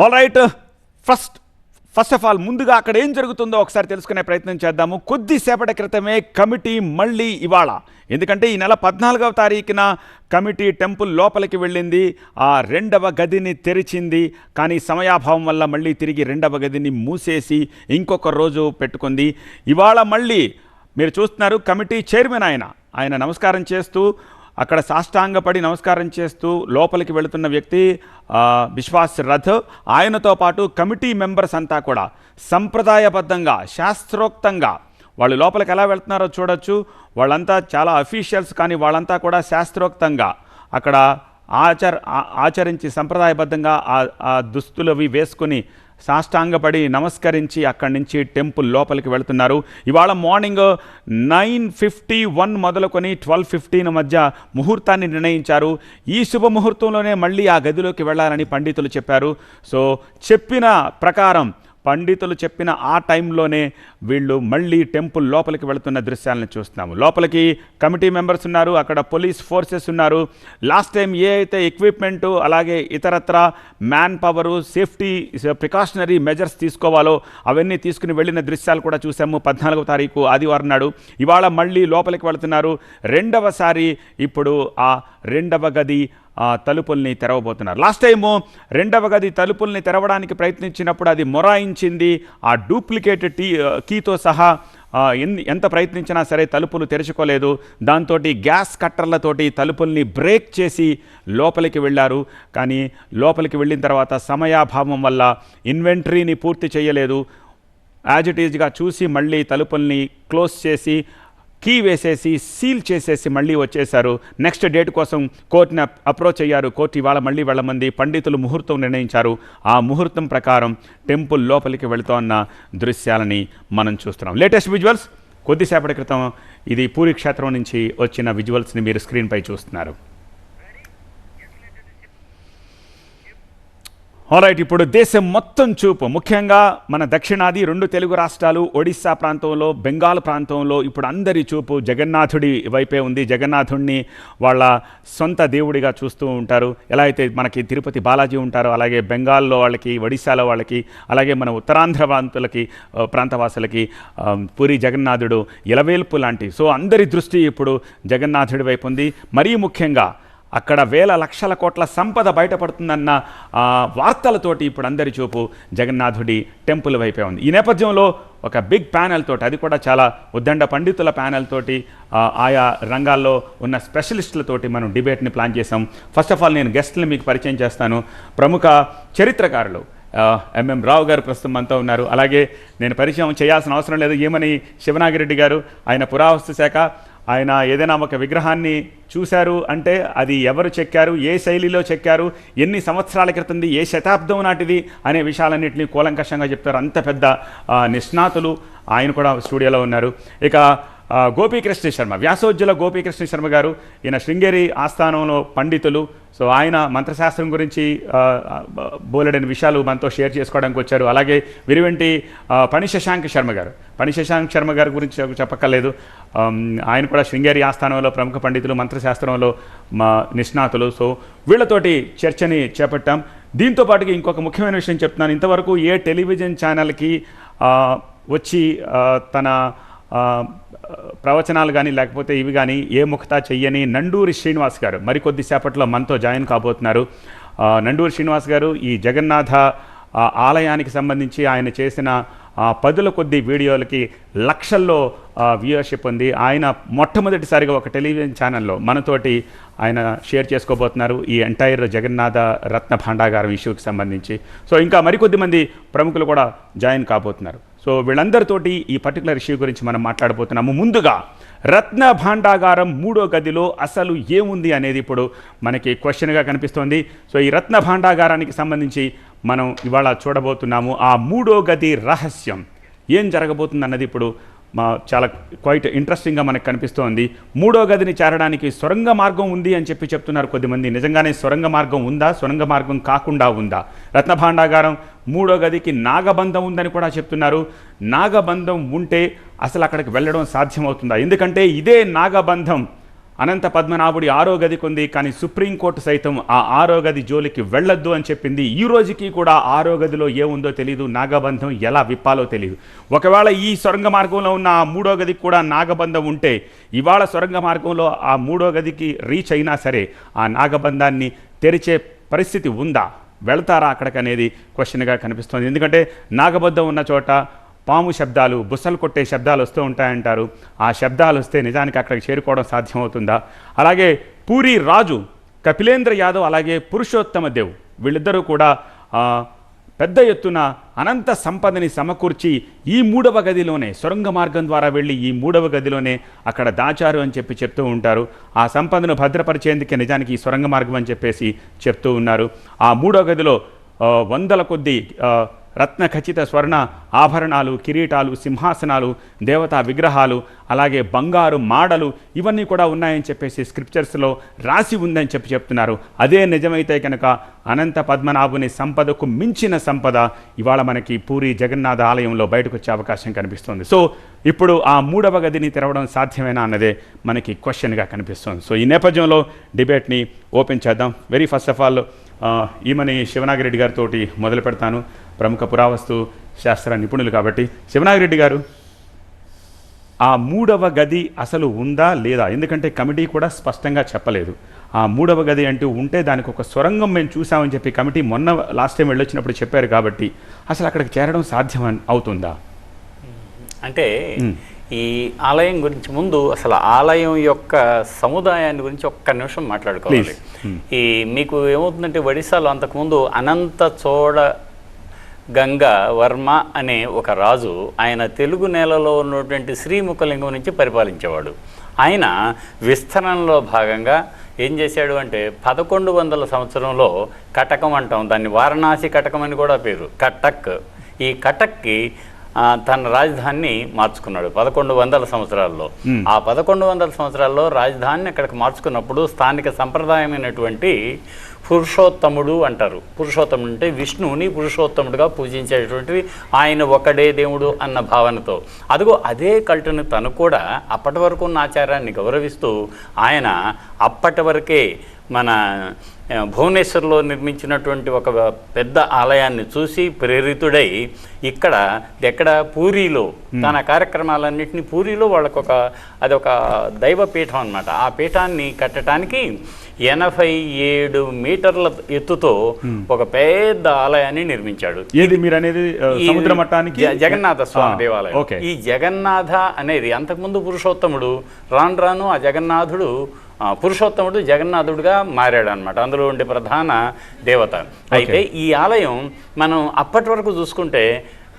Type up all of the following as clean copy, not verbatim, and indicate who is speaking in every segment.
Speaker 1: All right, first of all ముందుగా అక్కడ ఏం జరుగుతుందో ఒకసారి తెలుసుకునే ప్రయత్నం చేద్దాము. కొద్దిసేపటి క్రితమే కమిటీ మళ్ళీ ఇవాళ, ఎందుకంటే ఈ నెల 14వ తారీఖున కమిటీ టెంపుల్ లోపలికి వెళ్ళింది, ఆ రెండవ గదిని తెరిచింది. కానీ సమయాభావం వల్ల మళ్ళీ తిరిగి రెండవ గదిని మూసేసి ఇంకొక రోజు పెట్టుకుంది. ఇవాళ మళ్ళీ మీరు చూస్తున్నారు కమిటీ చైర్మన్ ఆయన నమస్కారం చేస్తూ, అక్కడ సాష్టాంగపడి నమస్కారం చేస్తూ లోపలికి వెళుతున్న వ్యక్తి విశ్వాస్ రథ్. ఆయనతో పాటు కమిటీ మెంబర్స్ అంతా కూడా సంప్రదాయబద్ధంగా శాస్త్రోక్తంగా వాళ్ళు లోపలికి ఎలా వెళ్తున్నారో చూడొచ్చు. వాళ్ళంతా చాలా అఫీషియల్స్, కానీ వాళ్ళంతా కూడా శాస్త్రోక్తంగా అక్కడ ఆచరించి సంప్రదాయబద్ధంగా ఆ దుస్తులు అవి వేసుకుని సాష్టాంగపడి నమస్కరించి అక్కడి నుంచి టెంపుల్ లోపలికి వెళుతున్నారు. ఇవాళ మార్నింగ్ 9:51 మొదలుకొని 12:15 మధ్య ముహూర్తాన్ని నిర్ణయించారు. ఈ శుభముహూర్తంలోనే మళ్ళీ ఆ గదిలోకి వెళ్ళాలని పండితులు చెప్పారు. సో చెప్పిన ప్రకారం పండితులు చెప్పిన ఆ టైంలోనే వీళ్ళు మళ్ళీ టెంపుల్ లోపలికి వెళుతున్న దృశ్యాలను చూస్తున్నాము. లోపలికి కమిటీ మెంబర్స్ ఉన్నారు, అక్కడ పోలీస్ ఫోర్సెస్ ఉన్నారు. లాస్ట్ టైం ఏ అయితే ఎక్విప్మెంటు అలాగే ఇతరత్ర man power safety precautionary measures తీసుకోవాలో అవన్నీ తీసుకుని వెళ్ళిన దృశ్యాలు కూడా చూసాము 14వ తారీఖు ఆదివారం నాడు. ఇవాళ మళ్ళీ లోపలికి వెళుతున్నారు. రెండవసారి ఇప్పుడు ఆ రెండవ గది తలుపుల్ని తెరవబోతున్నారు. లాస్ట్ టైము రెండవ గది తలుపుల్ని తెరవడానికి ప్రయత్నించినప్పుడు అది మొరాయించింది. ఆ డూప్లికేట్ కీతో సహా ఎంత ప్రయత్నించినా సరే తలుపులు తెరుచుకోలేదు. దాంతో గ్యాస్ కట్టర్లతోటి తలుపుల్ని బ్రేక్ చేసి లోపలికి వెళ్ళారు. కానీ లోపలికి వెళ్ళిన తర్వాత సమయాభావం వల్ల ఇన్వెంటరీని పూర్తి చేయలేదు. యాజ్ ఇట్ ఈజ్గా చూసి మళ్ళీ తలుపుల్ని క్లోజ్ చేసి కీ వేసేసి సీల్ చేసేసి మళ్ళీ వచ్చేశారు. నెక్స్ట్ డేట్ కోసం కోర్టుని అప్రోచ్ అయ్యారు. కోర్టు ఇవాళ మళ్ళీ వెళ్ళమంది. పండితులు ముహూర్తం నిర్ణయించారు. ఆ ముహూర్తం ప్రకారం టెంపుల్ లోపలికి వెళుతోన్న దృశ్యాలని మనం చూస్తున్నాం. లేటెస్ట్ విజువల్స్ కొద్దిసేపటి క్రితం ఇది పూరి క్షేత్రం నుంచి వచ్చిన విజువల్స్ని మీరు స్క్రీన్పై చూస్తున్నారు. ఆల్రైట్, ఇప్పుడు దేశం మొత్తం చూపు ముఖ్యంగా మన దక్షిణాది 2 తెలుగు రాష్ట్రాలు, ఒడిస్సా ప్రాంతంలో, బెంగాల్ ప్రాంతంలో ఇప్పుడు అందరి చూపు జగన్నాథుడి వైపే ఉంది. జగన్నాథుడిని వాళ్ళ సొంత దేవుడిగా చూస్తూ ఉంటారు. ఎలా అయితే మనకి తిరుపతి బాలాజీ ఉంటారో అలాగే బెంగాల్లో వాళ్ళకి, ఒడిస్సాలో వాళ్ళకి, అలాగే మన ఉత్తరాంధ్ర ప్రాంతవాసులకి పూరి జగన్నాథుడు ఇలవేల్పు లాంటి. సో అందరి దృష్టి ఇప్పుడు జగన్నాథుడి వైపు ఉంది. మరీ ముఖ్యంగా అక్కడ వేల లక్షల కోట్ల సంపద బయటపడుతుందన్న వార్తలతోటి ఇప్పుడు అందరి చూపు జగన్నాథుడి టెంపుల్ వైపే ఉంది. ఈ నేపథ్యంలో ఒక బిగ్ ప్యానెల్ తోటి, అది కూడా చాలా ఉద్దండ పండితుల ప్యానెల్ తోటి, ఆయా రంగాల్లో ఉన్న స్పెషలిస్టులతోటి మనం డిబేట్ని ప్లాన్ చేసాం. ఫస్ట్ ఆఫ్ ఆల్ నేను గెస్ట్ని మీకు పరిచయం చేస్తాను. ప్రముఖ చరిత్రకారులు ఎంఎం రావు గారు ప్రస్తుతం మనతో ఉన్నారు. అలాగే నేను పరిచయం చేయాల్సిన అవసరం లేదు, ఏమని శివనాగిరెడ్డి గారు, ఆయన పురావస్తు శాఖ. ఆయన ఏదైనా ఒక విగ్రహాన్ని చూశారు అంటే అది ఎవరు చెక్కారు, ఏ శైలిలో చెక్కారు, ఎన్ని సంవత్సరాల క్రితంది, ఏ శతాబ్దం నాటిది అనే విషయాలన్నింటినీ కూలంకషంగా చెప్తారు. అంత పెద్ద నిష్ణాతులు ఆయన కూడా స్టూడియోలో ఉన్నారు. ఇక గోపీకృష్ణ శర్మ, వ్యాసోజ్వల గోపీకృష్ణ శర్మ గారు, ఈయన శృంగేరి ఆస్థానంలో పండితులు. సో ఆయన మంత్రశాస్త్రం గురించి బోలెడని విషయాలు మనతో షేర్ చేసుకోవడానికి వచ్చారు. అలాగే విరివెంటి పణిశశాంక శర్మ గారి గురించి చెప్పక్కర్లేదు. ఆయన కూడా శృంగేరి ఆస్థానంలో ప్రముఖ పండితులు, మంత్రశాస్త్రంలో నిష్ణాతులు. సో వీళ్ళతోటి చర్చని చేపట్టాం. దీంతో పాటుగా ఇంకొక ముఖ్యమైన విషయం చెప్తున్నాను. ఇంతవరకు ఏ టెలివిజన్ ఛానల్కి వచ్చి తన ప్రవచనాలు కానీ లేకపోతే ఇవి కానీ ఏ ముఖతా చెయ్యని నండూరి శ్రీనివాస్ గారు మరికొద్ది సేపట్లో మనతో జాయిన్ కాబోతున్నారు. నండూరి శ్రీనివాస్ గారు ఈ జగన్నాథ ఆలయానికి సంబంధించి ఆయన చేసిన 10 కొద్ది వీడియోలకి లక్షల్లో వ్యూవర్షిప్ ఉంది. ఆయన మొట్టమొదటిసారిగా ఒక టెలివిజన్ ఛానల్లో మనతోటి ఆయన షేర్ చేసుకోబోతున్నారు ఈ ఎంటైర్ జగన్నాథ రత్న భాండాగారం ఇష్యూకి సంబంధించి. సో ఇంకా మరికొద్ది మంది ప్రముఖులు కూడా జాయిన్ కాబోతున్నారు. సో వీళ్ళందరితోటి ఈ పర్టికులర్ ఇష్యూ గురించి మనం మాట్లాడబోతున్నాము. ముందుగా రత్న భాండాగారం 3వ గదిలో అసలు ఏముంది అనేది ఇప్పుడు మనకి క్వశ్చన్గా కనిపిస్తోంది. సో ఈ రత్న భాండాగారానికి సంబంధించి మనం ఇవాళ చూడబోతున్నాము. ఆ 3వ గది రహస్యం ఏం జరగబోతుంది అన్నది ఇప్పుడు చాలా క్వైట్ ఇంట్రెస్టింగ్గా మనకు కనిపిస్తోంది. 3వ గదిని చేరడానికి సొరంగ మార్గం ఉంది అని చెప్తున్నారు కొద్దిమంది. నిజంగానే సొరంగ మార్గం ఉందా, సొరంగ మార్గం కాకుండా ఉందా? రత్న భాండాగారం 3వ గదికి నాగబంధం ఉందని కూడా చెప్తున్నారు. నాగబంధం ఉంటే అసలు అక్కడికి వెళ్ళడం సాధ్యమవుతుందా? ఎందుకంటే ఇదే నాగబంధం అనంత పద్మనాభుడి 6వ గదికి ఉంది, కానీ సుప్రీంకోర్టు సైతం ఆ 6వ గది జోలికి వెళ్ళొద్దు అని చెప్పింది. ఈ రోజుకి కూడా 6వ గదిలో ఏముందో తెలియదు, నాగబంధం ఎలా విప్పాలో తెలియదు. ఒకవేళ ఈ సొరంగ మార్గంలో ఉన్న ఆ 3వ గదికి కూడా నాగబంధం ఉంటే ఇవాళ సొరంగ మార్గంలో ఆ 3వ గదికి రీచ్ అయినా సరే ఆ నాగబంధాన్ని తెరిచే పరిస్థితి ఉందా, వెళ్తారా అక్కడికి అనేది క్వశ్చన్గా కనిపిస్తుంది. ఎందుకంటే నాగబద్ధం ఉన్న చోట పాము శబ్దాలు, బుసలు కొట్టే శబ్దాలు వస్తూ ఉంటాయంటారు. ఆ శబ్దాలు వస్తే నిజానికి అక్కడికి చేరుకోవడం సాధ్యమవుతుందా? అలాగే పూరి రాజు, కపిలేంద్ర యాదవ్, అలాగే పురుషోత్తమ దేవ్ వీళ్ళిద్దరూ కూడా పెద్ద ఎత్తున అనంత సంపదని సమకూర్చి ఈ 3వ గదిలోనే సొరంగ మార్గం ద్వారా వెళ్ళి ఈ 3వ గదిలోనే అక్కడ దాచారు అని చెప్తూ ఉంటారు. ఆ సంపదను భద్రపరిచేందుకే నిజానికి ఈ సొరంగ మార్గం అని చెప్పేసి చెప్తూ ఉన్నారు. ఆ 3వ గదిలో వందల కొద్ది రత్న ఖచ్చిత స్వర్ణ ఆభరణాలు, కిరీటాలు, సింహాసనాలు, దేవతా విగ్రహాలు, అలాగే బంగారు మాడలు ఇవన్నీ కూడా ఉన్నాయని చెప్పేసి స్క్రిప్చర్స్లో రాసి ఉందని చెప్తున్నారు. అదే నిజమైతే కనుక అనంత పద్మనాభుని సంపదకు మించిన సంపద ఇవాళ మనకి పూరి జగన్నాథ ఆలయంలో బయటకు వచ్చే అవకాశం కనిపిస్తుంది. సో ఇప్పుడు ఆ 3వ గదిని తెరవడం సాధ్యమేనా అన్నదే మనకి క్వశ్చన్గా కనిపిస్తుంది. సో ఈ నేపథ్యంలో డిబేట్ని ఓపెన్ చేద్దాం. Very first of all Emani Sivanagireddy గారితో మొదలు పెడతాను. ప్రముఖ పురావస్తు శాస్త్ర నిపుణులు కాబట్టి శివనాగిరెడ్డి గారు, ఆ 3వ గది అసలు ఉందా లేదా? ఎందుకంటే కమిటీ కూడా స్పష్టంగా చెప్పలేదు. ఆ 3వ గది అంటూ ఉంటే దానికి ఒక సొరంగం మేము చూసామని చెప్పి కమిటీ మొన్న లాస్ట్ టైం వెళ్ళొచ్చినప్పుడు చెప్పారు. కాబట్టి అసలు అక్కడికి చేరడం సాధ్యం అవుతుందా?
Speaker 2: అంటే ఈ ఆలయం గురించి ముందు అసలు ఆలయం యొక్క సముదాయాన్ని గురించి ఒక్క నిమిషం మాట్లాడుకోవాలి. ఈ మీకు ఏమవుతుందంటే ఒడిశాలో అంతకుముందు అనంత చోడ గంగా వర్మ అనే ఒక రాజు, ఆయన తెలుగు నేలలో ఉన్నటువంటి శ్రీముఖలింగం నుంచి పరిపాలించేవాడు. ఆయన విస్తరణలో భాగంగా ఏం చేశాడు అంటే 1100 సంవత్సరంలో కటకం అంటాం, దాన్ని వారణాసి కటకం అని కూడా పేరు, కటక్. ఈ కటక్కి తన రాజధానిని మార్చుకున్నాడు 1100 సంవత్సరాల్లో. ఆ 1100 సంవత్సరాల్లో రాజధానిని అక్కడికి మార్చుకున్నప్పుడు స్థానిక సంప్రదాయమైనటువంటి పురుషోత్తముడు అంటారు. పురుషోత్తముడు అంటే విష్ణువుని పురుషోత్తముడుగా పూజించేటువంటిది, ఆయన ఒకడే దేవుడు అన్న భావనతో. అదిగో అదే కల్టుని తను కూడా అప్పటి వరకు ఉన్న ఆచారాన్ని గౌరవిస్తూ ఆయన అప్పటి వరకే మన భువనేశ్వర్లో నిర్మించినటువంటి ఒక పెద్ద ఆలయాన్ని చూసి ప్రేరితుడై ఎక్కడ పూరిలో తన కార్యక్రమాలన్నింటినీ పూరిలో అదొక దైవపీఠం అన్నమాట. ఆ పీఠాన్ని కట్టడానికి 87 మీటర్ల ఎత్తుతో ఒక పెద్ద ఆలయాన్ని నిర్మించాడు.
Speaker 1: సముద్ర మట్టానికి
Speaker 2: జగన్నాథ స్వామి దేవాలయం. ఈ జగన్నాథ అనేది అంతకుముందు పురుషోత్తముడు, రాను ఆ జగన్నాథుడు పురుషోత్తముడు జగన్నాథుడిగా మారాడు అనమాట. అందులో ఉండే ప్రధాన దేవత. అయితే ఈ ఆలయం మనం అప్పటి వరకు చూసుకుంటే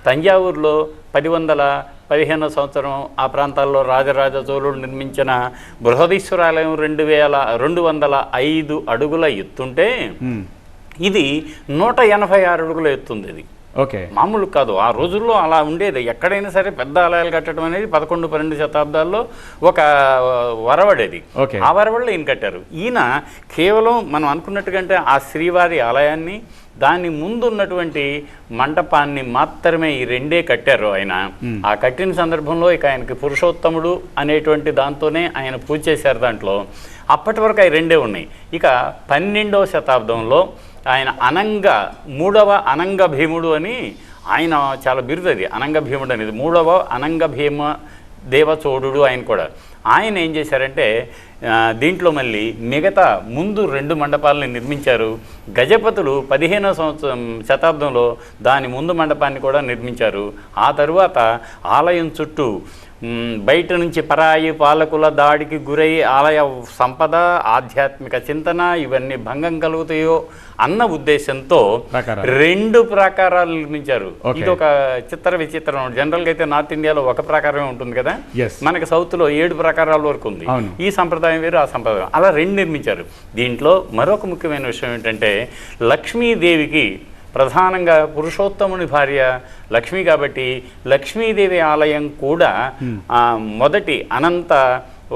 Speaker 2: తంజావూరులో 1115వ సంవత్సరం ఆ ప్రాంతాల్లో రాజరాజ చోళుడు నిర్మించిన బృహదీశ్వరాలయం 2205 అడుగుల ఎత్తుంటే ఇది 186 అడుగుల ఎత్తుంది. ఇది మామూలు కాదు. ఆ రోజుల్లో అలా ఉండేది. ఎక్కడైనా సరే పెద్ద ఆలయాలు కట్టడం అనేది 11-12 శతాబ్దాల్లో ఒక వరవడేది. ఆ వరవడిలో ఈయన కట్టారు. ఈయన కేవలం మనం అనుకున్నట్టుగా ఆ శ్రీవారి ఆలయాన్ని, దాని ముందు ఉన్నటువంటి మంటపాన్ని మాత్రమే ఈ రెండే కట్టారు ఆయన. ఆ కట్టిన సందర్భంలో ఆయనకి పురుషోత్తముడు అనేటువంటి దాంతోనే ఆయన పూజ చేశారు. దాంట్లో అప్పటి వరకు అవి రెండే ఉన్నాయి. ఇక 12వ శతాబ్దంలో ఆయన మూడవ అనంగ భీముడు అని, ఆయన చాలా బిరుదది అనంగ భీముడు అనేది, 3వ అనంగ భీమ దేవచోడుడు ఆయన కూడా. ఆయన ఏం చేశారంటే దీంట్లో మళ్ళీ మిగతా ముందు 2 మండపాలని నిర్మించారు. గజపతులు 15వ శతాబ్దంలో దాని ముందు మండపాన్ని కూడా నిర్మించారు. ఆ తరువాత ఆలయం చుట్టూ బయట నుంచి పరాయి పాలకుల దాడికి గురై ఆలయ సంపద, ఆధ్యాత్మిక చింతన ఇవన్నీ భంగం కలుగుతాయో అన్న ఉద్దేశంతో 2 ప్రాకారాలు నిర్మించారు. ఇది ఒక చిత్ర విచిత్రం. జనరల్గా అయితే నార్త్ ఇండియాలో ఒక ప్రాకారమే ఉంటుంది కదా, మనకి సౌత్లో 7 ప్రాకారాల వరకు ఉంది. ఈ సంప్రదాయం వేరు, ఆ సంప్రదాయం, అలా 2 నిర్మించారు. దీంట్లో మరొక ముఖ్యమైన విషయం ఏంటంటే లక్ష్మీదేవికి ప్రధానంగా పురుషోత్తముని భార్య లక్ష్మి కాబట్టి లక్ష్మీదేవి ఆలయం కూడా మొదటి అనంత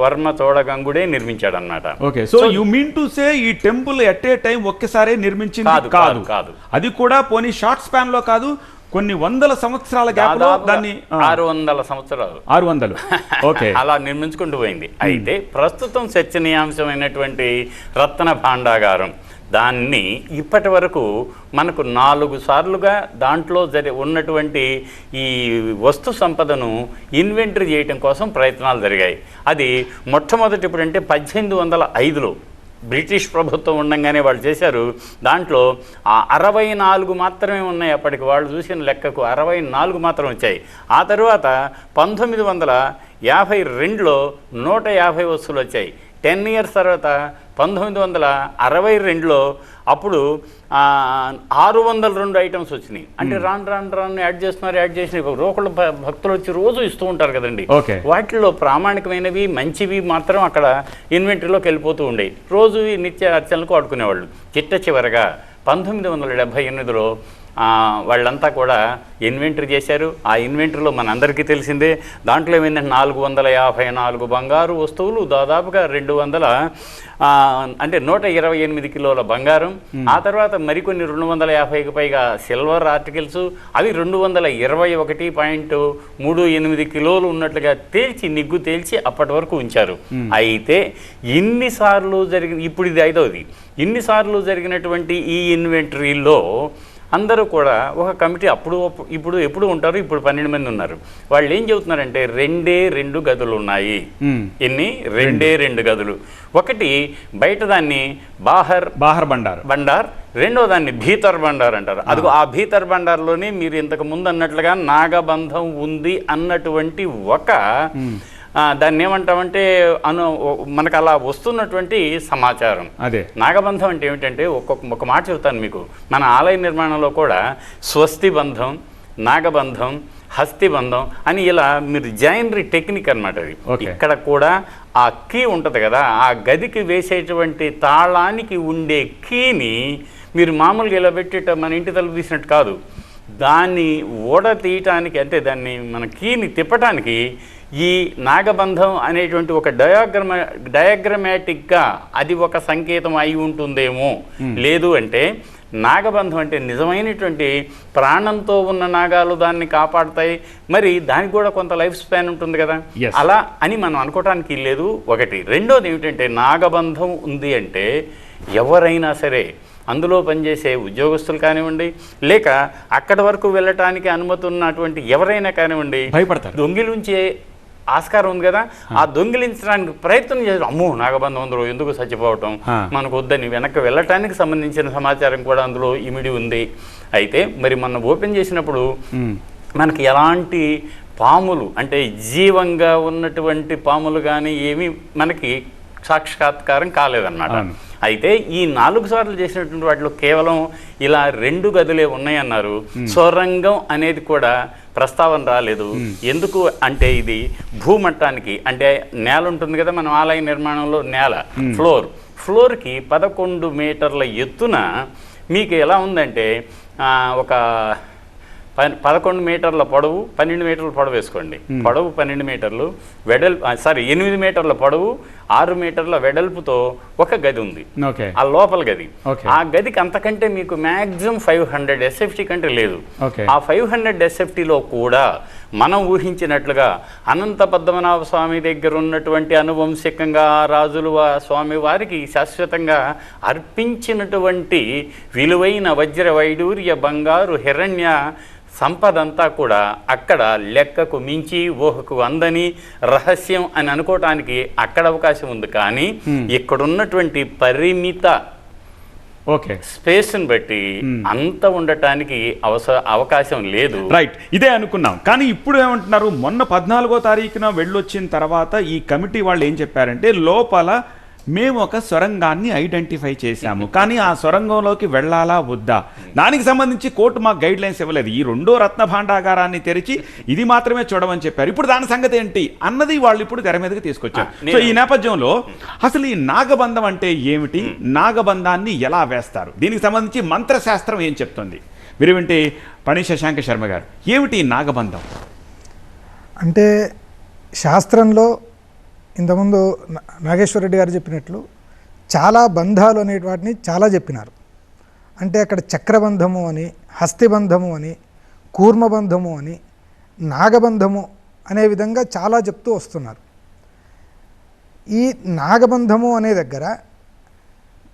Speaker 2: వర్మ చోడగంగుడే నిర్మించాడు అన్నమాట.
Speaker 1: Okay, so you mean to say ఈ టెంపుల్ ఎట్ ఏ టైం ఒక్కసారే నిర్మించింది కాదు. అది కూడా పోనీ షార్ట్ స్పాన్ లో కాదు, కొన్ని వందల సంవత్సరాల గ్యాప్లో దాన్ని
Speaker 2: 600 సంవత్సరాలు
Speaker 1: 600 ఓకే
Speaker 2: అలా నిర్మించుకుంటూ పోయింది. అయితే ప్రస్తుతం చర్చనీయాంశమైనటువంటి రత్న భాండాగారం దాన్ని ఇప్పటి వరకు మనకు 4 సార్లుగా దాంట్లో ఉన్నటువంటి ఈ వస్తు సంపదను ఇన్వెంటరీ చేయటం కోసం ప్రయత్నాలు జరిగాయి. అది మొట్టమొదటి ఇప్పుడంటే 1805లో బ్రిటిష్ ప్రభుత్వం ఉండగానే వాళ్ళు చేశారు. దాంట్లో 64 మాత్రమే ఉన్నాయి. అప్పటికి వాళ్ళు చూసిన లెక్కకు 64 మాత్రం వచ్చాయి. ఆ తర్వాత 1952లో 150 వస్తువులు వచ్చాయి. 10 ఇయర్స్ తర్వాత 1962లో అప్పుడు 602 ఐటమ్స్ వచ్చినాయి. అంటే రాను యాడ్ చేసిన రోకళ్ళ భక్తులు వచ్చి రోజు ఇస్తూ ఉంటారు కదండి. వాటిలో ప్రామాణికమైనవి మంచివి మాత్రం అక్కడ ఇన్వెంటరీలోకి వెళ్ళిపోతూ ఉండేవి. రోజు నిత్య అర్చనలకు వాడుకునేవాళ్ళు. చివరగా 1978లో వాళ్ళంతా కూడా ఇన్వెంటరీ చేశారు. ఆ ఇన్వెంటరీలో మనందరికీ తెలిసిందే, దాంట్లో ఏమైందంటే 454 బంగారు వస్తువులు, దాదాపుగా 200 అంటే 128 కిలోల బంగారం, ఆ తర్వాత మరికొన్ని 250కి పైగా సిల్వర్ ఆర్టికల్స్, అవి 221.38 కిలోలు ఉన్నట్లుగా నిగ్గు తేల్చి అప్పటి వరకు ఉంచారు. అయితే ఇన్నిసార్లు ఇప్పుడు ఇది 5వది. ఇన్నిసార్లు జరిగినటువంటి ఈ ఇన్వెంటరీలో అందరూ కూడా ఒక కమిటీ ఎప్పుడు ఉంటారు. ఇప్పుడు 12 మంది ఉన్నారు. వాళ్ళు ఏం చెబుతున్నారంటే 2 గదులు ఉన్నాయి. ఎన్ని? 2 గదులు. ఒకటి బయట దాన్ని బాహర్ బండార్, రెండో దాన్ని భీతర్ బండార్ అంటారు. అదిగో ఆ భీతర్ బండార్లోనే మీరు ఇంతకు ముందు అన్నట్లుగా నాగబంధం ఉంది అన్నటువంటి ఒక దాన్ని ఏమంటామంటే మనకు అలా వస్తున్నటువంటి సమాచారం.
Speaker 1: అదే
Speaker 2: నాగబంధం అంటే ఏమిటంటే ఒక మాట చెబుతాను మీకు. మన ఆలయ నిర్మాణంలో కూడా స్వస్తి బంధం, నాగబంధం, హస్తిబంధం అని ఇలా మీరు జాయినరీ టెక్నిక్ అనమాట అది. ఇక్కడ కూడా ఆ కీ ఉంటుంది కదా, ఆ గదికి వేసేటువంటి తాళానికి ఉండే కీని మీరు మామూలుగా ఇలా పెట్టేట మన ఇంటి తలుపు తీసినట్టు కాదు, దాన్ని ఓడ తీయటానికి, అంటే దాన్ని మన కీని తిప్పటానికి ఈ నాగబంధం అనేటువంటి ఒక డయాగ్రమాటిక్గా అది ఒక సంకేతం అయి ఉంటుందేమో. లేదు అంటే నాగబంధం అంటే నిజమైనటువంటి ప్రాణంతో ఉన్న నాగాలు దాన్ని కాపాడుతాయి, మరి దానికి కూడా కొంత లైఫ్ స్పాన్ ఉంటుంది కదా, అలా అని మనం అనుకోవటానికి లేదు. ఒకటి. రెండోది ఏమిటంటే నాగబంధం ఉంది అంటే ఎవరైనా సరే, అందులో పనిచేసే ఉద్యోగస్తులు కానివ్వండి, లేక అక్కడి వరకు వెళ్ళటానికి అనుమతి ఉన్నటువంటి ఎవరైనా కానివ్వండి,
Speaker 1: భయపడతారు.
Speaker 2: దొంగిలించే ఆస్కారం ఉంది కదా, ఆ దొంగిలించడానికి ప్రయత్నం చేస్తారు. అమ్మో నాగబంధం అందులో ఎందుకు చచ్చిపోవటం, మనకు వద్దని వెనక్కి వెళ్ళటానికి సంబంధించిన సమాచారం కూడా అందులో ఇమిడి ఉంది. అయితే మరి మనం ఓపెన్ చేసినప్పుడు మనకి ఎలాంటి పాములు, అంటే జీవంగా ఉన్నటువంటి పాములు కానీ ఏమీ మనకి సాక్షాత్కారం కాలేదన్నమాట. అయితే ఈ 4 సార్లు చేసినటువంటి వాటిలో కేవలం ఇలా 2 గదులే ఉన్నాయన్నారు. సొరంగం అనేది కూడా ప్రస్తావన రాలేదు. ఎందుకు అంటే ఇది భూమట్టానికి, అంటే నేల ఉంటుంది కదా మన ఆలయ నిర్మాణంలో, నేల ఫ్లోర్కి 11 మీటర్ల ఎత్తున మీకు ఎలా ఉందంటే ఒక 11 మీటర్ల పొడవు, 12 మీటర్ల పొడవు వేసుకోండి. పొడవు 12 మీటర్లు, 8 మీటర్ల పొడవు, 6 మీటర్ల వెడల్పుతో ఒక గది ఉంది. ఆ లోపల గది. ఆ గదికి అంతకంటే మీకు మ్యాక్సిమం 500 SFT కంటే లేదు. ఆ 500 SFTలో కూడా మనం ఊహించినట్లుగా అనంత పద్మనాభ స్వామి దగ్గర ఉన్నటువంటి అనువంశికంగా రాజులు స్వామి వారికి శాశ్వతంగా అర్పించినటువంటి విలువైన వజ్ర వైడూర్య బంగారు హిరణ్య సంపదంతా కూడా అక్కడ లెక్కకు మించి ఊహకు అందని రహస్యం అని అనుకోవటానికి అక్కడ అవకాశం ఉంది. కానీ ఇక్కడున్నటువంటి పరిమిత స్పేస్ని బట్టి అంత ఉండటానికి అవకాశం లేదు.
Speaker 1: రైట్, ఇదే అనుకున్నాం. కానీ ఇప్పుడు ఏమంటున్నారు, మొన్న 14వ తారీఖున వెళ్ళొచ్చిన తర్వాత ఈ కమిటీ వాళ్ళు ఏం చెప్పారంటే, లోపల మేము ఒక సొరంగాన్ని ఐడెంటిఫై చేశాము, కానీ ఆ సొరంగంలోకి వెళ్ళాలా వద్దా దానికి సంబంధించి కోర్టు మాకు గైడ్ లైన్స్ ఇవ్వలేదు. ఈ 2వ రత్న భాండాగారాన్ని తెరిచి ఇది మాత్రమే చూడమని చెప్పారు. ఇప్పుడు దాని సంగతి ఏంటి అన్నది వాళ్ళు ఇప్పుడు తెర మీదకి తీసుకొచ్చారు. సో ఈ నేపథ్యంలో అసలు ఈ నాగబంధం అంటే ఏమిటి, నాగబంధాన్ని ఎలా వేస్తారు, దీనికి సంబంధించి మంత్రశాస్త్రం ఏం చెప్తుంది మీరు వింటే పని శశాంక శర్మ గారు, ఏమిటి నాగబంధం
Speaker 3: అంటే? శాస్త్రంలో ఇంతకుముందు నాగేశ్వర రెడ్డి గారు చెప్పినట్లు చాలా బంధాలు అనే వాటిని చాలా చెప్పినారు. అంటే అక్కడ చక్రబంధము అని, హస్తిబంధము అని, కూర్మబంధము అని, నాగబంధము అనే విధంగా చాలా చెప్తూ వస్తున్నారు. ఈ నాగబంధము అనే దగ్గర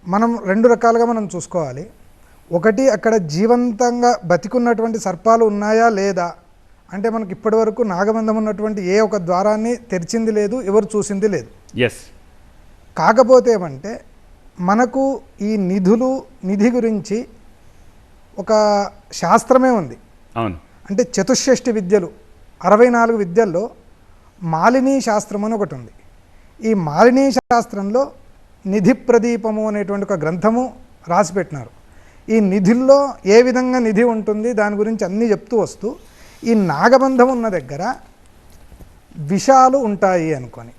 Speaker 3: మనం 2 రకాలుగా మనం చూసుకోవాలి. ఒకటి, అక్కడ జీవంతంగా బతికున్నటువంటి సర్పాలు ఉన్నాయా లేదా అంటే మనకి ఇప్పటి వరకు నాగబంధం ఉన్నటువంటి ఏ ఒక ద్వారాన్ని తెరిచింది లేదు, ఎవరు చూసింది లేదు. కాకపోతే ఏమంటే మనకు ఈ నిధి గురించి ఒక శాస్త్రమే ఉంది.
Speaker 1: అవును.
Speaker 3: అంటే చతుషష్ఠి విద్యలు 64 విద్యల్లో మాలినీ శాస్త్రం అని ఒకటి ఉంది. ఈ మాలినీ శాస్త్రంలో నిధి ప్రదీపము అనేటువంటి ఒక గ్రంథము రాసిపెట్టినారు. ఈ నిధుల్లో ఏ విధంగా నిధి ఉంటుంది దాని గురించి అన్నీ చెప్తూ వస్తూ ఈ నాగబంధం ఉన్న దగ్గర విషాలు ఉంటాయి అనుకొని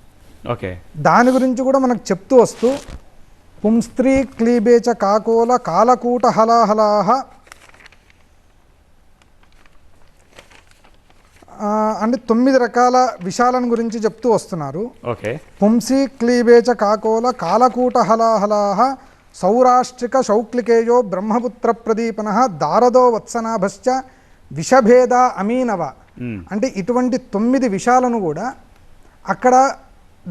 Speaker 3: దాని గురించి కూడా మనకు చెప్తూ వస్తూ పుంస్త్రీ క్లీబేచ కాకోల కాలకూట హలాహలాహ అంటే 9 రకాల విషాలను గురించి చెప్తూ వస్తున్నారు. పుంసి క్లీబేచ కాకోల కాలకూట హలాహలాహ సౌరాష్ట్రిక శౌక్లికేయో బ్రహ్మపుత్ర ప్రదీపన దారదో వత్సనాభశ్చ విషభేద అమీనవ. అంటే ఇటువంటి 9 విషాలను కూడా అక్కడ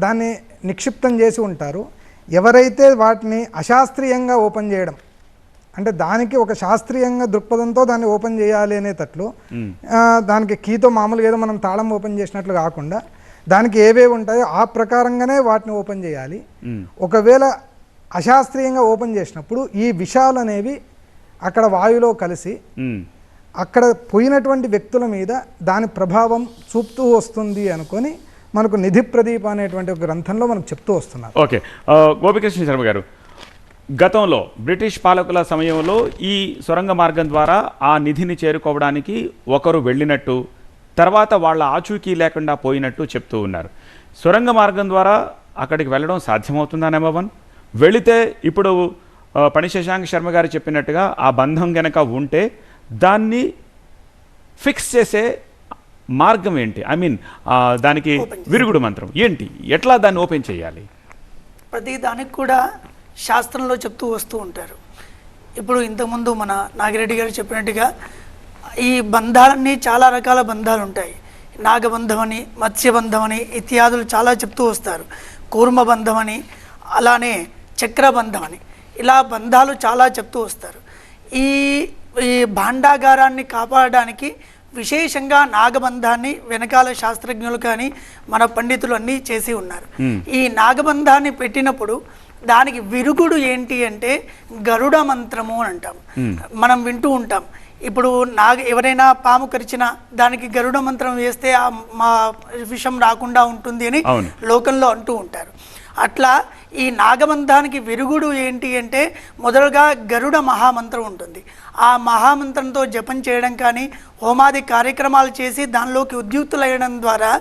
Speaker 3: దాన్ని నిక్షిప్తం చేసి ఉంటారు. ఎవరైతే వాటిని అశాస్త్రీయంగా ఓపెన్ చేయడం అంటే దానికి ఒక శాస్త్రీయంగా దృక్పథంతో దాన్ని ఓపెన్ చేయాలి అనేటట్లు, దానికి కీతో మామూలుగా ఏదో మనం తాళం ఓపెన్ చేసినట్లు కాకుండా దానికి ఏవేవి ఉంటాయో ఆ ప్రకారంగానే వాటిని ఓపెన్ చేయాలి. ఒకవేళ అశాస్త్రీయంగా ఓపెన్ చేసినప్పుడు ఈ విషాలు అనేవి అక్కడ వాయులో కలిసి అక్కడ పోయినటువంటి వ్యక్తుల మీద దాని ప్రభావం చూపుతూ వస్తుంది అనుకొని మనకు నిధి ప్రదీప అనేటువంటి ఒక గ్రంథంలో మనకు చెప్తూ వస్తున్నారు.
Speaker 1: ఓకే, గోపికృష్ణ శర్మ గారు, గతంలో బ్రిటిష్ పాలకుల సమయంలో ఈ సొరంగ మార్గం ద్వారా ఆ నిధిని చేరుకోవడానికి ఒకరు వెళ్ళినట్టు, తర్వాత వాళ్ళ ఆచూకీ లేకుండా పోయినట్టు చెప్తూ ఉన్నారు. సొరంగ మార్గం ద్వారా అక్కడికి వెళ్ళడం సాధ్యమవుతుందా నెంబర్ 1? వెళితే ఇప్పుడు పని శశాంక్ శర్మ గారు చెప్పినట్టుగా ఆ బంధం గనక ఉంటే దాన్ని ఫిక్స్ చేసే మార్గం ఏంటి? ఐ మీన్ దానికి విరుగుడు మంత్రం ఏంటి? ఎట్లా దాన్ని ఓపెన్ చేయాలి?
Speaker 4: ప్రతి దానికి కూడా శాస్త్రంలో చెప్తూ వస్తూ ఉంటారు. ఇప్పుడు ఇంతకుముందు మన నాగిరెడ్డి గారు చెప్పినట్టుగా ఈ బంధాలన్నీ చాలా రకాల బంధాలు ఉంటాయి. నాగబంధం అని, మత్స్యబంధం అని ఇత్యాదులు చాలా చెప్తూ వస్తారు. కూర్మబంధం అని, అలానే చక్రబంధం అని, ఇలా బంధాలు చాలా చెప్తూ వస్తారు. ఈ భాండాగారాన్ని కాపాడడానికి విశేషంగా నాగబంధాన్ని వెనకాల శాస్త్రజ్ఞులు కానీ మన పండితులు అన్నీ చేసి ఉన్నారు. ఈ నాగబంధాన్ని పెట్టినప్పుడు దానికి విరుగుడు ఏంటి అంటే గరుడ మంత్రము అని అంటాం. మనం వింటూ ఉంటాం. ఇప్పుడు ఎవరైనా పాము కరిచినా దానికి గరుడ మంత్రం వేస్తే మా విషం రాకుండా ఉంటుంది అని లోకంలో అంటూ ఉంటారు. అట్లా ఈ నాగబంధానికి విరుగుడు ఏంటి అంటే మొదలుగా గరుడ మహామంత్రం ఉంటుంది. ఆ మహామంత్రంతో జపం చేయడం కానీ హోమాది కార్యక్రమాలు చేసి దానిలోకి ఉద్యుక్తులయ్యడం ద్వారా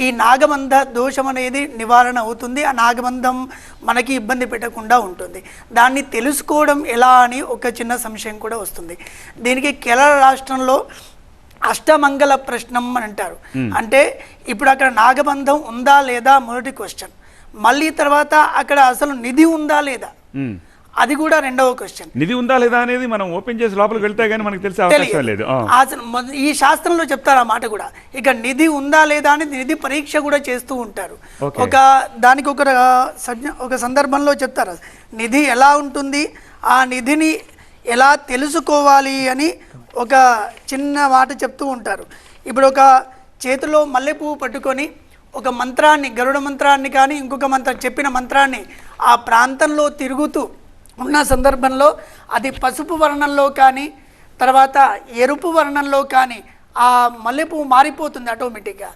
Speaker 4: ఈ నాగబంధ దోషం అనేది నివారణ అవుతుంది. ఆ నాగబంధం మనకి ఇబ్బంది పెట్టకుండా ఉంటుంది. దాన్ని తెలుసుకోవడం ఎలా అని ఒక చిన్న సంశయం కూడా వస్తుంది. దీనికి కేరళ రాష్ట్రంలో అష్టమంగళ ప్రశ్నం అని అంటారు. అంటే ఇప్పుడు అక్కడ నాగబంధం ఉందా లేదా మొదటి క్వశ్చన్. మళ్ళీ తర్వాత అక్కడ అసలు నిధి ఉందా లేదా అది కూడా రెండవ క్వశ్చన్.
Speaker 1: నిధి ఉందా లేదా అనేది మనం ఓపెన్ చేసి లోపలికి వెళ్తే గానీ మనకు తెలిసే అవకాశం లేదు.
Speaker 4: ఈ శాస్త్రంలో చెప్తారు ఆ మాట కూడా. ఇక నిధి ఉందా లేదా అని నిధి పరీక్ష కూడా చేస్తూ ఉంటారు. దానికి ఒక సందర్భంలో చెప్తారు నిధి ఎలా ఉంటుంది, ఆ నిధిని ఎలా తెలుసుకోవాలి అని ఒక చిన్న మాట చెప్తూ ఉంటారు. ఇప్పుడు ఒక చేతిలో మల్లెపువ్వు పట్టుకొని ఒక మంత్రాన్ని, గరుడ మంత్రాన్ని కానీ ఇంకొక మంత్రం చెప్పిన మంత్రాన్ని ఆ ప్రాంతంలో తిరుగుతూ ఉన్న సందర్భంలో అది పసుపు వర్ణంలో కానీ తర్వాత ఎరుపు వర్ణంలో కానీ ఆ మల్లెపువ్వు మారిపోతుంది ఆటోమేటిక్గా.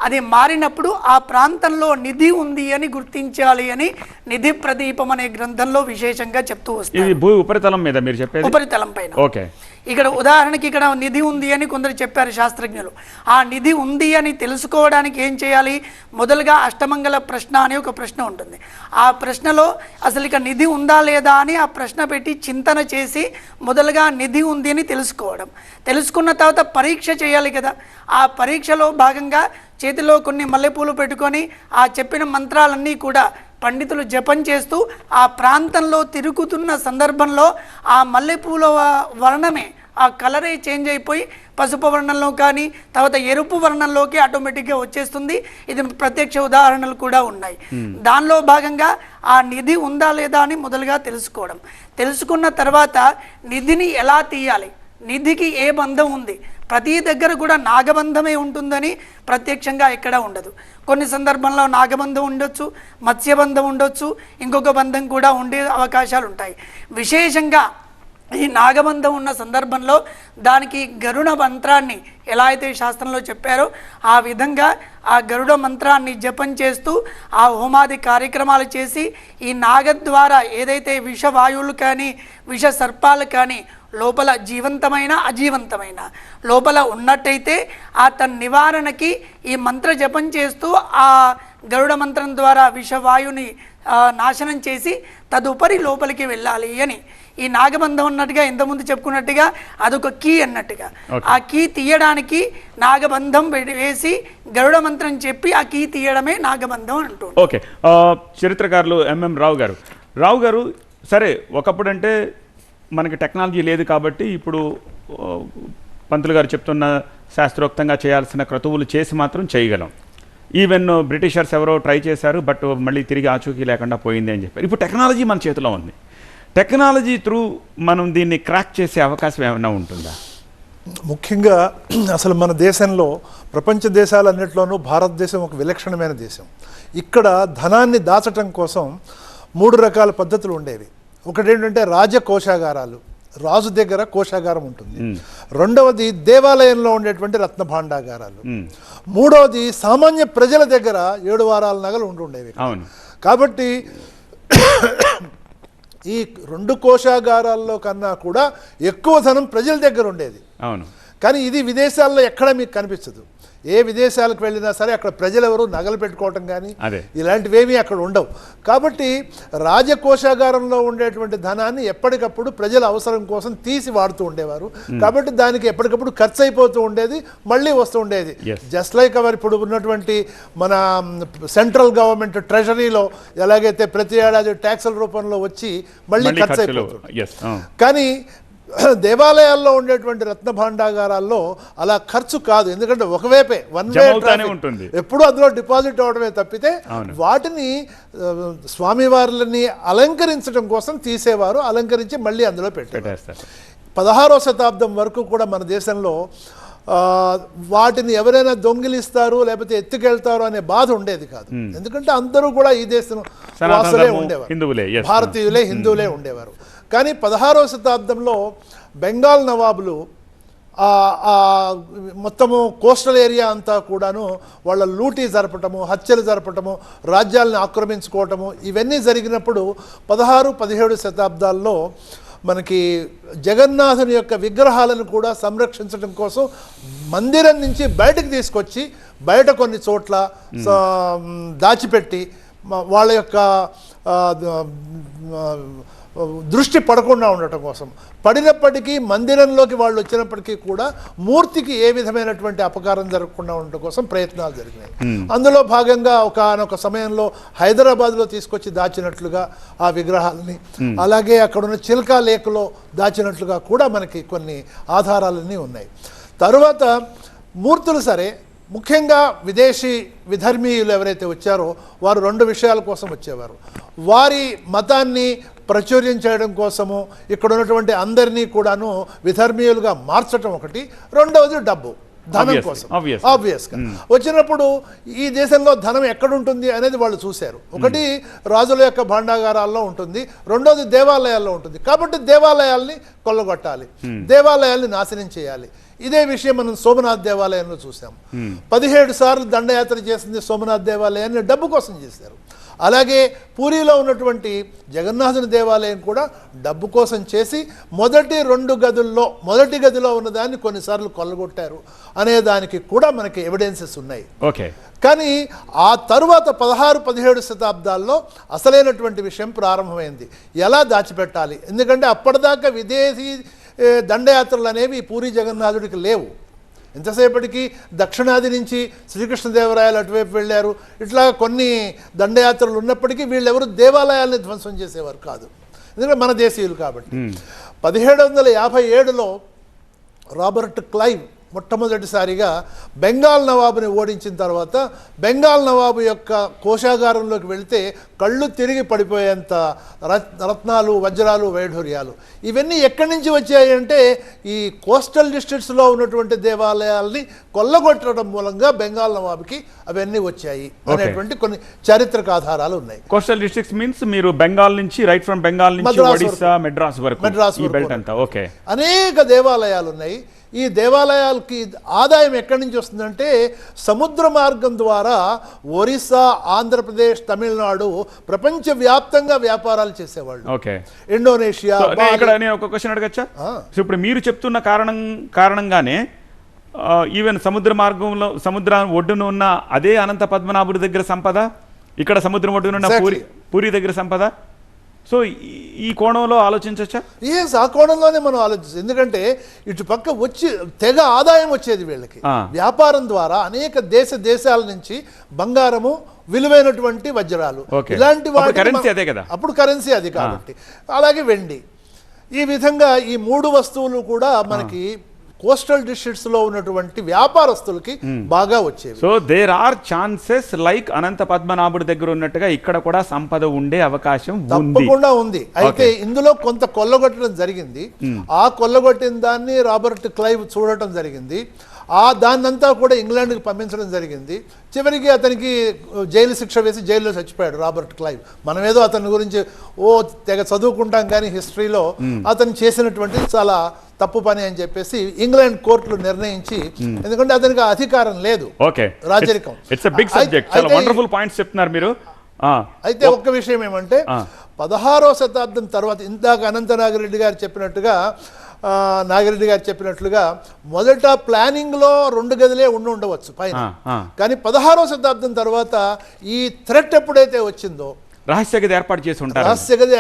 Speaker 4: అది మారినప్పుడు ఆ ప్రాంతంలో నిధి ఉంది అని గుర్తించాలి అని నిధి ప్రదీపం అనే గ్రంథంలో విశేషంగా చెప్తూ వస్తుంది.
Speaker 1: ఉపరితలం మీద మీరు చెప్పేది
Speaker 4: ఉపరితలం పైన. ఇక్కడ ఉదాహరణకి ఇక్కడ నిధి ఉంది అని కొందరు చెప్పారు శాస్త్రజ్ఞులు. ఆ నిధి ఉంది అని తెలుసుకోవడానికి ఏం చేయాలి? మొదలుగా అష్టమంగళ ప్రశ్న అనే ఒక ప్రశ్న ఉంటుంది. ఆ ప్రశ్నలో అసలు ఇక నిధి ఉందా లేదా అని ఆ ప్రశ్న పెట్టి చింతన చేసి మొదలుగా నిధి ఉంది అని తెలుసుకోవడం. తెలుసుకున్న తర్వాత పరీక్ష చేయాలి కదా. ఆ పరీక్షలో భాగంగా చేతిలో కొన్ని మల్లెపూలు పెట్టుకొని ఆ చెప్పిన మంత్రాలన్నీ కూడా పండితులు జపం చేస్తూ ఆ ప్రాంతంలో తిరుగుతున్న సందర్భంలో ఆ మల్లెపూల వర్ణమే ఆ కలరే చేంజ్ అయిపోయి పసుపు వర్ణంలో కానీ తర్వాత ఎరుపు వర్ణంలోకి ఆటోమేటిక్గా వచ్చేస్తుంది. ఇది ప్రత్యక్ష ఉదాహరణలు కూడా ఉన్నాయి. దానిలో భాగంగా ఆ నిధి ఉందా లేదా అని మొదలుగా తెలుసుకోవడం, తెలుసుకున్న తర్వాత నిధిని ఎలా తీయాలి, నిధికి ఏ బంధం ఉంది, ప్రతి దగ్గర కూడా నాగబంధమే ఉంటుందని ప్రత్యక్షంగా ఎక్కడ ఉండదు. కొన్ని సందర్భంలో నాగబంధం ఉండొచ్చు, మత్స్యబంధం ఉండొచ్చు, ఇంకొక బంధం కూడా ఉండే అవకాశాలు ఉంటాయి. విశేషంగా ఈ నాగబంధం ఉన్న సందర్భంలో దానికి గరుడ మంత్రాన్ని ఎలా అయితే శాస్త్రంలో చెప్పారో ఆ విధంగా ఆ గరుడ మంత్రాన్ని జపం చేస్తూ ఆ హోమాది కార్యక్రమాలు చేసి ఈ నాగ ద్వారా ఏదైతే విషవాయువులు కానీ విష సర్పాలు కానీ లోపల జీవంతమైన అజీవంతమైన లోపల ఉన్నట్టయితే ఆ తన నివారణకి ఈ మంత్ర జపం చేస్తూ ఆ గరుడ మంత్రం ద్వారా విషవాయుని నాశనం చేసి తదుపరి లోపలికి వెళ్ళాలి అని. ఈ నాగబంధం అన్నట్టుగా ఇంతకుముందు చెప్పుకున్నట్టుగా అదొక కీ అన్నట్టుగా ఆ కీ తీయడానికి నాగబంధం వేసి గరుడ మంత్రం చెప్పి ఆ కీ తీయడమే నాగబంధం అంటూ.
Speaker 1: ఓకే, చరిత్రకారులు ఎంఎం రావు గారు సరే, ఒకప్పుడంటే మనకి టెక్నాలజీ లేదు కాబట్టి ఇప్పుడు పంతులు గారు చెప్తున్న శాస్త్రోక్తంగా చేయాల్సిన క్రతువులు చేసి మాత్రం చేయగలం. ఈవెన్ బ్రిటిషర్స్ ఎవరో ట్రై చేశారు, బట్ మళ్ళీ తిరిగి ఆచూకీ లేకుండా పోయింది అని చెప్పారు. ఇప్పుడు టెక్నాలజీ మన చేతిలో ఉంది. టెక్నాలజీ త్రూ మనం దీన్ని క్రాక్ చేసే అవకాశం ఏమైనా ఉంటుందా?
Speaker 5: ముఖ్యంగా అసలు మన దేశంలో ప్రపంచ దేశాలన్నింటిలోనూ భారతదేశం ఒక విలక్షణమైన దేశం. ఇక్కడ ధనాన్ని దాచటం కోసం 3 రకాల పద్ధతులు ఉండేవి. ఒకటి ఏంటంటే రాజకోశాగారాలు, రాజు దగ్గర కోశాగారం ఉంటుంది. రెండవది దేవాలయంలో ఉండేటువంటి రత్న భాండాగారాలు. మూడవది సామాన్య ప్రజల దగ్గర 7 వారాల నగలు ఉంటుండేవి. కాబట్టి ఈ 2 కోశాగారాల్లో కన్నా కూడా ఎక్కువ ధనం ప్రజల దగ్గర ఉండేది. కానీ ఇది విదేశాల్లో ఎక్కడ మీకు కనిపించదు. ఏ విదేశాలకు వెళ్ళినా సరే అక్కడ ప్రజలు ఎవరు నగలు పెట్టుకోవటం కానీ ఇలాంటివేమీ అక్కడ ఉండవు. కాబట్టి రాజకోశాగారంలో ఉండేటువంటి ధనాన్ని ఎప్పటికప్పుడు ప్రజల అవసరం కోసం తీసి వాడుతూ ఉండేవారు. కాబట్టి దానికి ఎప్పటికప్పుడు ఖర్చు అయిపోతూ ఉండేది, మళ్ళీ వస్తూ ఉండేది. జస్ట్ లైక్ అవర్ ఇప్పుడు ఉన్నటువంటి మన సెంట్రల్ గవర్నమెంట్ ట్రెజరీలో ఎలాగైతే ప్రతి ఏడాది ట్యాక్సుల రూపంలో వచ్చి మళ్ళీ ఖర్చు అయిపోతుంది. కానీ దేవాలయాల్లో ఉండేటువంటి రత్న భాండాగారాల్లో అలా ఖర్చు కాదు. ఎందుకంటే ఒకవైపే వన్ వే ఉంటుంది, ఎప్పుడు అందులో డిపాజిట్ అవడమే తప్పితే వాటిని స్వామివార్లని అలంకరించడం కోసం తీసేవారు, అలంకరించి మళ్ళీ అందులో పెట్టేస్తారు. 16వ శతాబ్దం వరకు కూడా మన దేశంలో వాటిని ఎవరైనా దొంగిలిస్తారు లేకపోతే ఎత్తుకెళ్తారు అనే బాధ ఉండేది కాదు. ఎందుకంటే అందరూ కూడా ఈ దేశం వాసులే ఉండేవారు, భారతీయులే, హిందువులే ఉండేవారు. కానీ 16వ శతాబ్దంలో బెంగాల్ నవాబులు మొత్తము కోస్టల్ ఏరియా అంతా కూడాను వాళ్ళ లూటీ జరపటము, హత్యలు జరపటము, రాజ్యాలను ఆక్రమించుకోవటము ఇవన్నీ జరిగినప్పుడు 16, 17 శతాబ్దాల్లో మనకి జగన్నాథుని యొక్క విగ్రహాలను కూడా సంరక్షించడం కోసం మందిరం నుంచి బయటకు తీసుకొచ్చి బయట కొన్ని చోట్ల దాచిపెట్టి వాళ్ళ యొక్క దృష్టి పడకుండా ఉండటం కోసం, పడినప్పటికీ మందిరంలోకి వాళ్ళు వచ్చినప్పటికీ కూడా మూర్తికి ఏ విధమైనటువంటి అపకారం జరగకుండా ఉండటం కోసం ప్రయత్నాలు జరిగినాయి. అందులో భాగంగా ఒకనొక సమయంలో హైదరాబాద్లో తీసుకొచ్చి దాచినట్లుగా ఆ విగ్రహాలని, అలాగే అక్కడున్న చిల్కా లేక్లో దాచినట్లుగా కూడా మనకి కొన్ని ఆధారాలన్నీ ఉన్నాయి. తరువాత మూర్తులు సరే, ముఖ్యంగా విదేశీ విధర్మీయులు ఎవరైతే వచ్చారో వారు 2 విషయాల కోసం వచ్చేవారు. వారి మతాన్ని ప్రచుర్యం చేయడం కోసము ఇక్కడ ఉన్నటువంటి అందరినీ కూడాను విధర్మీయులుగా మార్చడం ఒకటి, రెండవది డబ్బు, ధనం కోసం. ఆబ్వియస్గా వచ్చినప్పుడు ఈ దేశంలో ధనం ఎక్కడుంటుంది అనేది వాళ్ళు చూశారు. ఒకటి రాజుల యొక్క భాండాగారాల్లో ఉంటుంది, రెండోది దేవాలయాల్లో ఉంటుంది. కాబట్టి దేవాలయాల్ని కొల్లగొట్టాలి, దేవాలయాల్ని నాశనం చేయాలి. ఇదే విషయం మనం సోమనాథ్ దేవాలయంలో చూసాం. 17 సార్లు దండయాత్ర చేసింది సోమనాథ్ దేవాలయాన్ని డబ్బు కోసం చేశారు. అలాగే పూరిలో ఉన్నటువంటి జగన్నాథుని దేవాలయం కూడా డబ్బు కోసం చేసి మొదటి 2 గదుల్లో మొదటి గదిలో ఉన్నదాన్ని కొన్నిసార్లు కొల్లగొట్టారు అనే దానికి కూడా మనకి ఎవిడెన్సెస్ ఉన్నాయి. కానీ ఆ తరువాత 16, 17 శతాబ్దాల్లో అసలైనటువంటి విషయం ప్రారంభమైంది, ఎలా దాచిపెట్టాలి. ఎందుకంటే అప్పటిదాకా విదేశీ దండయాత్రలు అనేవి పూరి జగన్నాథుడికి లేవు. ఎంతసేపటికి దక్షిణాది నుంచి శ్రీకృష్ణదేవరాయలు అటువైపు వెళ్ళారు. ఇట్లా కొన్ని దండయాత్రలు ఉన్నప్పటికీ వీళ్ళెవరు దేవాలయాల్ని ధ్వంసం చేసేవారు కాదు, ఎందుకంటే మన దేశీయులు కాబట్టి. 1757లో రాబర్ట్ క్లైవ్ మొట్టమొదటిసారిగా బెంగాల్ నవాబుని ఓడించిన తర్వాత బెంగాల్ నవాబు యొక్క కోశాగారంలోకి వెళితే కళ్ళు తిరిగి పడిపోయేంత రత్నాలు, వజ్రాలు, వైఢూర్యాలు ఇవన్నీ ఎక్కడి నుంచి వచ్చాయి అంటే ఈ కోస్టల్ డిస్ట్రిక్ట్స్లో ఉన్నటువంటి దేవాలయాల్ని కొల్లగొట్టడం మూలంగా బెంగాల్ నవాబుకి అవన్నీ వచ్చాయి అనేటువంటి కొన్ని చారిత్రక ఆధారాలు ఉన్నాయి.
Speaker 1: కోస్టల్ డిస్ట్రిక్ట్స్ మీన్స్ మీరు బెంగాల్ నుంచి, రైట్ ఫ్రమ్ బెంగాల్ నుంచి ఒడిస్సా, మెడ్రాస్ వరకు ఈ బెల్ట్ అంతా. ఓకే,
Speaker 5: అనేక దేవాలయాలు ఉన్నాయి. ఈ దేవాలయాలకి ఆదాయం ఎక్కడి నుంచి వస్తుందంటే సముద్ర మార్గం ద్వారా ఒరిస్సా, ఆంధ్రప్రదేశ్, తమిళనాడు ప్రపంచవ్యాప్తంగా వ్యాపారాలు చేసేవాళ్ళు.
Speaker 1: Okay,
Speaker 5: Indonesia.
Speaker 1: ఇక్కడ నేను ఒక క్వశ్చన్ అడగచ్చా? సో ఇప్పుడు మీరు చెప్తున్న కారణంగానే ఈవెన్ సముద్ర మార్గంలో, సముద్ర ఒడ్డున ఉన్న అదే అనంత పద్మనాభుడి దగ్గర సంపద, ఇక్కడ సముద్రం ఒడ్డున ఉన్న పూరి దగ్గర సంపద. సో ఈ కోణంలో ఆలోచించవచ్చా?
Speaker 5: ఆ కోణంలోనే మనం ఆలోచించాం. ఎందుకంటే ఇటు పక్క వచ్చి తెగ ఆదాయం వచ్చేది వీళ్ళకి వ్యాపారం ద్వారా. అనేక దేశాల నుంచి బంగారము, విలువైనటువంటి వజ్రాలు, ఇలాంటి వాటి అప్పుడు కరెన్సీ అది కాబట్టి, అలాగే వెండి. ఈ విధంగా ఈ 3 వస్తువులు కూడా మనకి కోస్టల్ డిస్ట్రిక్ట్స్ లో ఉన్నటువంటి వ్యాపారస్తులకి బాగా వచ్చేవి.
Speaker 1: So there are chances like Anantha పద్మనాభుడి దగ్గర ఉన్నట్టుగా ఇక్కడ కూడా సంపద ఉండే అవకాశం
Speaker 5: తప్పకుండా ఉంది. అయితే ఇందులో కొంత కొల్లగొట్టడం జరిగింది. ఆ కొల్లగొట్టిన దాన్ని రాబర్ట్ క్లైవ్ చూడటం జరిగింది. దాన్నంతా కూడా ఇంగ్లాండ్కి పంపించడం జరిగింది. చివరికి అతనికి జైలు శిక్ష వేసి జైల్లో చచ్చిపోయాడు రాబర్ట్ క్లైవ్. మనం ఏదో అతని గురించి తెగ చదువుకుంటాం కానీ హిస్టరీలో అతను చేసినటువంటి చాలా తప్పు పని అని చెప్పేసి ఇంగ్లాండ్ కోర్టులు నిర్ణయించి, ఎందుకంటే అతనికి అధికారం లేదు, రాజరికం. అయితే ఒక్క విషయం ఏమంటే 16వ శతాబ్దం తర్వాత ఇందాక అనంత నాగిరెడ్డి గారు చెప్పినట్లుగా మొదట ప్లానింగ్ లో 2 గదులే ఉండవచ్చు పైన. కానీ 16వ శతాబ్దం తర్వాత ఈ థ్రెట్ ఎప్పుడైతే వచ్చిందో
Speaker 1: రహస్య గది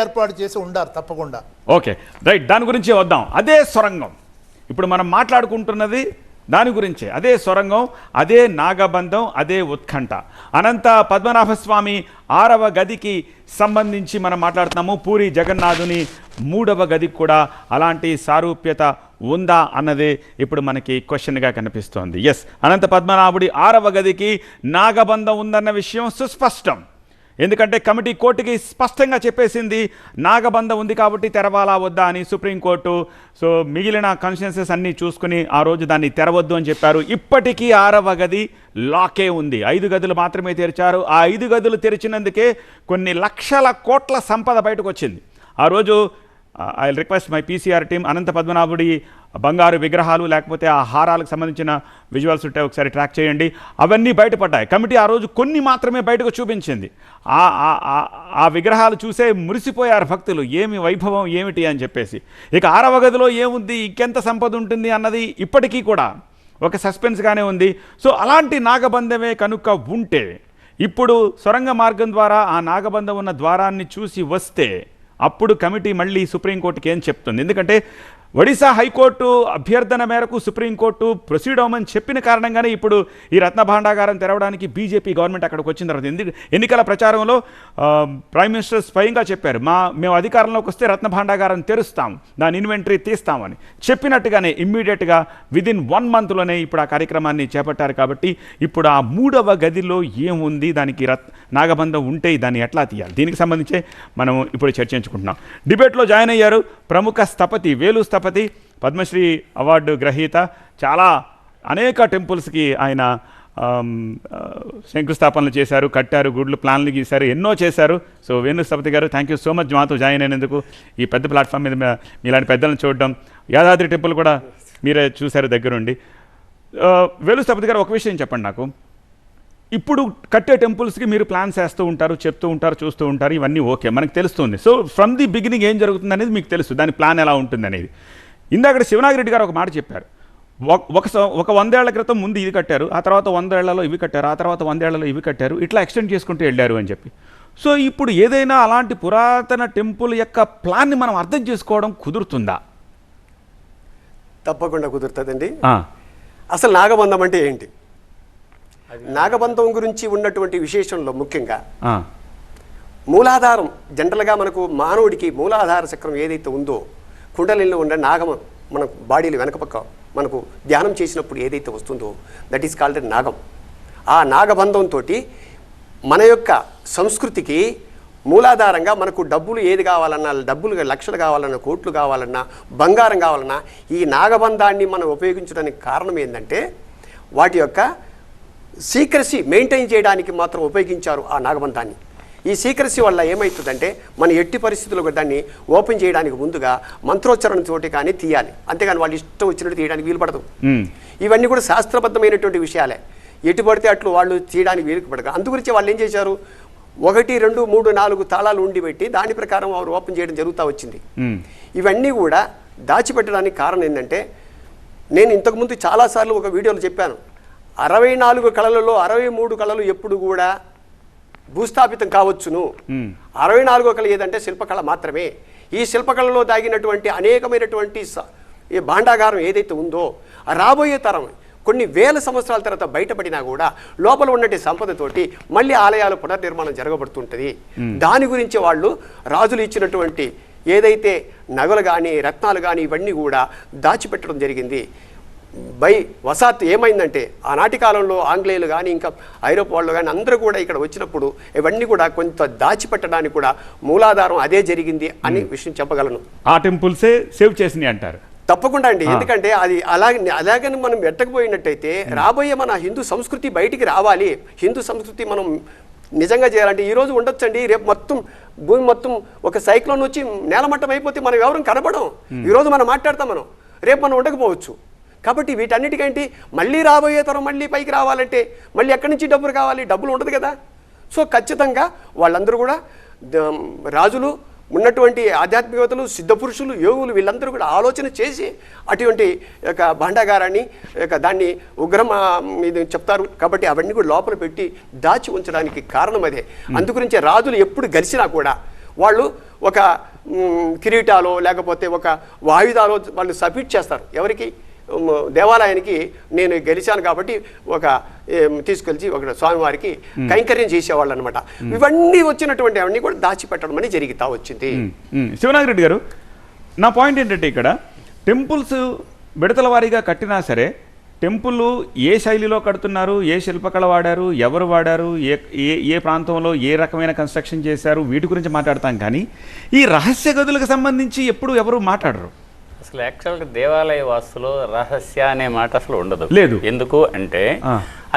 Speaker 1: ఏర్పాటు
Speaker 5: చేసి ఉండారు తప్పకుండా.
Speaker 1: ఓకే, రైట్, దాని గురించి వద్దాం. అదే సొరంగం ఇప్పుడు మనం మాట్లాడుకుంటున్నది, దాని గురించే. అదే సొరంగం, అదే నాగబంధం, అదే ఉత్కంఠ. అనంత పద్మనాభ స్వామి 6వ గదికి సంబంధించి మనం మాట్లాడుతున్నాము. పూరి జగన్నాథుని 3వ గదికి కూడా అలాంటి సారూప్యత ఉందా అన్నదే ఇప్పుడు మనకి క్వశ్చన్గా కనిపిస్తోంది. ఎస్, అనంత పద్మనాభుడి 6వ గదికి నాగబంధం ఉందన్న విషయం సుస్పష్టం. ఎందుకంటే కమిటీ కోర్టుకి స్పష్టంగా చెప్పేసింది నాగబంధం ఉంది కాబట్టి తెరవాలా వద్దా అని సుప్రీంకోర్టు. సో మిగిలిన కన్సెన్సెస్ అన్నీ చూసుకుని ఆ రోజు దాన్ని తెరవద్దు అని చెప్పారు. ఇప్పటికీ 6వ గది లాకే ఉంది. 5 గదులు మాత్రమే తెరిచారు. ఆ 5 గదులు తెరిచినందుకే కొన్ని లక్షల కోట్ల సంపద బయటకు వచ్చింది. ఆ రోజు I request my PCR team, Anantha పద్మనాభుడి బంగారు విగ్రహాలు లేకపోతే ఆ హారాలకు సంబంధించిన విజువల్స్ ఉంటే ఒకసారి ట్రాక్ చేయండి. అవన్నీ బయటపడ్డాయి. కమిటీ ఆ రోజు కొన్ని మాత్రమే బయటకు చూపించింది. ఆ విగ్రహాలు చూసే మురిసిపోయారు భక్తులు, ఏమి వైభవం ఏమిటి అని చెప్పేసి. ఇక 6వ గదిలో ఏముంది, ఇంకెంత సంపద ఉంటుంది అన్నది ఇప్పటికీ కూడా ఒక సస్పెన్స్గానే ఉంది. సో అలాంటి నాగబంధమే కనుక ఉంటే ఇప్పుడు సొరంగ మార్గం ద్వారా ఆ నాగబంధం ఉన్న ద్వారాన్ని చూసి వస్తే అప్పుడు కమిటీ మళ్ళీ సుప్రీంకోర్టుకి ఏం చెప్తుంది? ఎందుకంటే ఒడిశా హైకోర్టు అభ్యర్థన మేరకు సుప్రీంకోర్టు ప్రొసీడ్ అవ్వమని చెప్పిన కారణంగానే ఇప్పుడు ఈ రత్న భాండాగారం తెరవడానికి బీజేపీ గవర్నమెంట్ అక్కడికి వచ్చిన తర్వాత ఎన్నికల ప్రచారంలో ప్రైమ్ మినిస్టర్ స్వయంగా చెప్పారు, మేము అధికారంలోకి వస్తే రత్న భాండాగారం తెరుస్తాం, దాని ఇన్వెంటరీ తీస్తామని చెప్పినట్టుగానే ఇమ్మీడియట్గా విదిన్ 1 మంత్లోనే ఇప్పుడు ఆ కార్యక్రమాన్ని చేపట్టారు. కాబట్టి ఇప్పుడు ఆ 3వ గదిలో ఏముంది, దానికి నాగబంధం ఉంటే దాన్ని ఎట్లా తీయాలి, దీనికి సంబంధించే మనం ఇప్పుడు చర్చించుకుంటున్నాం. డిబేట్లో జాయిన్ అయ్యారు ప్రముఖ స్థపతి, వేలు స్థపతి, పద్మశ్రీ అవార్డు గ్రహీత, చాలా అనేక టెంపుల్స్కి ఆయన శంకుస్థాపనలు చేశారు, కట్టారు, గుడ్లు ప్లాన్లు గీశారు, ఎన్నో చేశారు. సో వేణు స్థపతి గారు, థ్యాంక్ యూ సో మచ్ మాతో జాయిన్ అయినందుకు. ఈ పెద్ద ప్లాట్ఫామ్ మీద మీలాంటి పెద్దలను చూడడం, యాదాద్రి టెంపుల్ కూడా మీరే చూశారు దగ్గరుండి. వేణు స్థపతి గారు, ఒక విషయం చెప్పండి నాకు. ఇప్పుడు కట్టే టెంపుల్స్కి మీరు ప్లాన్స్ వేస్తూ ఉంటారు, చెప్తూ ఉంటారు, చూస్తూ ఉంటారు, ఇవన్నీ ఓకే, మనకు తెలుస్తుంది. సో ఫ్రమ్ ది బిగినింగ్ ఏం జరుగుతుంది అనేది మీకు తెలుసు, దాని ప్లాన్ ఎలా ఉంటుంది అనేది. ఇందాక శివనాగిరెడ్డి గారు ఒక మాట చెప్పారు, ఒక 100 ఏళ్ల క్రితం ముందు ఇది కట్టారు, ఆ తర్వాత 100 ఏళ్లలో ఇవి కట్టారు, ఆ తర్వాత 100 ఏళ్లలో ఇవి కట్టారు, ఇట్లా ఎక్స్టెండ్ చేసుకుంటూ వెళ్ళారు అని చెప్పి. సో ఇప్పుడు ఏదైనా అలాంటి పురాతన టెంపుల్ యొక్క ప్లాన్ని మనం అర్థం చేసుకోవడం కుదురుతుందా?
Speaker 6: తప్పకుండా కుదురుతుందండి. అసలు నాగబంధం అంటే ఏంటి? నాగబంధం గురించి ఉన్నటువంటి విశేషంలో ముఖ్యంగా మూలాధారం, జనరల్గా మనకు మానవుడికి మూలాధార చక్రం ఏదైతే ఉందో కుండలిలో ఉండే నాగం మన బాడీలో వెనక పక్క మనకు ధ్యానం చేసినప్పుడు ఏదైతే వస్తుందో దట్ ఈస్ కాల్డ్ నాగం. ఆ నాగబంధంతో మన యొక్క సంస్కృతికి మూలాధారంగా మనకు డబ్బులు ఏది కావాలన్నా, డబ్బులు లక్షలు కావాలన్నా, కోట్లు కావాలన్నా, బంగారం కావాలన్నా ఈ నాగబంధాన్ని మనం ఉపయోగించడానికి కారణం ఏంటంటే వాటి యొక్క సీక్రసీ మెయింటైన్ చేయడానికి మాత్రం ఉపయోగించారు ఆ నాగబంధాన్ని. ఈ సీక్రసీ వల్ల ఏమవుతుందంటే మన ఎట్టి పరిస్థితుల్లో దాన్ని ఓపెన్ చేయడానికి ముందుగా మంత్రోచ్చరణతోటి కానీ తీయాలి, అంతేగాని వాళ్ళు ఇష్టం వచ్చినట్టు తీయడానికి వీలు పడదు. ఇవన్నీ కూడా శాస్త్రబద్ధమైనటువంటి విషయాలే. ఎటు పడితే అట్లు వాళ్ళు తీయడానికి వీలు పడదు. అందుగురించి వాళ్ళు ఏం చేశారు, 1, 2, 3, 4 తాళాలు ఉండి పెట్టి దాని ప్రకారం వారు ఓపెన్ చేయడం జరుగుతూ వచ్చింది. ఇవన్నీ కూడా దాచిపెట్టడానికి కారణం ఏంటంటే నేను ఇంతకుముందు చాలాసార్లు ఒక వీడియోలో చెప్పాను, 64 కళలలో 63 కళలు ఎప్పుడు కూడా భూస్థాపితం కావచ్చును. 64వ కళ ఏదంటే శిల్పకళ మాత్రమే. ఈ శిల్పకళలో దాగినటువంటి అనేకమైనటువంటి ఈ భాండాగారం ఏదైతే ఉందో రాబోయే తరం కొన్ని వేల సంవత్సరాల తర్వాత బయటపడినా కూడా లోపల ఉన్నటువంటి సంపదతోటి మళ్ళీ ఆలయాల పునర్నిర్మాణం జరగబడుతుంటుంది. దాని గురించి వాళ్ళు రాజులు ఇచ్చినటువంటి ఏదైతే నగలు కానీ రత్నాలు కానీ ఇవన్నీ కూడా దాచిపెట్టడం జరిగింది. వసాత్ ఏమైందంటే ఆనాటి కాలంలో ఆంగ్లేయులు కానీ ఇంకా ఐరోపా వాళ్ళు కానీ అందరూ కూడా ఇక్కడ వచ్చినప్పుడు ఇవన్నీ కూడా కొంత దాచిపెట్టడానికి కూడా మూలాధారం అదే జరిగింది అని విషయం చెప్పగలను.
Speaker 1: ఆ టెంపుల్సే సేవ్ చేసినాయి అంటారు.
Speaker 6: తప్పకుండా అండి, ఎందుకంటే అది అలాగని మనం ఎట్టకపోయినట్టయితే రాబోయే మన హిందూ సంస్కృతి బయటికి రావాలి. హిందూ సంస్కృతి మనం నిజంగా చేయాలంటే ఈరోజు ఉండొచ్చండి, రేపు మొత్తం భూమి మొత్తం ఒక సైక్లోన్ వచ్చి నేలమట్టం అయిపోతే మనం ఎవరం కనపడం. ఈరోజు మనం మాట్లాడతాం, మనం రేపు మనం ఉండకపోవచ్చు. కాబట్టి వీటన్నిటికంటే మళ్ళీ రాబోయే తరం మళ్ళీ పైకి రావాలంటే మళ్ళీ ఎక్కడి నుంచి డబ్బులు కావాలి, డబ్బులు ఉండదు కదా. సో ఖచ్చితంగా వాళ్ళందరూ కూడా రాజులు ఉన్నటువంటి ఆధ్యాత్మికతలు, సిద్ధపురుషులు, యోగులు వీళ్ళందరూ కూడా ఆలోచన చేసి అటువంటి యొక్క భాండాగారాన్ని దాన్ని ఉగ్రం ఇది చెప్తారు. కాబట్టి అవన్నీ కూడా లోపల పెట్టి దాచి ఉంచడానికి కారణం అదే. అందుగురించే రాజులు ఎప్పుడు గెలిచినా కూడా వాళ్ళు ఒక కిరీటాలో లేకపోతే ఒక వాయుధాలో వాళ్ళు సబ్మిట్ చేస్తారు. ఎవరికి? దేవాలయానికి నేను గెలిచాను కాబట్టి ఒక తీసుకెళ్ళి ఒక స్వామివారికి కైంకర్యం చేసేవాళ్ళు అనమాట. ఇవన్నీ వచ్చినటువంటి అవన్నీ కూడా దాచిపెట్టడం అని జరుగుతూ వచ్చింది.
Speaker 1: శివనాగిరెడ్డి గారు, నా పాయింట్ ఏంటంటే ఇక్కడ టెంపుల్స్ విడతల వారీగా కట్టినా సరే టెంపుల్ ఏ శైలిలో కడుతున్నారు, ఏ శిల్పకళ వాడారు, ఎవరు వాడారు, ఏ ప్రాంతంలో ఏ రకమైన కన్స్ట్రక్షన్ చేశారు, వీటి గురించి మాట్లాడతాం. కానీ ఈ రహస్య గదులకు సంబంధించి ఎప్పుడు ఎవరు మాట్లాడరు.
Speaker 2: అసలు యాక్చువల్గా దేవాలయ వాస్తులో రహస్య అనే మాట అసలు ఉండదు.
Speaker 1: లేదు.
Speaker 2: ఎందుకు అంటే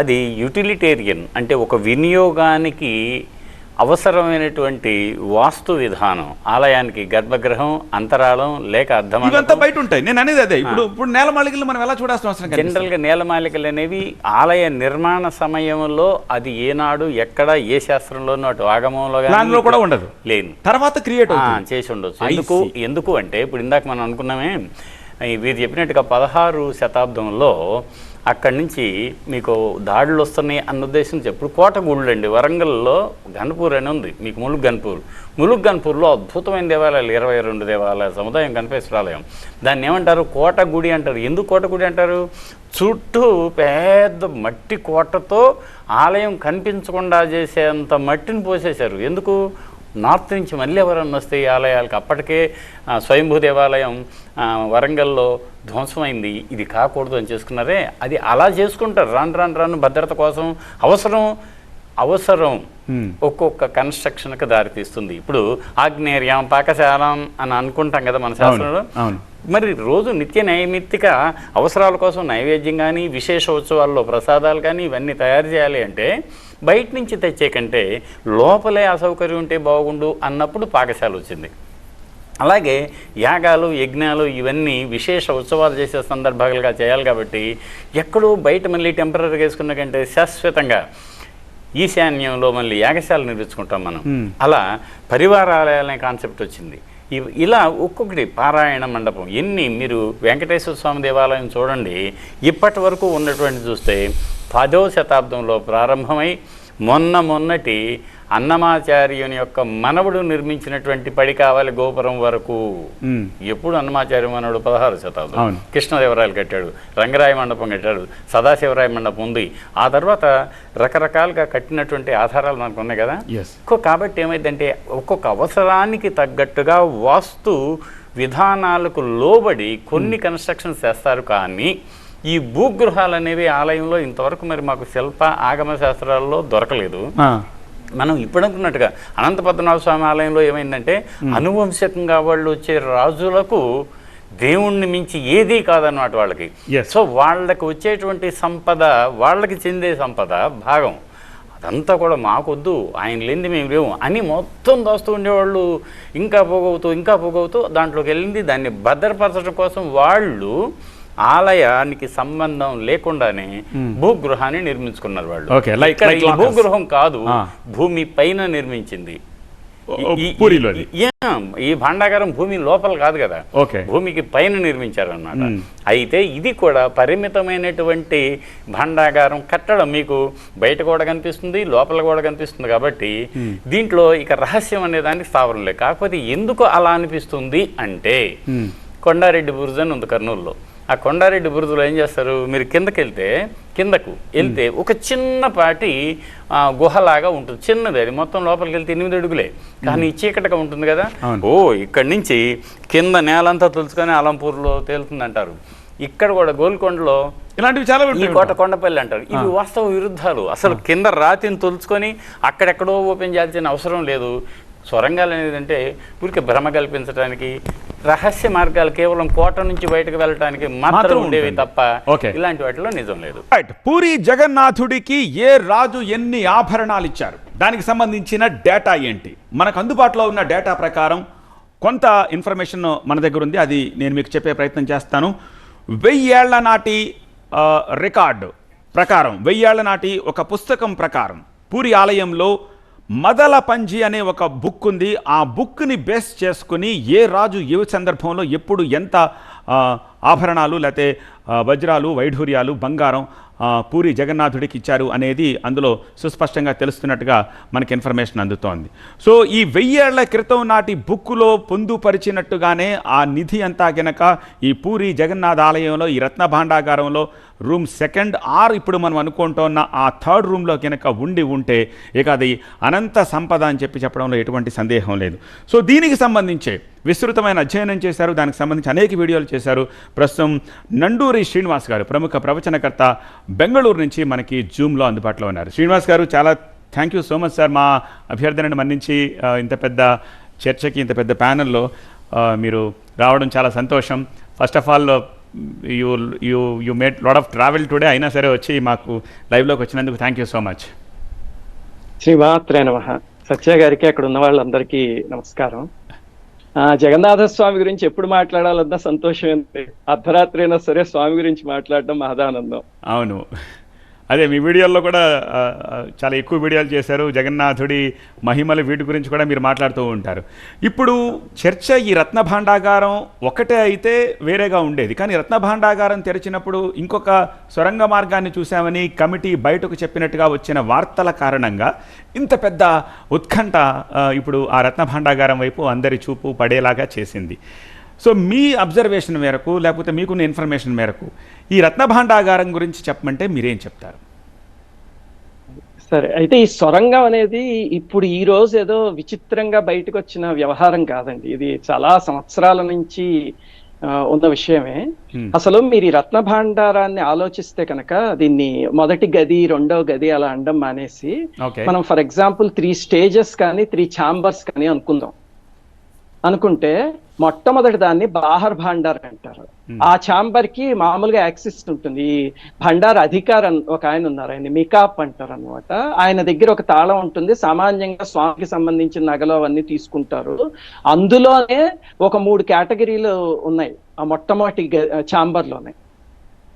Speaker 2: అది యూటిలిటేరియన్, అంటే ఒక వినియోగానికి అవసరమైనటువంటి వాస్తు విధానం. ఆలయానికి గర్భగృహం, అంతరాళం లేక
Speaker 1: అర్థం బయట ఉంటాయి. నేను అనేది అదే. ఇప్పుడు నేలమాళికలు మనం ఎలా చూడాల్సిన అవసరం?
Speaker 2: జనరల్గా నేలమాళికలు అనేవి ఆలయ నిర్మాణ సమయంలో అది ఏనాడు ఎక్కడ ఏ శాస్త్రంలోనూ అటు ఆగమంలో
Speaker 1: కూడా ఉండదు,
Speaker 2: లేదు,
Speaker 1: తర్వాత క్రియేట్
Speaker 2: చేసి ఉండొచ్చు. ఎందుకు అంటే ఇప్పుడు ఇందాక మనం అనుకున్నామే, వీరు చెప్పినట్టుగా 16వ శతాబ్దంలో అక్కడి నుంచి మీకు దాడులు వస్తున్నాయి అన్న ఉద్దేశం చెప్పుడు కోట గుళ్ళు అండి. వరంగల్లో గన్పూర్ అని ఉంది, మీకు ములుగు గన్పూర్లో అద్భుతమైన దేవాలయాలు, 22 దేవాలయ సముదాయం, గణపేశ్వరాలయం. దాన్ని ఏమంటారు? కోట గుడి అంటారు. ఎందుకు కోట గుడి అంటారు? చుట్టూ పెద్ద మట్టి కోటతో ఆలయం కనిపించకుండా చేసేంత మట్టిని పోసేశారు. ఎందుకు? నార్త్ నుంచి మళ్ళీ ఎవరన్నా వస్తే ఈ ఆలయాలకు. అప్పటికే స్వయంభూ దేవాలయం వరంగల్లో ధ్వంసమైంది, ఇది కాకూడదు అని చేసుకున్నారే. అది అలా చేసుకుంటారు. రాను భద్రత కోసం అవసరం ఒక్కొక్క కన్స్ట్రక్షన్కి దారితీస్తుంది. ఇప్పుడు ఆగ్నేర్యం, పాకశాలం అని అనుకుంటాం కదా మన శాస్త్రంలో. మరి రోజు నిత్య నైమిత్తిక అవసరాల కోసం నైవేద్యం కానీ, విశేష ఉత్సవాల్లో ప్రసాదాలు కానీ ఇవన్నీ తయారు చేయాలి అంటే బయట నుంచి తెచ్చే కంటే లోపలే అసౌకర్యం ఉంటే బాగుండు అన్నప్పుడు పాకశాల వచ్చింది. అలాగే యాగాలు, యజ్ఞాలు ఇవన్నీ విశేష ఉత్సవాలు చేసే సందర్భాలుగా చేయాలి. కాబట్టి ఎక్కడో బయట మళ్ళీ టెంపరీగా వేసుకున్న కంటే శాశ్వతంగా ఈశాన్యంలో మళ్ళీ యాగశాల నిర్మించుకుంటాం మనం. అలా పరివారాలయాలనే కాన్సెప్ట్ వచ్చింది. ఇలా ఒక్కొక్కటి పారాయణ మండపం ఎన్ని, మీరు వెంకటేశ్వర స్వామి దేవాలయం చూడండి, ఇప్పటి వరకు ఉన్నటువంటి చూస్తే 10వ శతాబ్దంలో ప్రారంభమై మొన్నటి అన్నమాచార్యుని యొక్క మనవడు నిర్మించినటువంటి పడికావలి గోపురం వరకు. ఎప్పుడు అన్నమాచార్య మనవడు? 16వ శతాబ్దం. కృష్ణదేవరాయలు కట్టాడు, రంగరాయ మండపం కట్టాడు, సదాశివరాయ మండపం ఉంది. ఆ తర్వాత రకరకాలుగా కట్టినటువంటి ఆధారాలు మనకు ఉన్నాయి కదా. కాబట్టి ఏమైందంటే ఒక్కొక్క అవసరానికి తగ్గట్టుగా వాస్తు విధానాలకు లోబడి కొన్ని కన్స్ట్రక్షన్స్ చేస్తారు. కానీ ఈ భూగృహాలు అనేవి ఆలయంలో ఇంతవరకు మరి మాకు శిల్ప ఆగమ శాస్త్రాల్లో దొరకలేదు. మనం ఇప్పుడు అనుకున్నట్టుగా అనంత పద్మనాభ స్వామి ఆలయంలో ఏమైందంటే అనువంశకంగా వాళ్ళు వచ్చే రాజులకు దేవుణ్ణి మించి ఏదీ కాదన్నమాట వాళ్ళకి. సో వాళ్ళకి వచ్చేటువంటి సంపద, వాళ్ళకి చెందే సంపద భాగం అదంతా కూడా మాకొద్దు, ఆయన లేనిది మేము లేవు అని మొత్తం దోస్తూ ఉండేవాళ్ళు. ఇంకా పోగవుతూ దాంట్లోకి వెళ్ళింది. దాన్ని భద్రపరచడం కోసం వాళ్ళు ఆలయానికి సంబంధం లేకుండానే భూగృహాన్ని నిర్మించుకున్నారు వాళ్ళు. ఇక్కడ ఈ భూగృహం కాదు, భూమి పైన నిర్మించింది. ఈ భాండాగారం భూమి లోపల కాదు కదా, భూమికి పైన నిర్మించారన్నమాట. అయితే ఇది కూడా పరిమితమైనటువంటి భాండాగారం కట్టడం మీకు బయట కూడా కనిపిస్తుంది, లోపల కూడా కనిపిస్తుంది. కాబట్టి దీంట్లో ఇక రహస్యం అనే దానికి స్థావరం లేదు. కాకపోతే ఎందుకు అలా అనిపిస్తుంది అంటే కొండారెడ్డి బురుజు అని ఉంది కర్నూలులో. ఆ కొండారెడ్డి బురుజులో ఏం చేస్తారు, మీరు కిందకు వెళ్తే ఒక చిన్నపాటి గుహలాగా ఉంటుంది, చిన్నది. అది మొత్తం లోపలికి వెళ్తే 8 అడుగులే, కానీ చీకటిగా ఉంటుంది కదా. ఇక్కడి నుంచి కింద నేలంతా తులుచుకొని అలంపూర్లో తేలుతుందంటారు. ఇక్కడ కూడా గోల్కొండలో ఇలాంటివి చాలా ఈ కొండపల్లి అంటారు. ఇవి వాస్తవ విరుద్ధాలు. అసలు కింద రాతిని తులుచుకొని అక్కడెక్కడో ఓపెన్ చేయాల్సిన అవసరం లేదు. సొరంగాలు అనేది అంటే ఊరికి భ్రమ కల్పించడానికి, రహస్య మార్గాలు కేవలం కోట నుంచి బయటకు వెళ్ళడానికి మాత్రం ఉండేవి తప్ప ఇలాంటి వాటిలో నిజం లేదు.
Speaker 1: పూరి జగన్నాథుడికి ఏ రాజు ఎన్ని ఆభరణాలు ఇచ్చారు, దానికి సంబంధించిన డేటా ఏంటి? మనకు అందుబాటులో ఉన్న డేటా ప్రకారం కొంత ఇన్ఫర్మేషన్ మన దగ్గర ఉంది, అది నేను మీకు చెప్పే ప్రయత్నం చేస్తాను. 1000 ఏళ్ల నాటి రికార్డు ప్రకారం, 1000 ఏళ్ల నాటి ఒక పుస్తకం ప్రకారం పూరి ఆలయంలో మదల పంజి అనే ఒక బుక్ ఉంది. ఆ బుక్ని బేస్ చేసుకుని ఏ రాజు ఏ సందర్భంలో ఎప్పుడు ఎంత ఆభరణాలు లేకపోతే వజ్రాలు, వైఢూర్యాలు, బంగారం పూరి జగన్నాథుడికి ఇచ్చారు అనేది అందులో సుస్పష్టంగా తెలుస్తున్నట్టుగా మనకి ఇన్ఫర్మేషన్ అందుతోంది. సో ఈ 1000 ఏళ్ల క్రితం నాటి బుక్కులో పొందుపరిచినట్టుగానే ఆ నిధి అంతా గనక ఈ పూరి జగన్నాథ ఆలయంలో ఈ రత్న భాండాగారంలో రూమ్ 2 ఆర్ ఇప్పుడు మనం అనుకుంటున్న ఆ 3rd రూమ్లో కనుక ఉంటే ఇక అది అనంత సంపద అని చెప్పడంలో ఎటువంటి సందేహం లేదు. సో దీనికి సంబంధించే విస్తృతమైన అధ్యయనం చేశారు, దానికి సంబంధించి అనేక వీడియోలు చేశారు. ప్రస్తుతం నండూరి శ్రీనివాస్ గారు, ప్రముఖ ప్రవచనకర్త, బెంగళూరు నుంచి మనకి జూమ్లో అందుబాటులో ఉన్నారు. శ్రీనివాస్ గారు, చాలా thank you so much sir. మా అభ్యర్థనను మన్నించి ఇంత పెద్ద చర్చకి, ఇంత పెద్ద ప్యానెల్లో మీరు రావడం చాలా సంతోషం. First of all you made lot of travel today, అయినా సరే వచ్చి మాకు లైవ్లోకి వచ్చినందుకు థ్యాంక్ యూ సో మచ్.
Speaker 7: శ్రీమాత్రే నమః. సత్య గారికి, అక్కడ ఉన్న వాళ్ళందరికీ నమస్కారం. జగన్నాథ స్వామి గురించి ఎప్పుడు మాట్లాడాలన్నా సంతోషం ఏంటి, అర్ధరాత్రి అయినా సరే స్వామి గురించి మాట్లాడడం మహదానందం.
Speaker 1: అవును, అదే మీ వీడియోల్లో కూడా చాలా ఎక్కువ వీడియోలు చేశారు. జగన్నాథుడి మహిమలు వీటి గురించి కూడా మీరు మాట్లాడుతూ ఉంటారు. ఇప్పుడు చర్చ ఈ రత్న భాండాగారం ఒకటే అయితే వేరేగా ఉండేది, కానీ రత్న భాండాగారం తెరిచినప్పుడు ఇంకొక సొరంగ మార్గాన్ని చూసామని కమిటీ బయటకు చెప్పినట్టుగా వచ్చిన వార్తల కారణంగా ఇంత పెద్ద ఉత్కంఠ ఇప్పుడు ఆ రత్న భాండాగారం వైపు అందరి చూపు పడేలాగా చేసింది. సో మీ అబ్జర్వేషన్ మేరకు, లేకపోతే మీకున్న ఇన్ఫర్మేషన్ మేరకు ఈ రత్న భాండాగారం గురించి చెప్పమంటే మీరేం చెప్తారు?
Speaker 7: సరే, అయితే ఈ సొరంగం అనేది ఇప్పుడు ఈ రోజు ఏదో విచిత్రంగా బయటకు వచ్చిన వ్యవహారం కాదండి. ఇది చాలా సంవత్సరాల నుంచి ఉన్న విషయమే. అసలు మీరు ఈ రత్న భాండారాన్ని ఆలోచిస్తే కనుక దీన్ని మొదటి గది, రెండవ గది అలా అనడం మానేసి మనం ఫర్ ఎగ్జాంపుల్ 3 స్టేజెస్ కానీ 3 ఛాంబర్స్ కానీ అనుకుంటే మొట్టమొదటి దాన్ని బాహర్ భాండార్ అంటారు. ఆ ఛాంబర్ కి మామూలుగా యాక్సెస్ ఉంటుంది. ఈ భండార్ అధికారి ఒక ఆయన ఉన్నారు, ఆయన మికాప్ అంటారు అనమాట. ఆయన దగ్గర ఒక తాళం ఉంటుంది. సామాన్యంగా స్వామికి సంబంధించిన నగలు అవన్నీ తీసుకుంటారు. అందులోనే ఒక 3 కేటగిరీలు ఉన్నాయి ఆ మొట్టమొదటి ఛాంబర్ లోనే.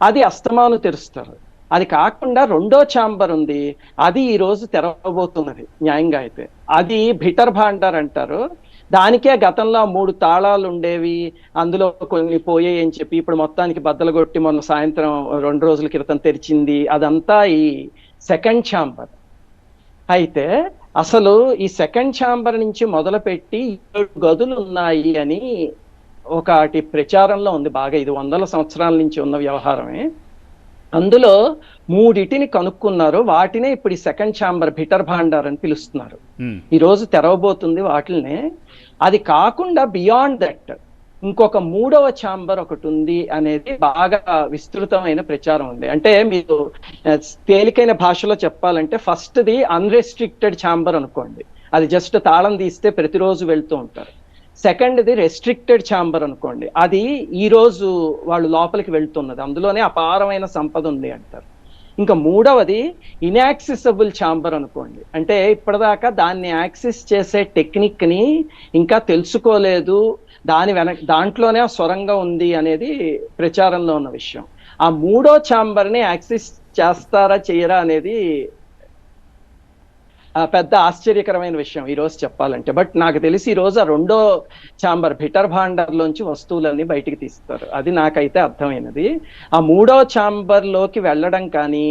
Speaker 7: అది అస్తమాను తెరుస్తారు. అది కాకుండా రెండో ఛాంబర్ ఉంది, అది ఈ రోజు తెరవబోతున్నది న్యాయంగా అయితే. అది భిటర్ భాండార్ అంటారు. దానికే గతంలో 3 తాళాలు ఉండేవి, అందులో కొన్ని పోయాయి అని చెప్పి ఇప్పుడు మొత్తానికి బద్దలు కొట్టి మొన్న సాయంత్రం 2 రోజుల క్రితం తెరిచింది. అదంతా ఈ 2nd ఛాంబర్. అయితే అసలు ఈ 2nd ఛాంబర్ నుంచి మొదలుపెట్టి 7 గదులు ఉన్నాయి అని ఒకటి ప్రచారంలో ఉంది బాగా. ఇది 100 సంవత్సరాల నుంచి ఉన్న వ్యవహారమే. అందులో 3 కనుక్కున్నారు. వాటినే ఇప్పుడు ఈ 2nd ఛాంబర్ భిటర్ భాండార్ అని పిలుస్తున్నారు. ఈ రోజు తెరవబోతుంది వాటిల్నే. అది కాకుండా బియాండ్ దట్ ఇంకొక 3వ ఛాంబర్ ఒకటి ఉంది అనేది బాగా విస్తృతమైన ప్రచారం ఉంది. అంటే మీరు తేలికైన భాషలో చెప్పాలంటే ఫస్ట్ది అన్రెస్ట్రిక్టెడ్ ఛాంబర్ అనుకోండి, అది జస్ట్ తాళం తీస్తే ప్రతిరోజు వెళ్తూ ఉంటారు. సెకండ్ది రెస్ట్రిక్టెడ్ ఛాంబర్ అనుకోండి, అది ఈ రోజు వాళ్ళు లోపలికి వెళ్తున్నది, అందులోనే అపారమైన సంపద ఉంది అంటారు. ఇంకా 3వది ఇన్యాక్సెసిబుల్ ఛాంబర్ అనుకోండి, అంటే ఇప్పటిదాకా దాన్ని యాక్సెస్ చేసే టెక్నిక్ ని ఇంకా తెలుసుకోలేదు, దాంట్లోనే సొరంగం ఉంది అనేది ప్రచారంలో ఉన్న విషయం. ఆ 3వ ఛాంబర్ ని యాక్సెస్ చేస్తారా చేయరా అనేది పెద్ద ఆశ్చర్యకరమైన విషయం ఈ రోజు చెప్పాలంటే. బట్ నాకు తెలిసి ఈ రోజు ఆ 2వ ఛాంబర్ భిటర్ భాండార్లోంచి వస్తువులన్నీ బయటికి తీస్తారు, అది నాకైతే అర్థమైనది. ఆ 3వ ఛాంబర్ లోకి వెళ్ళడం కానీ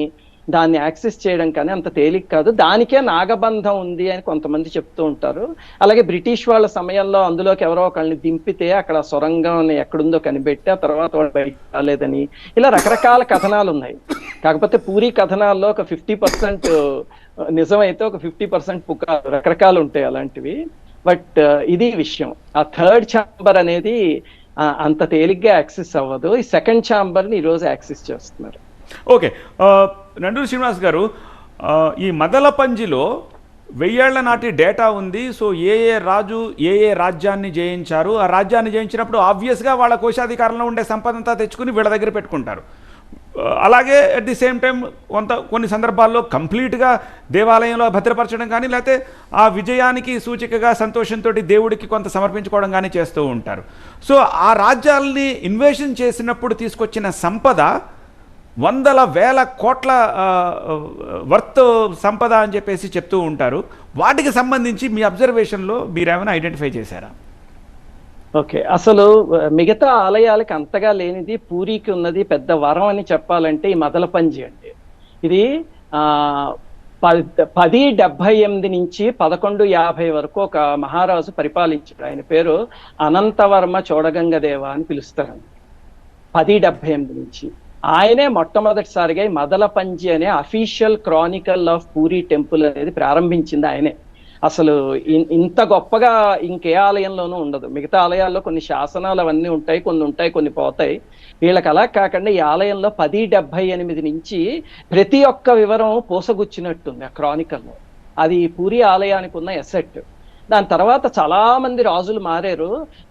Speaker 7: దాన్ని యాక్సెస్ చేయడం కానీ అంత తేలిక కాదు, దానికే నాగబంధం ఉంది అని కొంతమంది చెప్తూ ఉంటారు. అలాగే బ్రిటిష్ వాళ్ళ సమయంలో అందులోకి ఎవరో ఒకళ్ళని దింపితే అక్కడ సొరంగం ఎక్కడుందో కనిపెట్టి ఆ తర్వాత వాళ్ళు బయటకు రాలేదని, ఇలా రకరకాల కథనాలు ఉన్నాయి. కాకపోతే పూరి కథనాల్లో ఒక 50% నిజమైతే ఒక 50% పుకారు, రకరకాలు ఉంటాయి అలాంటివి. బట్ ఇది విషయం, ఆ 3rd ఛాంబర్ అనేది అంత తేలిగ్గా యాక్సెస్ అవ్వదు. ఈ 2nd ఛాంబర్ని ఈరోజు యాక్సెస్ చేస్తున్నారు.
Speaker 1: ఓకే, నండూరి శ్రీనివాస్ గారు, ఈ మదలపంజిలో 1000 ఏళ్ల నాటి డేటా ఉంది. సో ఏ రాజు ఏ రాజ్యాన్ని జయించారు, ఆ రాజ్యాన్ని జయించినప్పుడు ఆబ్వియస్గా వాళ్ళ కోశాధికారంలో ఉండే సంపదంతా తెచ్చుకుని వీళ్ళ దగ్గర పెట్టుకుంటారు. అలాగే అట్ ది సేమ్ టైం కొన్ని సందర్భాల్లో కంప్లీట్గా దేవాలయంలో భద్రపరచడం కానీ, లేకపోతే ఆ విజయానికి సూచికగా సంతోషంతో దేవుడికి కొంత సమర్పించుకోవడం కానీ చేస్తూ ఉంటారు. సో ఆ రాజ్యాలని ఇన్వేషన్ చేసినప్పుడు తీసుకొచ్చిన సంపద వందల వేల కోట్ల వర్త్ సంపద అని చెప్పేసి చెప్తూ ఉంటారు. వాటికి సంబంధించి మీ అబ్జర్వేషన్లో మీరేమైనా ఐడెంటిఫై చేశారా?
Speaker 7: ఓకే, అసలు మిగతా ఆలయాలకి అంతగా లేనిది పూరికి ఉన్నది పెద్ద వరం అని చెప్పాలంటే ఈ మదలపంజి అండి. ఇది 1078 నుంచి 1150 వరకు ఒక మహారాజు పరిపాలించాడు. ఆయన పేరు అనంతవర్మ చోడగంగదేవ అని పిలుస్తారు. 1078 నుంచి ఆయనే మొట్టమొదటిసారిగా ఈ మదలపంజి అనే official Chronicle of puri temple అనేది ప్రారంభించింది ఆయనే. అసలు ఇంత గొప్పగా ఇంకే ఆలయంలోనూ ఉండదు. మిగతా ఆలయాల్లో కొన్ని శాసనాలు అవన్నీ ఉంటాయి, కొన్ని పోతాయి. వీళ్ళకి అలా కాకుండా ఈ ఆలయంలో 1078 నుంచి ప్రతి ఒక్క వివరం పూసగుచ్చినట్టుంది ఆ క్రానికల్లో. అది పూరి ఆలయానికి ఉన్న ఎసెట్. దాని తర్వాత చాలా మంది రాజులు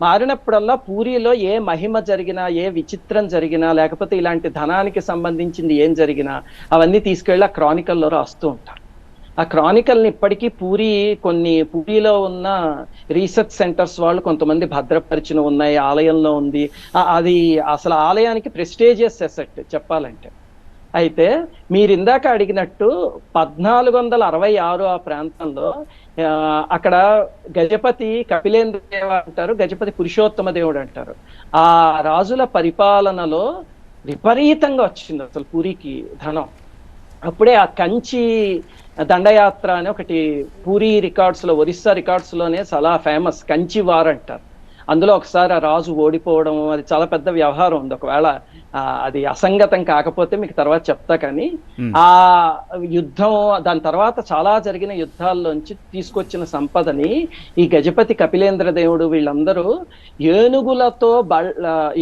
Speaker 7: మారినప్పుడల్లా పూరిలో ఏ మహిమ జరిగినా, ఏ విచిత్రం జరిగినా, లేకపోతే ఇలాంటి ధనానికి సంబంధించింది ఏం జరిగినా అవన్నీ తీసుకెళ్ళి ఆ క్రానికల్లో రాస్తూ ఉంటారు. ఆ క్రానికల్ని ఇప్పటికీ పూరిలో ఉన్న రీసెర్చ్ సెంటర్స్ వాళ్ళు కొంతమంది భద్రపరిచిన ఉన్నాయి, ఆలయంలో ఉంది. అది అసలు ఆలయానికి ప్రెస్టేజియస్ ఎసెట్ చెప్పాలంటే. అయితే మీరు ఇందాక అడిగినట్టు 1466 ఆ ప్రాంతంలో అక్కడ గజపతి కపిలేంద్ర దేవ అంటారు, గజపతి పురుషోత్తమ దేవుడు అంటారు. ఆ రాజుల పరిపాలనలో విపరీతంగా వచ్చింది అసలు పూరికి ధనం. అప్పుడే ఆ కంచి దండయాత్ర అని ఒకటి పూరి రికార్డ్స్లో, ఒరిస్సా రికార్డ్స్లోనే చాలా ఫేమస్, కంచి వార్ అంటారు. అందులో ఒకసారి ఆ రాజు ఓడిపోవడం, అది చాలా పెద్ద వ్యవహారం ఉంది. ఒకవేళ అది అసంగతం కాకపోతే మీకు తర్వాత చెప్తా. కానీ ఆ యుద్ధం, దాని తర్వాత చాలా జరిగిన యుద్ధాల్లోంచి తీసుకొచ్చిన సంపదని ఈ గజపతి కపిలేంద్ర దేవుడు వీళ్ళందరూ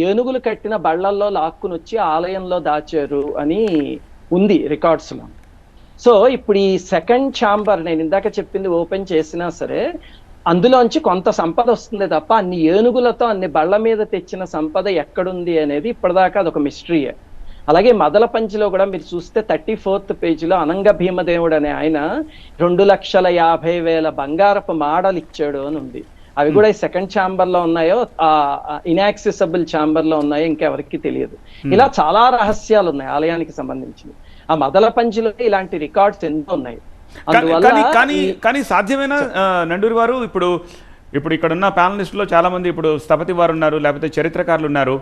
Speaker 7: ఏనుగులు కట్టిన బళ్ళల్లో లాక్కుని వచ్చి ఆలయంలో దాచారు అని ఉంది రికార్డ్స్ లో. సో ఇప్పుడు ఈ 2nd ఛాంబర్ నేను ఇందాక చెప్పింది ఓపెన్ చేసినా సరే అందులోంచి కొంత సంపద వస్తుంది తప్ప అన్ని ఏనుగులతో అన్ని బళ్ళ మీద తెచ్చిన సంపద ఎక్కడుంది అనేది ఇప్పటిదాకా అదొక మిస్టరీయే. అలాగే మదలపంచిలో కూడా మీరు చూస్తే 34th పేజీలో అనంగ భీమదేవుడు అనే ఆయన 2,50,000 బంగారపు మాడలు ఇచ్చాడు అని ఉంది. అవి కూడా ఈ 2nd ఛాంబర్లో ఉన్నాయో, ఇన్యాక్సెసిబుల్ ఛాంబర్లో ఉన్నాయో ఇంకెవరికి తెలియదు. ఇలా చాలా రహస్యాలు ఉన్నాయి ఆలయానికి సంబంధించి. ఆ మదలపంచిలో ఇలాంటి రికార్డ్స్ ఎన్నో ఉన్నాయి.
Speaker 1: కానీ సాధ్యమైన నండూరి వారు, ఇప్పుడు ఇక్కడ ఉన్న ప్యానలిస్టులో చాలా మంది ఇప్పుడు స్థపతి వారు ఉన్నారు, లేకపోతే చరిత్రకారులు ఉన్నారు.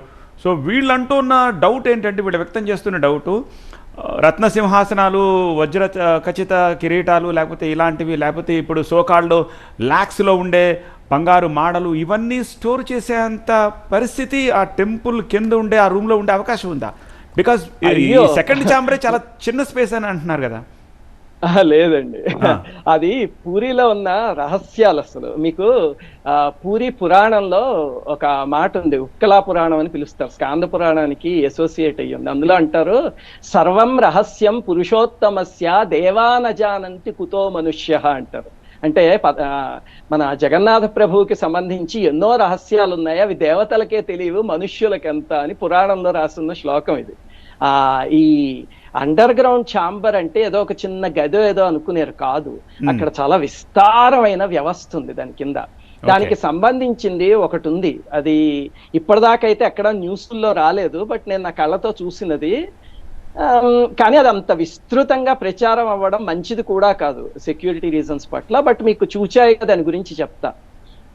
Speaker 1: సో వీళ్ళంటూ ఉన్న డౌట్ ఏంటంటే, వీళ్ళు వ్యక్తం చేస్తున్న డౌటు, రత్నసింహాసనాలు, వజ్ర ఖచ్చిత కిరీటాలు, లేకపోతే ఇలాంటివి, లేకపోతే ఇప్పుడు సోకాళ్ళు ల్యాక్స్లో ఉండే బంగారు మాడలు, ఇవన్నీ స్టోర్ చేసేంత పరిస్థితి ఆ టెంపుల్ కింద ఉండే ఆ రూమ్లో ఉండే అవకాశం ఉందా? బికాజ్ ఈ 2nd ఛాంబరే చాలా చిన్న స్పేస్ అని అంటున్నారు కదా.
Speaker 7: లేదండి, అది పూరిలో ఉన్న రహస్యాలు. అసలు మీకు పూరి పురాణంలో ఒక మాట ఉంది, ఉత్కళా పురాణం అని పిలుస్తారు, స్కాంద పురాణానికి అసోసియేట్ అయ్యి ఉంది. అందులో అంటారు, సర్వం రహస్యం పురుషోత్తమస్య దేవానజానంతి కుతో మనుష్య అంటారు. అంటే మన జగన్నాథ ప్రభువుకి సంబంధించి ఎన్నో రహస్యాలు ఉన్నాయి, అవి దేవతలకే తెలియవు, మనుష్యులకెంత అని పురాణంలో రాస్తున్న శ్లోకం ఇది. ఈ అండర్ గ్రౌండ్ ఛాంబర్ అంటే ఏదో ఒక చిన్న గదో ఏదో అనుకునేరు కాదు, అక్కడ చాలా విస్తారమైన వ్యవస్థ ఉంది దాని కింద. దానికి సంబంధించింది ఒకటి ఉంది, అది ఇప్పటిదాకైతే ఎక్కడ న్యూస్లో రాలేదు, బట్ నేను నా కళ్ళతో చూసినది. కానీ అది అంత విస్తృతంగా ప్రచారం అవ్వడం మంచిది కూడా కాదు సెక్యూరిటీ రీజన్స్ పట్ల. బట్ మీకు చూచాయిగా దాని గురించి చెప్తా.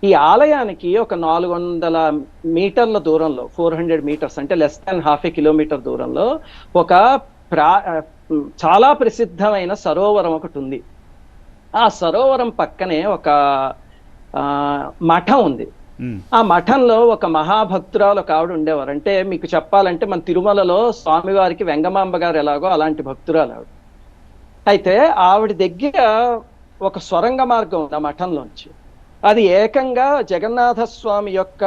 Speaker 7: ఈ ఆలయానికి ఒక 400 మీటర్ల దూరంలో, 400 మీటర్స్ అంటే లెస్ దాన్ ½ కిలోమీటర్ దూరంలో ఒక చాలా ప్రసిద్ధమైన సరోవరం ఒకటి ఉంది. ఆ సరోవరం పక్కనే ఒక మఠం ఉంది. ఆ మఠంలో ఒక మహాభక్తురాలు ఒక ఆవిడ ఉండేవారు. అంటే మీకు చెప్పాలంటే మన తిరుమలలో స్వామివారికి వెంగమాంబ గారు ఎలాగో అలాంటి భక్తురాలు ఆవిడ. అయితే ఆవిడ దగ్గర ఒక సొరంగ మార్గం ఉంది ఆ మఠంలోంచి. అది ఏకంగా జగన్నాథ స్వామి యొక్క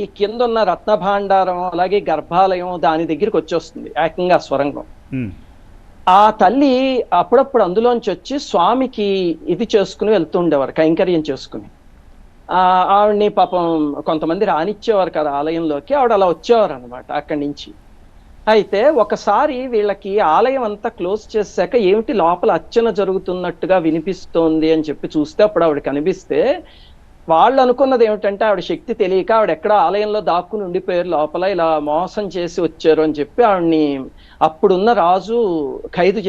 Speaker 7: ఈ కింద ఉన్న రత్నభాండారం అలాగే గర్భాలయం దాని దగ్గరికి వచ్చేస్తుంది ఏకంగా సొరంగం. ఆ తల్లి అప్పుడప్పుడు అందులోంచి వచ్చి స్వామికి ఇది చేసుకుని వెళ్తుండేవారు, కైంకర్యం చేసుకుని. ఆవిడ్ని పాపం కొంతమంది రానిచ్చేవారు కదా ఆలయంలోకి, ఆవిడ అలా వచ్చేవారు అనమాట అక్కడి నుంచి. అయితే ఒకసారి వీళ్ళకి ఆలయం అంతా క్లోజ్ చేశాక ఏమిటి లోపల అర్చన జరుగుతున్నట్టుగా వినిపిస్తోంది అని చెప్పి చూస్తే అప్పుడు ఆవిడ కనిపిస్తే వాళ్ళు అనుకున్నది ఏమిటంటే ఆవిడ శక్తి తెలియక ఆవిడ ఎక్కడ ఆలయంలో దాక్కుని ఉండిపోయారు, లోపల ఇలా మోసం చేసి వచ్చారు అని చెప్పి ఆవిడ్ని అప్పుడున్న రాజు ఖైదు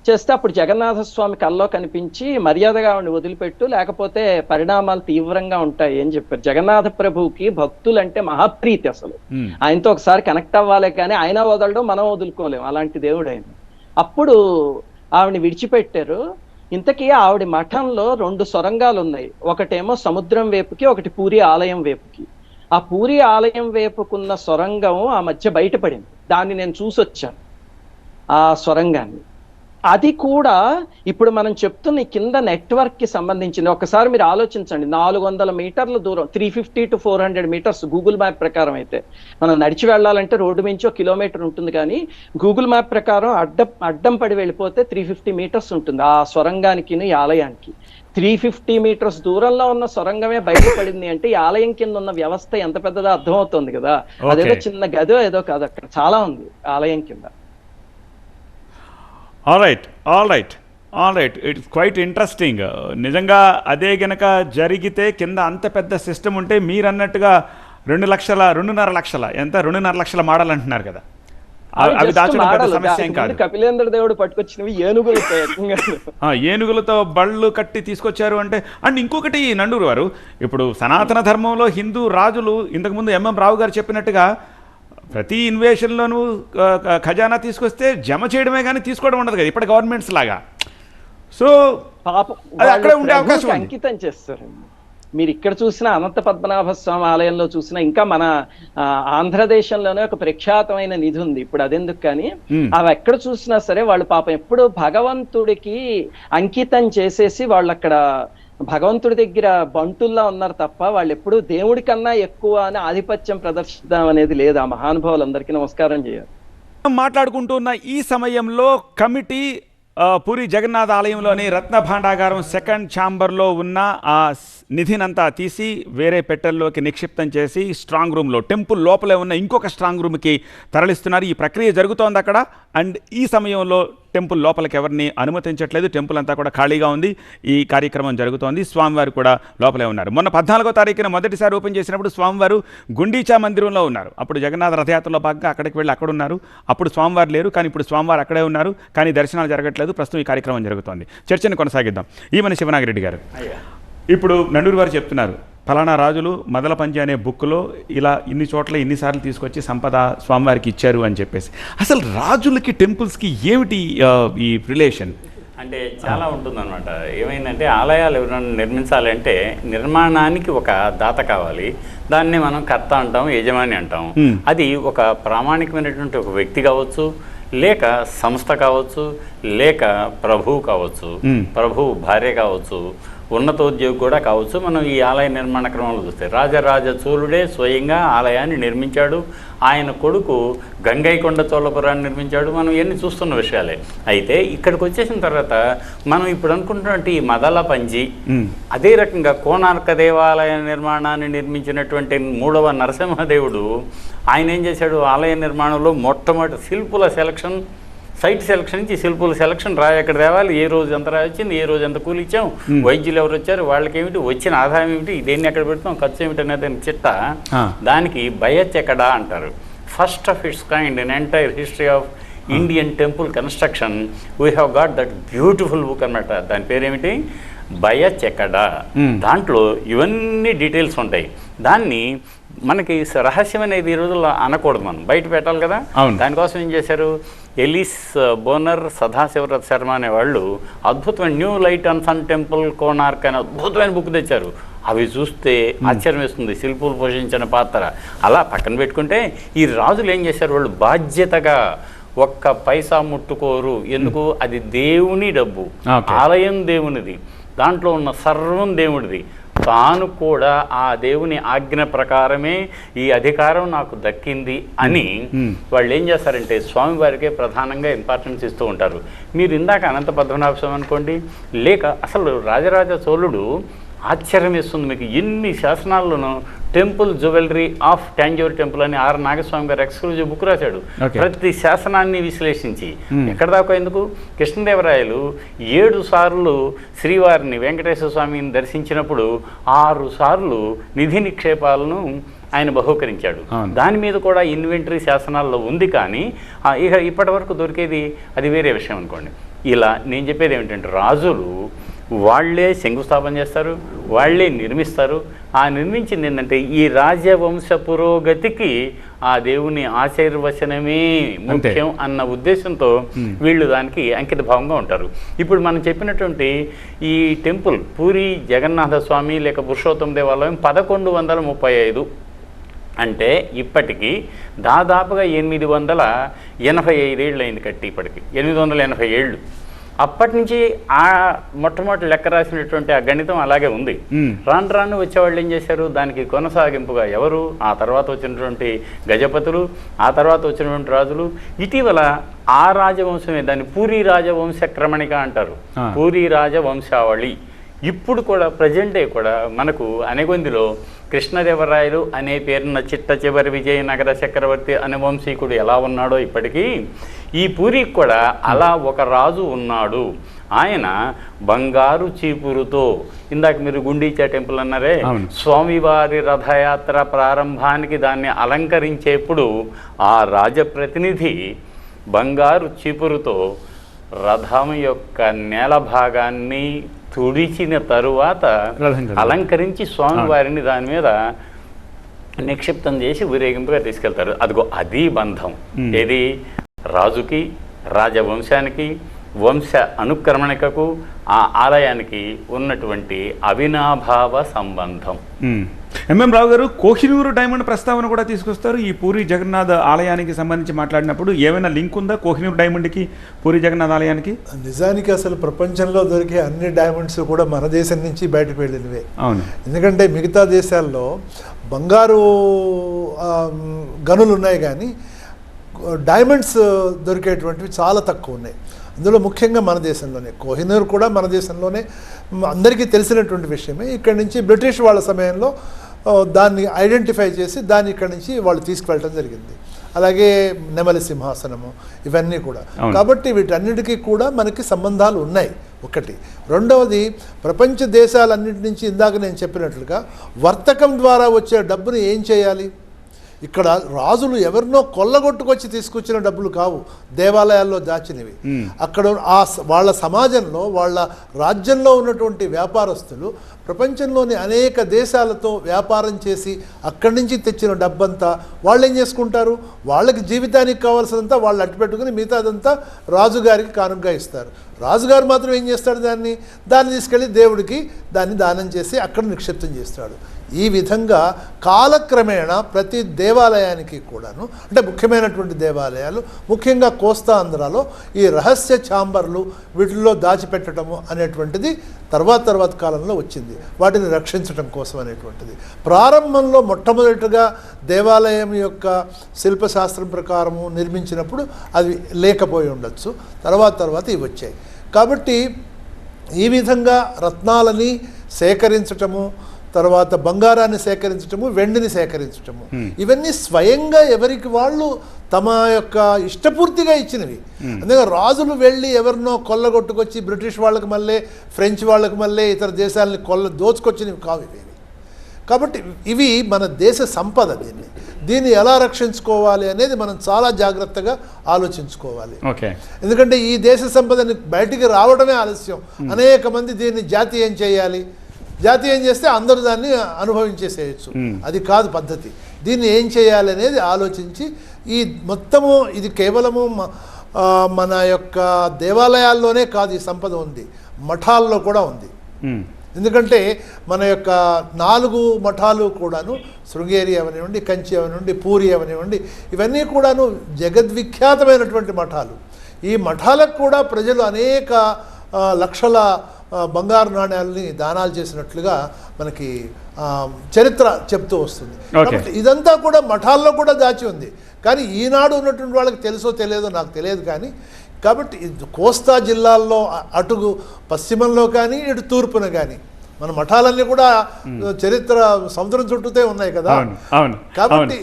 Speaker 7: చేస్తే అప్పుడు జగన్నాథ స్వామి కల్లో కనిపించి మర్యాదగా ఆవిడని వదిలిపెట్టు, లేకపోతే పరిణామాలు తీవ్రంగా ఉంటాయి అని చెప్పారు. జగన్నాథ ప్రభువుకి భక్తులంటే మహాప్రీతి, అసలు ఆయనతో ఒకసారి కనెక్ట్ అవ్వాలే కానీ ఆయన వదలడం మనం వదులుకోలేము, అలాంటి దేవుడు ఆయన. అప్పుడు ఆవిడని విడిచిపెట్టారు. ఇంతకీ ఆవిడ మఠంలో 2 సొరంగాలు ఉన్నాయి, ఒకటేమో సముద్రం వైపుకి, ఒకటి పూరి ఆలయం వైపుకి. ఆ పూరి ఆలయం వైపుకున్న సొరంగం ఆ మధ్య బయటపడింది, దాన్ని నేను చూసొచ్చాను ఆ సొరంగాన్ని. అది కూడా ఇప్పుడు మనం చెప్తున్న కింద నెట్వర్క్ కి సంబంధించింది. ఒకసారి మీరు ఆలోచించండి, 400 మీటర్ల దూరం, 350 to 400 మీటర్స్ గూగుల్ మ్యాప్ ప్రకారం. అయితే మనం నడిచి వెళ్ళాలంటే రోడ్డు మించి 1 కిలోమీటర్ ఉంటుంది, కానీ గూగుల్ మ్యాప్ ప్రకారం అడ్డం పడి వెళ్ళిపోతే 350 మీటర్స్ ఉంటుంది ఆ సొరంగానికి ఈ ఆలయానికి. 350 మీటర్స్ దూరంలో ఉన్న సొరంగమే బయటపడింది అంటే ఈ ఆలయం కింద ఉన్న వ్యవస్థ ఎంత పెద్దదో అర్థమవుతుంది కదా. అదేదో చిన్న గదో ఏదో కాదు, అక్కడ చాలా ఉంది ఆలయం కింద.
Speaker 1: All right, it's quite interesting. నిజంగా అదే గనక జరిగితే కింద అంత పెద్ద సిస్టమ్ ఉంటే మీరు అన్నట్టుగా 2.5 లక్షల ఎంత 2.5 లక్షల మోడల్ అంటున్నారు కదా, అవి దాచడం పెద్ద సమస్య ఏం కాదు.
Speaker 7: కపిలేంద్ర దేవుడు పట్టుకొచ్చినవి
Speaker 1: ఏనుగులతో బళ్ళు కట్టి తీసుకొచ్చారు అంటే. అండ్ ఇంకొకటి నండూరు వారు, ఇప్పుడు సనాతన ధర్మంలో హిందూ రాజులు ఇంతకుముందు ఎంఎం రావు గారు చెప్పినట్టుగా ప్రతి ఇన్వేషన్లోనూ ఖజానా తీసుకొస్తే జమ చేయడమే కానీ తీసుకోవడం ఉండదు కదా ఇప్పటి గవర్నమెంట్స్ లాగా. సో అది అక్కడే ఉండే అవకాశం
Speaker 7: అంకితం చేస్తారండి. మీరు ఇక్కడ చూసిన అనంత పద్మనాభ స్వామి ఆలయంలో చూసిన, ఇంకా మన ఆంధ్రదేశంలోనే ఒక ప్రఖ్యాతమైన నిధి ఉంది, ఇప్పుడు అదెందుకు కానీ అవి ఎక్కడ చూసినా సరే వాళ్ళు పాపం ఎప్పుడు భగవంతుడికి అంకితం చేసేసి వాళ్ళు అక్కడ భగవంతుడి దగ్గర బంటుల్లా ఉన్నారు తప్ప వాళ్ళు ఎప్పుడు దేవుడి కన్నా ఎక్కువ అని ఆధిపత్యం ప్రదర్శిద్దాం అనేది లేదు. ఆ మహానుభావులందరికీ నమస్కారం చేయాలి.
Speaker 1: మాట్లాడుకుంటున్న ఈ సమయంలో కమిటీ పూరి జగన్నాథ ఆలయంలోని రత్న భాండాగారం 2nd ఛాంబర్లో ఉన్న ఆ నిధినంతా తీసి వేరే పెట్టెల్లోకి నిక్షిప్తం చేసి స్ట్రాంగ్ రూమ్లో, టెంపుల్ లోపలే ఉన్న ఇంకొక స్ట్రాంగ్ రూమ్కి తరలిస్తున్నారు. ఈ ప్రక్రియ జరుగుతోంది అక్కడ. అండ్ ఈ సమయంలో టెంపుల్ లోపలికి ఎవరిని అనుమతించట్లేదు, టెంపుల్ అంతా కూడా ఖాళీగా ఉంది. ఈ కార్యక్రమం జరుగుతోంది. స్వామివారు కూడా లోపలే ఉన్నారు. మొన్న 14వ తారీఖున మొదటిసారి ఓపెన్ చేసినప్పుడు స్వామివారు గుండీచా మందిరంలో ఉన్నారు. అప్పుడు జగన్నాథ రథయాత్రలో భాగంగా అక్కడికి వెళ్ళి అక్కడ ఉన్నారు. అప్పుడు స్వామివారు లేరు, కానీ ఇప్పుడు స్వామివారు అక్కడే ఉన్నారు, కానీ దర్శనాలు జరగట్లేదు. ప్రస్తుతం ఈ కార్యక్రమం జరుగుతోంది. చర్చను కొనసాగిద్దాం. ఈమెన శివనాగిరెడ్డి గారు, ఇప్పుడు నండూరు వారు చెప్తున్నారు ఫలానా రాజులు మదలపంచి అనే బుక్లో ఇలా ఇన్ని చోట్ల ఇన్నిసార్లు తీసుకొచ్చి సంపద స్వామివారికి ఇచ్చారు అని చెప్పేసి. అసలు రాజులకి టెంపుల్స్కి ఏమిటి ఈ రిలేషన్?
Speaker 2: అంటే చాలా ఉంటుందన్నమాట. ఏమైందంటే ఆలయాలు ఎవరైనా నిర్మించాలంటే నిర్మాణానికి ఒక దాత కావాలి, దాన్ని మనం కర్త అంటాం, యజమాని అంటాం. అది ఒక ప్రామాణికమైనటువంటి ఒక వ్యక్తి కావచ్చు, లేక సంస్థ కావచ్చు, లేక ప్రభువు కావచ్చు, ప్రభువు భార్య కావచ్చు, ఉన్నతోద్యోగి కూడా కావచ్చు. మనం ఈ ఆలయ నిర్మాణ క్రమంలో చూస్తే రాజరాజ చోళుడే స్వయంగా ఆలయాన్ని నిర్మించాడు. ఆయన కొడుకు గంగైకొండ చోళపురాన్ని నిర్మించాడు. మనం ఇవన్నీ చూస్తున్న విషయాలే. అయితే ఇక్కడికి వచ్చేసిన తర్వాత మనం ఇప్పుడు అనుకుంటున్నట్టు ఈ మదల పంజి, అదే రకంగా కోణార్క దేవాలయ నిర్మాణాన్ని నిర్మించినటువంటి 3వ నరసింహదేవుడు ఆయన ఏం చేశాడు, ఆలయ నిర్మాణంలో మొట్టమొదటి శిల్పుల సెలక్షన్, సైట్ సెలక్షన్ నుంచి శిల్పుల సెలక్షన్ ఎక్కడ తేవాలి, ఏ రోజు ఎంత రాయించింది, ఏ రోజు ఎంత కూలి ఇచ్చాం, వైద్యులు ఎవరు వచ్చారు, వాళ్ళకి ఏమిటి, వచ్చిన ఆదాయం ఏమిటి, దేన్ని ఎక్కడ పెడతాం, ఖర్చు ఏమిటి అనేది చిట్ట, దానికి బయచెకడా అంటారు. First of it's kind in entire history of Indian temple construction we have got that beautiful book అనమాట. దాని పేరేమిటి, బయచెకడా. దాంట్లో ఇవన్నీ డీటెయిల్స్ ఉంటాయి. దాన్ని మనకి రహస్యం అనేది ఈ రోజుల్లో అనకూడదు, మనం బయట పెట్టాలి కదా. దానికోసం ఏం చేశారు, ఎలిస్ బోనర్, సదాశివరథ్ శర్మ అనే వాళ్ళు అద్భుతమైన new light and sun temple Konark అనే అద్భుతమైన బుక్ తెచ్చారు. అవి చూస్తే ఆశ్చర్యం వేస్తుంది, శిల్పులు పోషించిన పాత్ర. అలా పక్కన పెట్టుకుంటే ఈ రాజులు ఏం చేశారు, వాళ్ళు బాధ్యతగా ఒక్క పైసా ముట్టుకోరు. ఎందుకు, అది దేవుని డబ్బు, ఆలయం దేవునిది, దాంట్లో ఉన్న సర్వం దేవుడిది. తాను కూడా ఆ దేవుని ఆజ్ఞ ప్రకారమే ఈ అధికారం నాకు దక్కింది అని వాళ్ళు ఏం చేస్తారంటే స్వామివారికే ప్రధానంగా ఇంపార్టెన్స్ ఇస్తూ ఉంటారు. మీరు ఇందాక అనంత పద్మనాభ స్వామి అనుకోండి, లేక అసలు రాజరాజ చోళుడు ఆశ్చర్యం వేస్తుంది మీకు, ఎన్ని శాసనాల్లోనూ temple jewellery of Tanjore temple అని ఆర్ నాగస్వామి గారు ఎక్స్క్లూజివ్ బుక్ రాశాడు. ప్రతి శాసనాన్ని విశ్లేషించి ఎక్కడ దాకా ఎందుకు, కృష్ణదేవరాయలు 7 సార్లు శ్రీవారిని వెంకటేశ్వర స్వామిని దర్శించినప్పుడు 6 సార్లు నిధి నిక్షేపాలను ఆయన బహూకరించాడు. దాని మీద కూడా ఇన్వెంటరీ శాసనాల్లో ఉంది. కానీ ఇక ఇప్పటి వరకు దొరికేది అది వేరే విషయం అనుకోండి. ఇలా నేను చెప్పేది ఏమిటంటే రాజులు వాళ్లే శంకుస్థాపన చేస్తారు, వాళ్లే నిర్మిస్తారు. ఆ నిర్మించింది ఏంటంటే ఈ రాజవంశ పురోగతికి ఆ దేవుని ఆశీర్వచనమే ముఖ్యం అన్న ఉద్దేశంతో వీళ్ళు దానికి అంకిత భావంగా ఉంటారు. ఇప్పుడు మనం చెప్పినటువంటి ఈ టెంపుల్ పూరి జగన్నాథ స్వామి లేక పురుషోత్తమ దేవాలయం 1135 అంటే ఇప్పటికీ దాదాపుగా 885 ఏళ్ళు అయింది కట్టి. ఇప్పటికి 880 ఏళ్ళు. అప్పటి నుంచి ఆ మొట్టమొదటి లెక్క రాసినటువంటి ఆ గణితం అలాగే ఉంది. రాను రాను వచ్చేవాళ్ళు ఏం చేశారు, దానికి కొనసాగింపుగా ఎవరు, ఆ తర్వాత వచ్చినటువంటి గజపతులు, ఆ తర్వాత వచ్చినటువంటి రాజులు, ఇటీవల ఆ రాజవంశమే దాన్ని పూరి రాజవంశ క్రమణిక అంటారు, పూరి రాజవంశావళి. ఇప్పుడు కూడా ప్రజెంట్ డే కూడా మనకు అనగొందిలో కృష్ణదేవరాయలు అనే పేరున్న చిట్ట చివరి విజయనగర చక్రవర్తి అనే వంశీకుడు ఎలా ఉన్నాడో ఇప్పటికీ ఈ పూరికి కూడా అలా ఒక రాజు ఉన్నాడు. ఆయన బంగారు చీపురుతో, ఇందాక మీరు గుండీచా టెంపుల్ అన్నారే, స్వామివారి రథయాత్ర ప్రారంభానికి దాన్ని అలంకరించేప్పుడు ఆ రాజప్రతినిధి బంగారు చీపురుతో రథం యొక్క నేల భాగాన్ని తుడిచిన తరువాత అలంకరించి స్వామివారిని దాని మీద నిక్షిప్తం చేసి ఊరేగింపుగా తీసుకెళ్తారు. అదిగో అది బంధం. ఏది, రాజుకి, రాజవంశానికి, వంశ అనుక్రమణికకు, ఆ ఆలయానికి ఉన్నటువంటి అవినాభావ సంబంధం.
Speaker 1: ఎంఎం రావు గారు కోహినూరు డైమండ్ ప్రస్తావన కూడా తీసుకొస్తారు ఈ పూరి జగన్నాథ ఆలయానికి సంబంధించి మాట్లాడినప్పుడు. ఏమైనా లింక్ ఉందా కోహినూరు డైమండ్కి పూరి జగన్నాథ ఆలయానికి?
Speaker 5: నిజానికి అసలు ప్రపంచంలో దొరికే అన్ని డైమండ్స్ కూడా మన దేశం నుంచి బయటకు వెళ్ళినవే.
Speaker 1: అవును,
Speaker 5: ఎందుకంటే మిగతా దేశాల్లో బంగారు గనులు ఉన్నాయి కానీ డైమండ్స్ దొరికేటువంటివి చాలా తక్కువ ఉన్నాయి. అందులో ముఖ్యంగా మన దేశంలోనే, కోహినూర్ కూడా మన దేశంలోనే అందరికీ తెలిసినటువంటి విషయమే. ఇక్కడి నుంచి బ్రిటిష్ వాళ్ళ సమయంలో దాన్ని ఐడెంటిఫై చేసి దాన్ని ఇక్కడి నుంచి వాళ్ళు తీసుకువెళ్ళటం జరిగింది. అలాగే నెమలి సింహాసనము, ఇవన్నీ కూడా. కాబట్టి వీటన్నిటికీ కూడా మనకి సంబంధాలు ఉన్నాయి ఒకటి. రెండవది, ప్రపంచ దేశాలన్నిటి నుంచి ఇందాక నేను చెప్పినట్లుగా వర్తకం ద్వారా వచ్చే డబ్బుని ఏం చేయాలి? ఇక్కడ రాజులు ఎవరినో కొల్లగొట్టుకొచ్చి తీసుకొచ్చిన డబ్బులు కావు, దేవాలయాల్లో దాచినవి. అక్కడ వాళ్ళ సమాజంలో, వాళ్ళ రాజ్యంలో ఉన్నటువంటి వ్యాపారస్తులు ప్రపంచంలోని అనేక దేశాలతో వ్యాపారం చేసి అక్కడి నుంచి తెచ్చిన డబ్బంతా వాళ్ళు ఏం చేసుకుంటారు, వాళ్ళకి జీవితానికి కావాల్సినంతా వాళ్ళు అట్టుపెట్టుకుని మిగతాదంతా రాజుగారికి కానుకగా ఇస్తారు. రాజుగారు మాత్రం ఏం చేస్తాడు, దాన్ని తీసుకెళ్ళి దేవుడికి దాన్ని దానం చేసి అక్కడ నిక్షిప్తం చేస్తాడు. ఈ విధంగా కాలక్రమేణా ప్రతి దేవాలయానికి కూడాను, అంటే ముఖ్యమైనటువంటి దేవాలయాలు, ముఖ్యంగా కోస్తా ఆంధ్రాలో ఈ రహస్య ఛాంబర్లు వీటిల్లో దాచిపెట్టడము అనేటువంటిది తర్వాత కాలంలో వచ్చింది, వాటిని రక్షించడం కోసం అనేటువంటిది. ప్రారంభంలో మొట్టమొదటిగా దేవాలయం యొక్క శిల్పశాస్త్రం ప్రకారము నిర్మించినప్పుడు అది లేకపోయి ఉండొచ్చు, తర్వాత ఇవి వచ్చాయి. కాబట్టి ఈ విధంగా రత్నాలని సేకరించటము, తర్వాత బంగారాన్ని సేకరించటము, వెండిని సేకరించటము, ఇవన్నీ స్వయంగా ఎవరికి వాళ్ళు తమ యొక్క ఇష్టపూర్తిగా ఇచ్చినవి. అందుకే రాజులు వెళ్ళి ఎవరినో కొల్లగొట్టుకొచ్చి బ్రిటిష్ వాళ్ళకి మళ్ళీ, ఫ్రెంచ్ వాళ్ళకి మళ్ళీ, ఇతర దేశాలని దోచుకొచ్చినవి కావు ఇవి. కాబట్టి ఇవి మన దేశ సంపద. దీన్ని ఎలా రక్షించుకోవాలి అనేది మనం చాలా జాగ్రత్తగా ఆలోచించుకోవాలి. ఎందుకంటే ఈ దేశ సంపదని బయటికి రావడమే ఆలస్యం. అనేక మంది దీన్ని జాతీయం చేయాలి, జాతీయం చేస్తే అందరూ దాన్ని అనుభవించేసేయచ్చు. అది కాదు పద్ధతి. దీన్ని ఏం చేయాలి అనేది ఆలోచించి, ఈ మొత్తము ఇది కేవలము మన యొక్క దేవాలయాల్లోనే కాదు ఈ సంపద ఉంది, మఠాల్లో కూడా ఉంది. ఎందుకంటే మన యొక్క 4 మఠాలు కూడాను, శృంగేరి అవనివ్వండి, కంచి అవనివ్వండి, పూరి అవనివ్వండి, ఇవన్నీ కూడాను జగద్విఖ్యాతమైనటువంటి మఠాలు. ఈ మఠాలకు కూడా ప్రజలు అనేక లక్షల బంగారు నాణ్యాలని దానాలు చేసినట్లుగా మనకి చరిత్ర చెప్తూ వస్తుంది. కాబట్టి ఇదంతా కూడా మఠాల్లో కూడా దాచి ఉంది. కానీ ఈనాడు ఉన్నటువంటి వాళ్ళకి తెలుసో తెలియదో నాకు తెలియదు. కానీ కాబట్టి కోస్తా జిల్లాల్లో అటు పశ్చిమంలో కానీ ఇటు తూర్పున కానీ మన మఠాలన్నీ కూడా చరిత్ర సముద్రం చుట్టూతే ఉన్నాయి కదా.
Speaker 1: అవును. కాబట్టి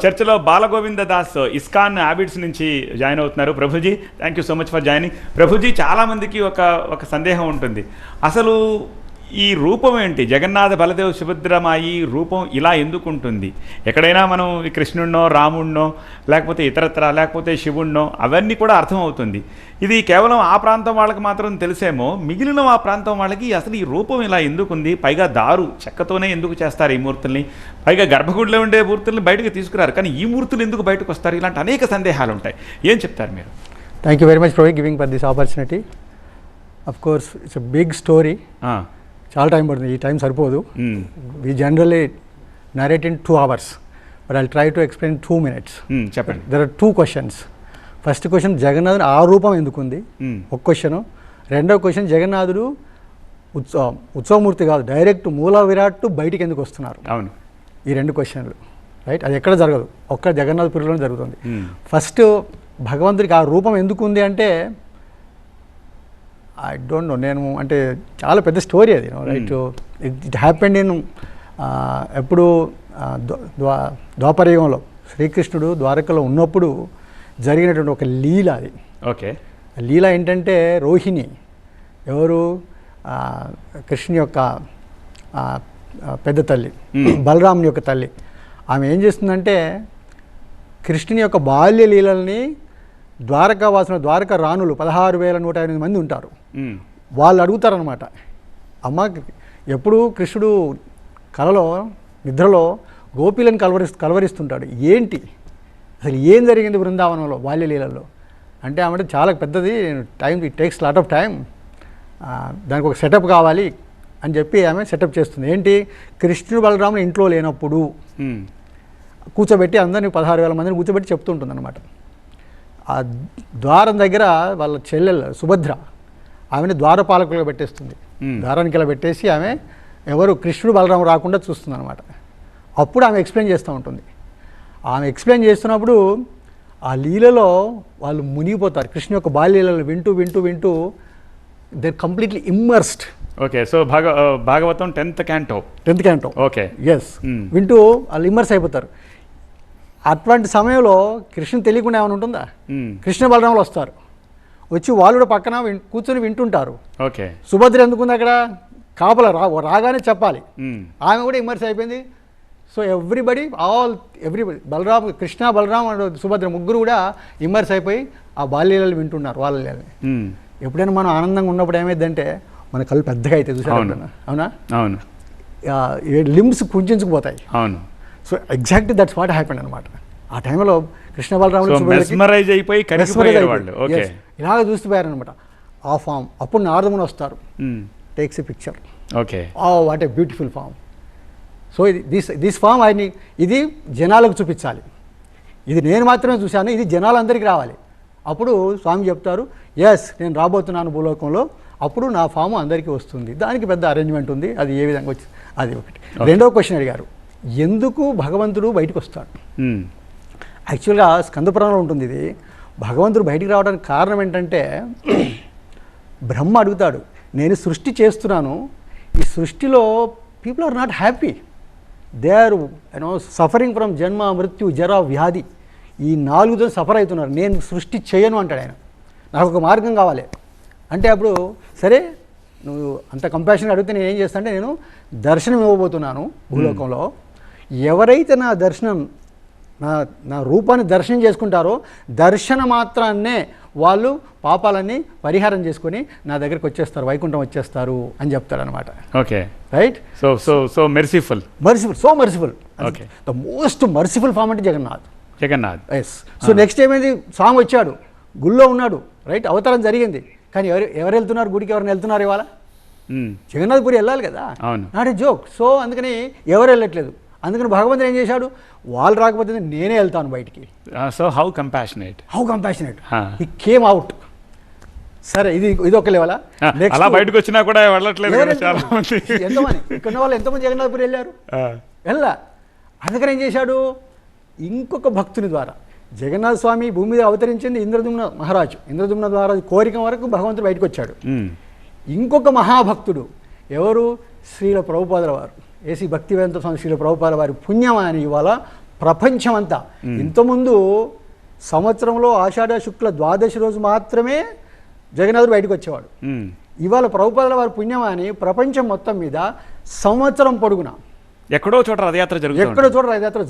Speaker 1: చర్చలో బాలగోవింద దాస్ ఇస్కాన్ హ్యాబిట్స్ నుంచి జాయిన్ అవుతున్నారు. Prabhuji, thank you so much for joining. Prabhuji, చాలా మందికి ఒక సందేహం ఉంటుంది, అసలు ఈ రూపం ఏంటి? జగన్నాథ బలదేవ్ సుభద్రమాయి రూపం ఇలా ఎందుకు ఉంటుంది? ఎక్కడైనా మనం కృష్ణుడినో, రాముడినో, లేకపోతే ఇతరత్ర, లేకపోతే శివుడినో, అవన్నీ కూడా అర్థమవుతుంది. ఇది కేవలం ఆ ప్రాంతం వాళ్ళకి మాత్రం తెలిసేమో, మిగిలిన ఆ ప్రాంతం వాళ్ళకి అసలు ఈ రూపం ఇలా ఎందుకు ఉంది? పైగా చెక్కతోనే ఎందుకు చేస్తారు ఈ మూర్తుల్ని? పైగా గర్భగుడిలో ఉండే మూర్తుల్ని బయటకు తీసుకురారు, కానీ ఈ మూర్తులు ఎందుకు బయటకు వస్తారు? ఇలాంటి అనేక సందేహాలు ఉంటాయి. ఏం చెప్తారు మీరు?
Speaker 8: Thank you very much for giving for this opportunity. Of course it's a big story. చాలా టైం పడుతుంది, ఈ టైం సరిపోదు. We generally narrate in 2 hours, but I try to explain 2 minutes.
Speaker 1: చెప్పండి.
Speaker 8: There are 2 questions. First question, జగన్నాథుడు ఆ రూపం ఎందుకుంది? ఒక క్వశ్చను. రెండవ క్వశ్చన్, జగన్నాథుడు ఉత్సవమూర్తి కాదు, డైరెక్ట్ మూల విరాట్ బయటికి ఎందుకు వస్తున్నారు?
Speaker 1: అవును,
Speaker 8: ఈ 2 క్వశ్చన్లు. రైట్, అది ఎక్కడ జరగదు, ఒక్క జగన్నాథపురిలోనే జరుగుతుంది. ఫస్ట్ భగవంతుడికి ఆ రూపం ఎందుకు ఉంది అంటే, ఐ డోంట్ నో, నేను అంటే చాలా పెద్ద స్టోరీ అది. రైట్, ఇట్ హ్యాపెండ్ ఇన్ ఎప్పుడు ద్వాపరయుగంలో శ్రీకృష్ణుడు ద్వారకలో ఉన్నప్పుడు జరిగినటువంటి ఒక లీల అది.
Speaker 1: ఓకే,
Speaker 8: లీల ఏంటంటే, రోహిణి ఎవరు, కృష్ణుని యొక్క పెద్ద తల్లి, బలరాముని యొక్క తల్లి, ఆమె ఏం చేస్తుందంటే, కృష్ణుని యొక్క బాల్య లీలల్ని ద్వారకా రాణులు 16,108 మంది ఉంటారు, వాళ్ళు అడుగుతారనమాట, అమ్మ ఎప్పుడు కృష్ణుడు కలలో నిద్రలో గోపీలను కలవరిస్తుంటాడు, ఏంటి అసలు ఏం జరిగింది బృందావనంలో బాల్యలీలలో అంటే, ఆమె చాలా పెద్దది, it takes lot of time, దానికి ఒక సెటప్ కావాలి అని చెప్పి ఆమె సెటప్ చేస్తుంది. ఏంటి, కృష్ణుడు బలరాములు ఇంట్లో లేనప్పుడు కూర్చోబెట్టి అందరినీ 16,000 మందిని కూర్చోబెట్టి చెప్తుంటుంది అనమాట. ఆ ద్వారం దగ్గర వాళ్ళ చెల్లెలు సుభద్ర ఆమెను ద్వారపాలకులుగా పెట్టేస్తుంది. ద్వారానికి ఇలా పెట్టేసి ఆమె ఎవరు కృష్ణుడు బలరాము రాకుండా చూస్తుంది అనమాట. అప్పుడు ఆమె ఎక్స్ప్లెయిన్ చేస్తూ ఉంటుంది. ఆమె ఎక్స్ప్లెయిన్ చేస్తున్నప్పుడు ఆ లీలలో వాళ్ళు మునిగిపోతారు. కృష్ణ యొక్క బాల్యలీలలు వింటూ వింటూ వింటూ they are completely immersed.
Speaker 1: Okay, so Bhagavatam 10th canto.
Speaker 8: Okay, yes, వింటూ వాళ్ళు ఇమ్మర్స్ అయిపోతారు. అటువంటి సమయంలో కృష్ణ తెలియకుండా ఏమైనా ఉంటుందా? కృష్ణ బలరాములు వస్తారు, వచ్చి వాళ్ళు కూడా పక్కన కూర్చొని వింటుంటారు.
Speaker 1: ఓకే,
Speaker 8: సుభద్ర ఎందుకుంది అక్కడ? కాపలా రాగానే చెప్పాలి. ఆమె కూడా ఇమ్మర్స్ అయిపోయింది. So everybody Krishna Balaram and Subhadra ముగ్గురు కూడా ఇమ్మర్స్ అయిపోయి ఆ బాల్యలీలలు వింటున్నారు వాళ్ళ లీలని. ఎప్పుడైనా మనం ఆనందంగా ఉన్నప్పుడు ఏమైందంటే మన కళ్ళు పెద్దగా అయితే చూసారు, అవునా?
Speaker 1: అవును,
Speaker 8: లిమ్స్ కుంచుకుపోతాయి.
Speaker 1: అవును.
Speaker 8: So exactly that's what happened అనమాట. ఆ టైంలో కృష్ణ బలరాములు ఇలాగ చూసిపోయారు అనమాట. ఆ ఫామ్ అప్పుడు నారదముని వస్తారు, takes a picture.
Speaker 1: Okay,
Speaker 8: what a beautiful form. So this form ఇది జనాలకు చూపించాలి. ఇది నేను మాత్రమే చూశాను, ఇది జనాలందరికీ రావాలి. అప్పుడు స్వామి చెప్తారు, ఎస్ నేను రాబోతున్నాను భూలోకంలో, అప్పుడు నా ఫాము అందరికీ వస్తుంది. దానికి పెద్ద అరేంజ్మెంట్ ఉంది. అది ఏ విధంగా వచ్చి అది ఒకటి. రెండవ క్వశ్చన్ అడిగారు, ఎందుకు భగవంతుడు బయటకు వస్తాడు? యాక్చువల్గా స్కందపురాణంలో ఉంటుంది ఇది. భగవంతుడు బయటికి రావడానికి కారణం ఏంటంటే బ్రహ్మ అడుగుతాడు, నేను సృష్టి చేస్తున్నాను, ఈ సృష్టిలో people are not happy, they are suffering from జన్మ మృత్యు జర వ్యాధి, ఈ 4 సఫర్ అవుతున్నారు, నేను సృష్టి చేయను అంటాడు ఆయన. నాకు ఒక మార్గం కావాలి అంటే అప్పుడు సరే నువ్వు అంత కంపాషన్ అడిగితే నేను ఏం చేస్తానంటే నేను దర్శనం ఇవ్వబోతున్నాను భూలోకంలో. ఎవరైతే నా దర్శనం నా రూపాన్ని దర్శనం చేసుకుంటారో దర్శన మాత్రాన్నే వాళ్ళు పాపాలన్నీ పరిహారం చేసుకొని నా దగ్గరికి వచ్చేస్తారు, వైకుంఠం వచ్చేస్తారు అని చెప్తారనమాట.
Speaker 1: Okay,
Speaker 8: right.
Speaker 1: So merciful,
Speaker 8: so merciful. Okay, the most merciful form అంటే జగన్నాథ్. ఎస్. సో నెక్స్ట్ ఏమైంది, స్వామి వచ్చాడు, గుళ్ళో ఉన్నాడు, రైట్, అవతారం జరిగింది. కానీ ఎవరు వెళ్తున్నారు గుడికి? ఎవరైనా వెళ్తున్నారు ఇవాళ? జగన్నాథ్ పురి వెళ్ళాలి కదా, నాట్ ఏ జోక్. సో అందుకని ఎవరు వెళ్ళట్లేదు. అందుకని భగవంతుడు ఏం చేశాడు, వాళ్ళు రాకపోతే నేనే వెళ్తాను బయటికి.
Speaker 1: So how compassionate
Speaker 8: he came out. సరే, ఇది ఒక లెవెలా?
Speaker 1: అలా బయటకు వచ్చినా కూడా వెళ్ళట్లేదు చాలా మంది.
Speaker 8: ఎంతమంది ఇక్కడ వాళ్ళు ఎంతమంది జగన్నాథ్పురి వెళ్ళారు? వెళ్ళా. అందుకని ఏం చేశాడు, ఇంకొక భక్తుని ద్వారా జగన్నాథ స్వామి భూమి మీద అవతరించింది ఇంద్రదుమ్న మహారాజు కోరిక వరకు భగవంతుడు బయటకు వచ్చాడు. ఇంకొక మహాభక్తుడు ఎవరు? శ్రీల ప్రభుపాదుల వారు, ఏసీ భక్తివేదాంత స్వామి శ్రీల ప్రభుపాదుల వారి పుణ్యం అని ఇవాళ ప్రపంచమంతా. ఇంతకుముందు సంవత్సరంలో ఆషాఢ శుక్ల ద్వాదశి రోజు మాత్రమే జగన్నాథుడు బయటకు వచ్చేవాడు. ఇవాళ ప్రభుపాదుల వారి పుణ్యం అని ప్రపంచం మొత్తం మీద సంవత్సరం పొడుగున
Speaker 1: ఎక్కడో చోట రథయాత్ర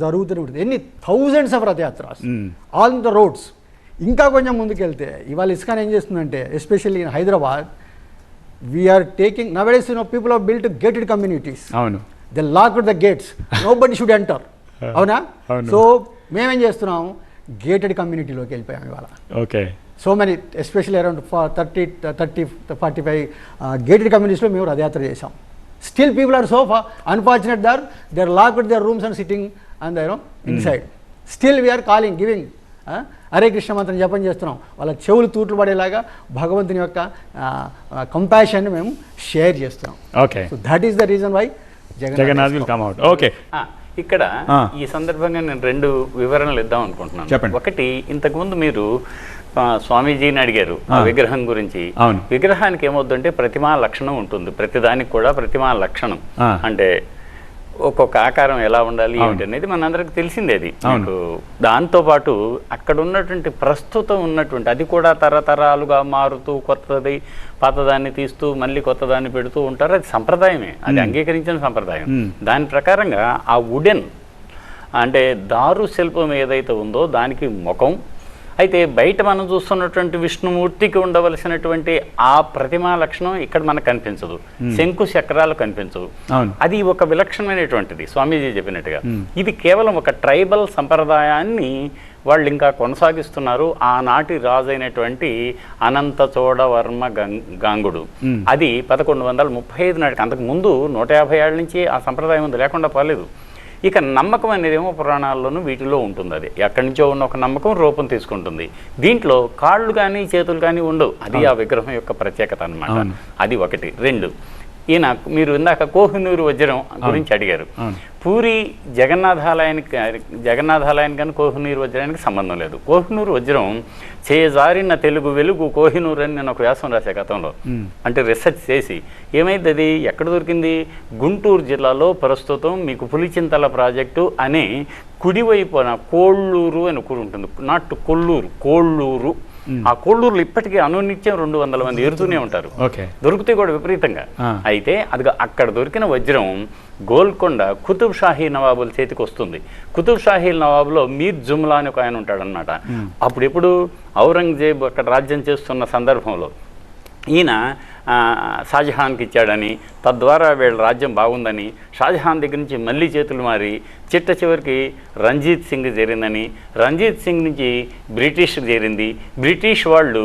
Speaker 8: జరుగుతూనే ఉంటుంది. ఎన్ని థౌజండ్స్ ఆఫ్ రథయాత్రాస్ ఆన్ ద రోడ్స్. ఇంకా కొంచెం ముందుకెళ్తే ఇవాళ ఇస్కాన్ ఏం చేస్తుందంటే, especially in Hyderabad, we're taking nowadays people of built gated communities.
Speaker 1: అవును,
Speaker 8: they locked the gates, nobody should enter. అవునా? సో మేమేం చేస్తున్నాం, గేటెడ్ కమ్యూనిటీలోకి వెళ్ళిపోయాం ఇవాళ.
Speaker 1: Okay,
Speaker 8: so many especially around 30-45 gated కమ్యూనిటీస్లో మేము రథయాత్ర చేసాం. Still people are so unfortunate there, they are locked their rooms and sitting and inside. Still we are calling, giving Hare Krishna మంత్రం జపం చేస్తున్నాం. వాళ్ళ చెవులు తూట్లు పడేలాగా భగవంతుని యొక్క కంపాషన్ మేము షేర్ చేస్తున్నాం.
Speaker 1: Okay,
Speaker 8: so that is the reason why
Speaker 1: Jagannath will come out. Okay,
Speaker 2: ఇక్కడ ఈ సందర్భంగా నేను 2 వివరణలు ఇద్దాం అనుకుంటున్నాను.
Speaker 1: చెప్పండి.
Speaker 2: ఒకటి, ఇంతకుముందు మీరు స్వామీజీని అడిగారు ఆ విగ్రహం గురించి. విగ్రహానికి ఏమవుతుందంటే ప్రతిమా లక్షణం ఉంటుంది, ప్రతిదానికి కూడా ప్రతిమా లక్షణం అంటే ఒక్కొక్క ఆకారం ఎలా ఉండాలి ఏమిటి అనేది మనందరికి తెలిసిందేది. మీకు దాంతోపాటు అక్కడ ఉన్నటువంటి ప్రస్తుతం ఉన్నటువంటి అది కూడా తరతరాలుగా మారుతూ కొత్తది పాతదాన్ని తీస్తూ మళ్ళీ కొత్తదాన్ని పెడుతూ ఉంటారు. అది సంప్రదాయమే, అది అంగీకరించిన సంప్రదాయం. దాని ప్రకారంగా ఆ వుడెన్ అంటే దారు శిల్పం ఏదైతే ఉందో దానికి ముఖం, అయితే బయట మనం చూస్తున్నటువంటి విష్ణుమూర్తికి ఉండవలసినటువంటి ఆ ప్రతిమా లక్షణం ఇక్కడ మనకు కనిపించదు, శంకు చక్రాలు కనిపించవు. అది ఒక విలక్షణమైనటువంటిది స్వామీజీ చెప్పినట్టుగా. ఇది కేవలం ఒక ట్రైబల్ సంప్రదాయాన్ని వాళ్ళు ఇంకా కొనసాగిస్తున్నారు. ఆనాటి రాజైనటువంటి అనంత చోడవర్మ గాంగుడు, అది 1135 నాటికి, అంతకు ముందు 150 ఏళ్ళ నుంచి ఆ సంప్రదాయం ఉంది, లేకుండా పోలేదు. ఇక నమ్మకం అనేదేమో పురాణాల్లోనూ వీటిలో ఉంటుంది. అది ఎక్కడి నుంచో ఉన్న ఒక నమ్మకం రూపం తీసుకుంటుంది. దీంట్లో కాళ్ళు కానీ చేతులు కానీ ఉండవు. అది ఆ విగ్రహం యొక్క ప్రత్యేకత అన్నమాట. అది ఒకటి. 2, ఈయన మీరు ఇందాక కోహినూరు వజ్రం గురించి అడిగారు. పూరి జగన్నాథాలయానికి కానీ కోహినూరు వజ్రానికి సంబంధం లేదు. కోహినూరు వజ్రం చేజారిన తెలుగు వెలుగు కోహినూరు అని నేను ఒక వ్యాసం రాసే గతంలో, అంటే రీసెర్చ్ చేసి ఏమైంది, అది ఎక్కడ దొరికింది, గుంటూరు జిల్లాలో ప్రస్తుతం మీకు పులిచింతల ప్రాజెక్టు అనే కుడివైపున కోళ్ళూరు అని ఊరు ఉంటుంది, నాట్ కొల్లూరు, కోళ్ళూరు. ఆ కోళ్ళూరులో ఇప్పటికీ అనునిత్యం 200 మంది ఎరుతూనే ఉంటారు, దొరికితే కూడా విపరీతంగా. అయితే అది అక్కడ దొరికిన వజ్రం గోల్కొండ కుతుబ్ షాహీ నవాబుల చేతికి వస్తుంది. కుతుబ్ షాహీ నవాబులో మీర్ జుమ్లా అని ఒక ఆయన ఉంటాడనమాట. అప్పుడు ఔరంగజేబు అక్కడ రాజ్యం చేస్తున్న సందర్భంలో ఈయన షాజహాన్కి ఇచ్చాడని, తద్వారా వీళ్ళ రాజ్యం బాగుందని, షాజహాన్ దగ్గర నుంచి మళ్ళీ చేతులు మారి చిట్ట చివరికి రంజిత్ సింగ్ చేరిందని, రంజిత్ సింగ్ నుంచి బ్రిటిష్ చేరింది, బ్రిటిష్ వాళ్ళు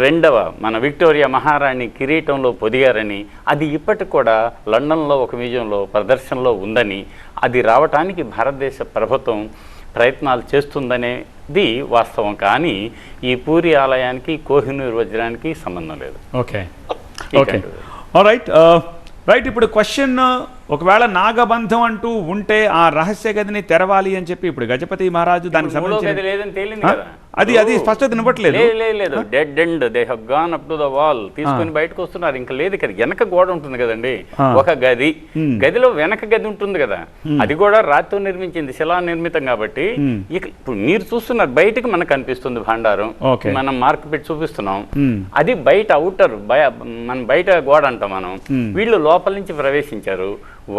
Speaker 2: రెండవ మన విక్టోరియా మహారాణి కిరీటంలో పొదిగారని, అది ఇప్పటికి కూడా లండన్లో ఒక మ్యూజియంలో ప్రదర్శనలో ఉందని, అది రావటానికి భారతదేశ ప్రభుత్వం ప్రయత్నాలు చేస్తుందనేది వాస్తవం. కానీ ఈ పూరి ఆలయానికి కోహినూర్ వజ్రానికి సంబంధం లేదు.
Speaker 1: Okay okay right right. ఇప్పుడు క్వశ్చన్, ఒకవేళ నాగబంధం అంటూ ఉంటే ఆ రహస్య గదిని తెరవాలి అని చెప్పి ఇప్పుడు గజపతి మహారాజు దానికి సంబంధించి
Speaker 2: లేదని తేలింది కదా,
Speaker 1: అది స్పష్టత ఇవ్వట్లేదు.
Speaker 2: లేదు dead end, they have gone up to the wall, తీసుకొని బయటకు వస్తున్నారు. ఇంకా లేదు కదా, వెనక గోడ ఉంటుంది కదండి, ఒక గది, గదిలో వెనక గది ఉంటుంది కదా, అది కూడా రాతితో నిర్మించింది, శిలా నిర్మితం కాబట్టి ఇక ఇప్పుడు మీరు చూస్తున్నారు బయటకు మనకు కనిపిస్తుంది భాండారం, మనం మార్క్ పెట్టి చూపిస్తున్నాం, అది బయట అవుటర్, మనం బయట గోడ అంటాం మనం. వీళ్ళు లోపల నుంచి ప్రవేశించారు,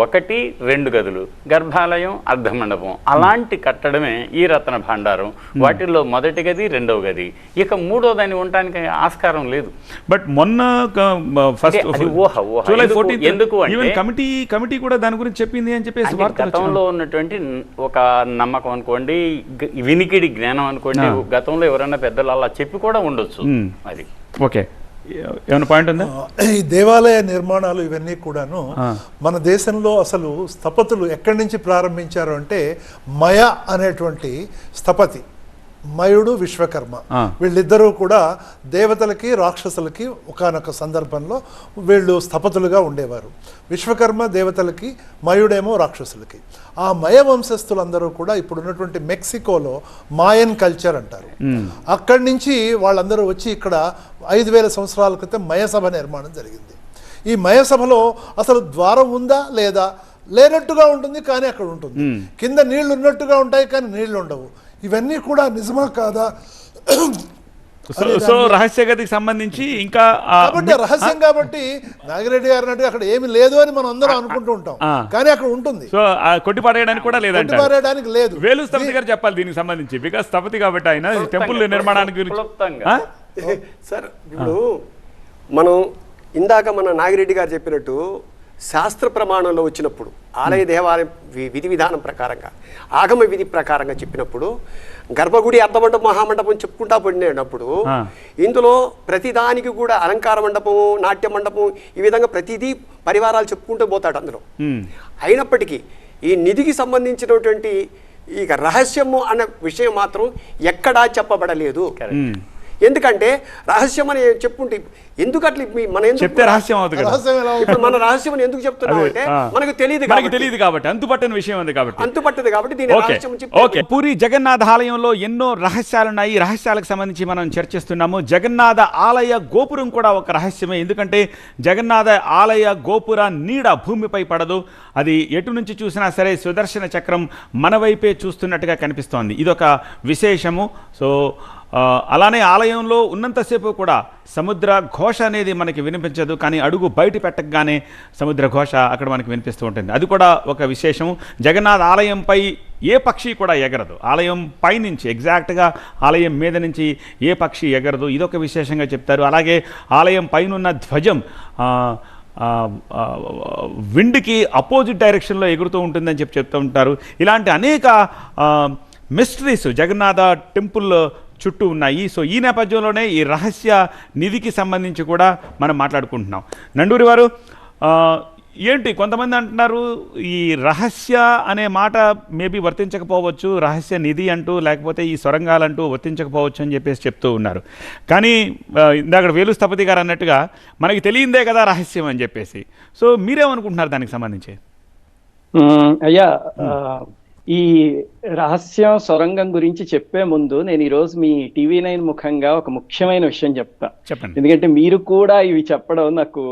Speaker 2: 1, 2 గదులు, గర్భాలయం, అర్ధమండపం, అలాంటి కట్టడమే ఈ రత్న భాండారం. వాటిల్లో మొదటి గది, రెండవ గది, ఇక మూడో దాన్ని ఉండటానికి ఆస్కారం లేదు.
Speaker 1: బట్ మొన్న
Speaker 2: ఎందుకు
Speaker 1: కమిటీ కూడా దాని గురించి చెప్పింది అని చెప్పేసి
Speaker 2: గతంలో ఉన్నటువంటి ఒక నమ్మకం అనుకోండి, వినికిడి జ్ఞానం అనుకోండి, గతంలో ఎవరైనా పెద్దలు అలా చెప్పి కూడా ఉండొచ్చు. అది
Speaker 1: ఓకే. ఏమైనా పాయింట్ ఉందా?
Speaker 5: ఈ దేవాలయ నిర్మాణాలు ఇవన్నీ కూడాను మన దేశంలో అసలు స్థపతులు ఎక్కడి నుంచి ప్రారంభించారు అంటే మయ అనేటువంటి స్థపతి, మయుడు, విశ్వకర్మ, వీళ్ళిద్దరూ కూడా దేవతలకి రాక్షసులకి ఒకానొక సందర్భంలో వీళ్ళు స్థపతులుగా ఉండేవారు. విశ్వకర్మ దేవతలకి, మయుడేమో రాక్షసులకి. ఆ మయ వంశస్థులందరూ కూడా ఇప్పుడు ఉన్నటువంటి మెక్సికోలో మాయన్ కల్చర్ అంటారు. అక్కడి నుంచి వాళ్ళందరూ వచ్చి ఇక్కడ 5000 సంవత్సరాల క్రితం మయసభ నిర్మాణం జరిగింది. ఈ మయసభలో అసలు ద్వారం ఉందా లేదా, లేనట్టుగా ఉంటుంది కానీ అక్కడ ఉంటుంది, కింద నీళ్లు ఉన్నట్టుగా ఉంటాయి కానీ నీళ్లు ఉండవు. ఇవన్నీ కూడా నిజమా కాదా?
Speaker 1: సో రహస్య గదికి సంబంధించి ఇంకా
Speaker 5: కాబట్టి రహస్యం కాబట్టి నాగిరెడ్డి గారు అన్నట్టు అక్కడ ఏమి లేదు అని మనం అందరం అనుకుంటూ ఉంటాం, కానీ అక్కడ ఉంటుంది.
Speaker 1: సో కొట్టిపారేయడానికి కూడా లేదంటే
Speaker 5: కొట్టిపారేయడానికి లేదు.
Speaker 1: వేలు స్థపతి గారు చెప్పాలి దీనికి సంబంధించి, బికాస్ స్థపతి కాబట్టి ఆయన టెంపుల్ నిర్మాణానికి గురించి.
Speaker 6: సార్ ఇప్పుడు మనం ఇందాక మన నాగిరెడ్డి గారు చెప్పినట్టు శాస్త్ర ప్రమాణంలో వచ్చినప్పుడు, ఆలయ దేవాలయం విధి విధానం ప్రకారంగా, ఆగమ విధి ప్రకారంగా చెప్పినప్పుడు, గర్భగుడి, అర్ధమండపం, మహామండపం చెప్పుకుంటా పడినప్పుడు ఇందులో ప్రతిదానికి కూడా అలంకార మండపము, నాట్య మండపం, ఈ విధంగా ప్రతిదీ పరివారాలు చెప్పుకుంటూ పోతాడు అందులో. అయినప్పటికీ ఈ నిధికి సంబంధించినటువంటి ఈ రహస్యము అన్న విషయం మాత్రం ఎక్కడా చెప్పబడలేదు. ఎందుకంటే రహస్యం అని చెప్పుకుంటే ఎందుకు అట్లా మనం
Speaker 1: చెప్తే రహస్యం అవుతుంది
Speaker 6: కదా, మన రహస్యం ఎందుకు చెప్తున్నాం అంటే మనకు తెలియదు
Speaker 1: కాబట్టి, అంతుపట్టని విషయం ఉంది కాబట్టి,
Speaker 6: అంతుపట్టదు కాబట్టి దీని రహస్యం.
Speaker 1: ఓకే. పూరి జగన్నాథ ఆలయంలో ఎన్నో రహస్యాలున్నాయి. ఈ రహస్యాలకు సంబంధించి మనం చర్చిస్తున్నాము. జగన్నాథ ఆలయ గోపురం కూడా ఒక రహస్యమే. ఎందుకంటే జగన్నాథ ఆలయ గోపుర నీడ భూమిపై పడదు, అది ఎటు నుంచి చూసినా సరే సుదర్శన చక్రం మన వైపే చూస్తున్నట్టుగా కనిపిస్తోంది. ఇదొక విశేషము. సో అలానే ఆలయంలో ఉన్నంతసేపు కూడా సముద్ర ఘోష అనేది మనకి వినిపించదు, కానీ అడుగు బయట పెట్టగానే సముద్ర ఘోష అక్కడ మనకి వినిపిస్తూ ఉంటుంది. అది కూడా ఒక విశేషం. జగన్నాథ ఆలయంపై ఏ పక్షి కూడా ఎగరదు, ఆలయం పైనుంచి, ఎగ్జాక్ట్గా ఆలయం మీద నుంచి ఏ పక్షి ఎగరదు, ఇదొక విశేషంగా చెప్తారు. అలాగే ఆలయం పైనున్న ధ్వజం విండ్కి అపోజిట్ డైరెక్షన్లో ఎగురుతూ ఉంటుందని చెప్తూ ఉంటారు. ఇలాంటి అనేక మిస్టరీస్ జగన్నాథ టెంపుల్ చుట్టూ ఉన్నాయి. సో ఈ నేపథ్యంలోనే ఈ రహస్య నిధికి సంబంధించి కూడా మనం మాట్లాడుకుంటున్నాం. నండూరి వారు, ఏంటి కొంతమంది అంటున్నారు ఈ రహస్య అనే మాట మేబీ వర్తించకపోవచ్చు, రహస్య నిధి అంటూ, లేకపోతే ఈ సొరంగాలంటూ వర్తించకపోవచ్చు అని చెప్పేసి చెప్తూ ఉన్నారు. కానీ ఇందాక వేలు స్థపతి గారు అన్నట్టుగా మనకి తెలియందే కదా రహస్యం అని చెప్పేసి. సో మీరేమనుకుంటున్నారు దానికి సంబంధించి?
Speaker 7: అయ్యా, ఈ రహస్యం సొరంగం గురించి చెప్పే ముందు నేను ఈరోజు మీ TV9 ముఖంగా ఒక ముఖ్యమైన విషయం చెప్తా.
Speaker 1: చెప్పండి.
Speaker 7: ఎందుకంటే మీరు కూడా ఇవి చెప్పడం నాకు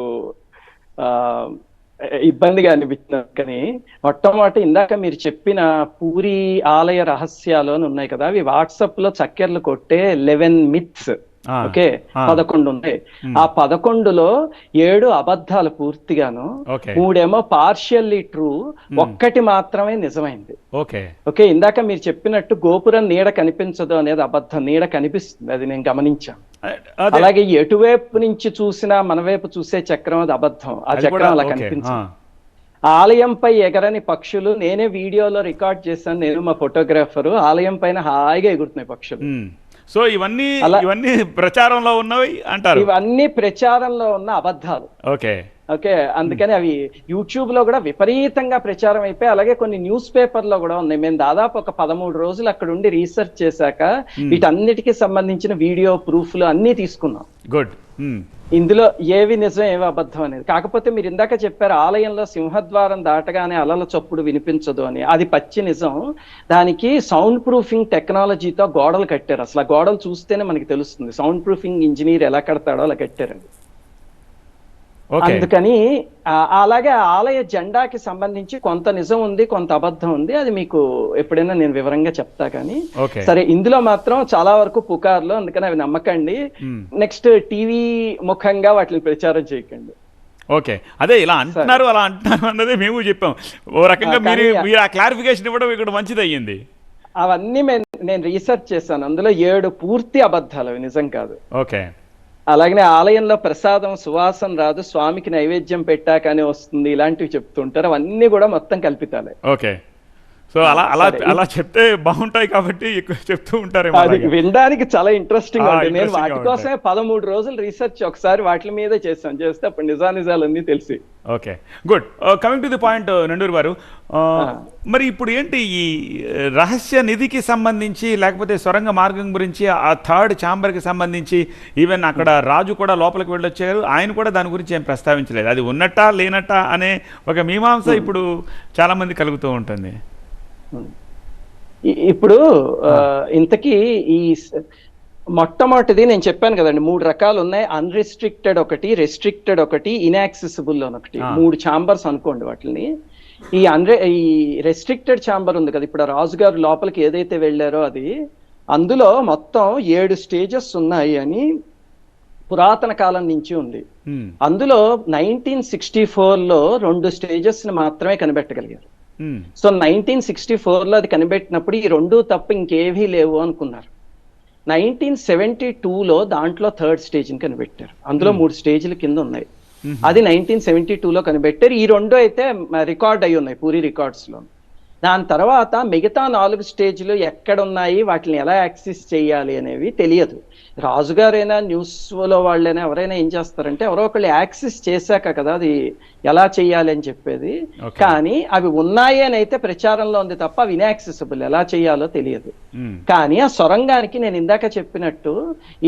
Speaker 7: ఇబ్బందిగా అనిపించింది. కానీ మొట్టమొదటి ఇందాక మీరు చెప్పిన పూరి ఆలయ రహస్యాలు అని ఉన్నాయి కదా, అవి వాట్సాప్ లో చక్కెర్లు కొట్టే 11 మిత్స్. ఓకే, 11 ఉన్నాయి. ఆ 11లో 7 అబద్ధాలు పూర్తిగాను, 3 పార్షియల్లీ ట్రూ, 1 మాత్రమే నిజమైంది. ఓకే, ఇందాక మీరు చెప్పినట్టు గోపురం నీడ కనిపించదు అనేది అబద్ధం, నీడ కనిపిస్తుంది, అది నేను గమనించాను.
Speaker 1: అదే.
Speaker 7: అలాగే ఎటువైపు నుంచి చూసినా మన వైపు చూసే చక్రం అది అబద్ధం. ఆ
Speaker 1: అది
Speaker 7: చక్రం
Speaker 1: కూడా
Speaker 7: అలా
Speaker 1: ఓకే.
Speaker 7: కనిపించింది. ఆలయంపై ఎగరని పక్షులు నేనే వీడియోలో రికార్డ్ చేశాను, నేను మా ఫోటోగ్రాఫరు. ఆలయం పైన హాయిగా ఎగురుతున్నాయి పక్షులు.
Speaker 1: సో ఇవన్నీ ప్రచారంలో ఉన్నవి అంటారు.
Speaker 7: ఇవన్నీ ప్రచారంలో ఉన్న అబద్ధాలు.
Speaker 1: ఓకే.
Speaker 7: ఓకే, అందుకని అవి యూట్యూబ్ లో కూడా విపరీతంగా ప్రచారం అయిపోయి, అలాగే కొన్ని న్యూస్ పేపర్లో కూడా ఉన్నాయి. మేము దాదాపు ఒక 13 రోజులు అక్కడ ఉండి రీసెర్చ్ చేశాక వీటన్నిటికీ సంబంధించిన వీడియో ప్రూఫ్లు అన్నీ తీసుకున్నాం.
Speaker 1: గుడ్.
Speaker 7: ఇందులో ఏవి నిజం ఏవి అబద్ధం అనేది. కాకపోతే మీరు ఇందాక చెప్పారు ఆలయంలో సింహద్వారం దాటగానే అలల చప్పుడు వినిపించదు అని. అది పచ్చి నిజం. దానికి సౌండ్ ప్రూఫింగ్ టెక్నాలజీతో గోడలు కట్టారు. అసలు ఆ గోడలు చూస్తేనే మనకి తెలుస్తుంది సౌండ్ ప్రూఫింగ్ ఇంజనీర్ ఎలా కడతాడో అలా కట్టారండి. అందుకని అలాగే ఆలయ జెండాకి సంబంధించి కొంత నిజం ఉంది, కొంత అబద్ధం ఉంది. అది మీకు ఎప్పుడైనా నేను వివరంగా చెప్తా. కానీ సరే, ఇందులో మాత్రం చాలా వరకు పుకార్లు, అందుకని అవి నమ్మకండి. నెక్స్ట్ టీవీ ముఖంగా వాటిని ప్రచారం చేయకండి.
Speaker 1: ఓకే, అదే ఇలా అంటున్నారు అలా అంటున్నారు అన్నదే మేము చెప్పాం. ఓ రకంగా మీరు ఆ క్లారిఫికేషన్ ఇవ్వడం ఇక్కడ మంచిది అయ్యింది.
Speaker 7: అవన్నీ నేను రీసెర్చ్ చేశాను. అందులో 7 పూర్తి అబద్ధాలు, అవి నిజం కాదు.
Speaker 1: ఓకే.
Speaker 7: అలాగనే ఆలయంలో ప్రసాదం సువాసన రాదు, స్వామికి నైవేద్యం పెట్టాకనే వస్తుంది, ఇలాంటివి చెప్తుంటారు. అవన్నీ కూడా మొత్తం కల్పితాలే.
Speaker 1: ఓకే. సో అలా చెప్తే బాగుంటాయి కాబట్టి ఎక్కువ చెప్తూ ఉంటారు.
Speaker 7: అది వినడానికి చాలా ఇంట్రెస్టింగ్ ఉంటుంది. నేను వాటి కోసమే 13 రోజులు రీసెర్చ్ ఒకసారి వాటి మీదే చేస్తే అప్పుడు నిజానిజాలన్నీ తెలిసి.
Speaker 1: Okay, good. Coming to the point Nenduru గారు, మరి ఇప్పుడు ఏంటి ఈ రహస్య నిధికి సంబంధించి లేకపోతే సొరంగ మార్గం గురించి, ఆ 3rd ఛాంబర్కి సంబంధించి ఈవెన్ అక్కడ రాజు కూడా లోపలికి వెళ్ళొచ్చారు, ఆయన కూడా దాని గురించి ఏం ప్రస్తావించలేదు. అది ఉన్నట్టా లేనట్టా అనే ఒక మీమాంస ఇప్పుడు చాలా మంది కలుగుతూ ఉంటుంది.
Speaker 7: ఇప్పుడు ఇంతకీ ఈ మొట్టమొదటిది నేను చెప్పాను కదండి, 3 రకాలు ఉన్నాయి. అన్రిస్ట్రిక్టెడ్ ఒకటి, రెస్ట్రిక్టెడ్ ఒకటి, ఇన్యాక్సెసిబుల్ ఒకటి. 3 ఛాంబర్స్ అనుకోండి వాటిని. ఈ రెస్ట్రిక్టెడ్ ఛాంబర్ ఉంది కదా, ఇప్పుడు రాజుగారు లోపలికి ఏదైతే వెళ్ళారో అది, అందులో మొత్తం 7 స్టేజెస్ ఉన్నాయి అని పురాతన కాలం నుంచి ఉంది. అందులో 1964లో 2 స్టేజెస్ ని మాత్రమే కనిపెట్టగలిగారు. సో 1964లో అది కనిపెట్టినప్పుడు ఈ 2 తప్ప ఇంకేవీ లేవు అనుకున్నారు. 1972లో దాంట్లో 3rd స్టేజ్ని కనిపెట్టారు. అందులో 3 స్టేజ్ల కింద ఉన్నాయి. అది 1972లో కనిపెట్టారు. ఈ 2 అయితే రికార్డ్ అయి ఉన్నాయి పూరి రికార్డ్స్లో. దాని తర్వాత మిగతా 4 స్టేజ్లు ఎక్కడ ఉన్నాయి, వాటిని ఎలా యాక్సెస్ చేయాలి అనేవి తెలియదు. రాజుగారైనా న్యూస్లో వాళ్ళైనా ఎవరైనా ఏం చేస్తారంటే ఎవరో ఒకళ్ళు యాక్సెస్ చేశాక కదా అది ఎలా చేయాలి అని చెప్పేది. కానీ అవి ఉన్నాయి అని అయితే ప్రచారంలో ఉంది తప్ప అవి ఇన్యాక్సెసిబుల్, ఎలా చేయాలో తెలియదు. కానీ ఆ సొరంగానికి నేను ఇందాక చెప్పినట్టు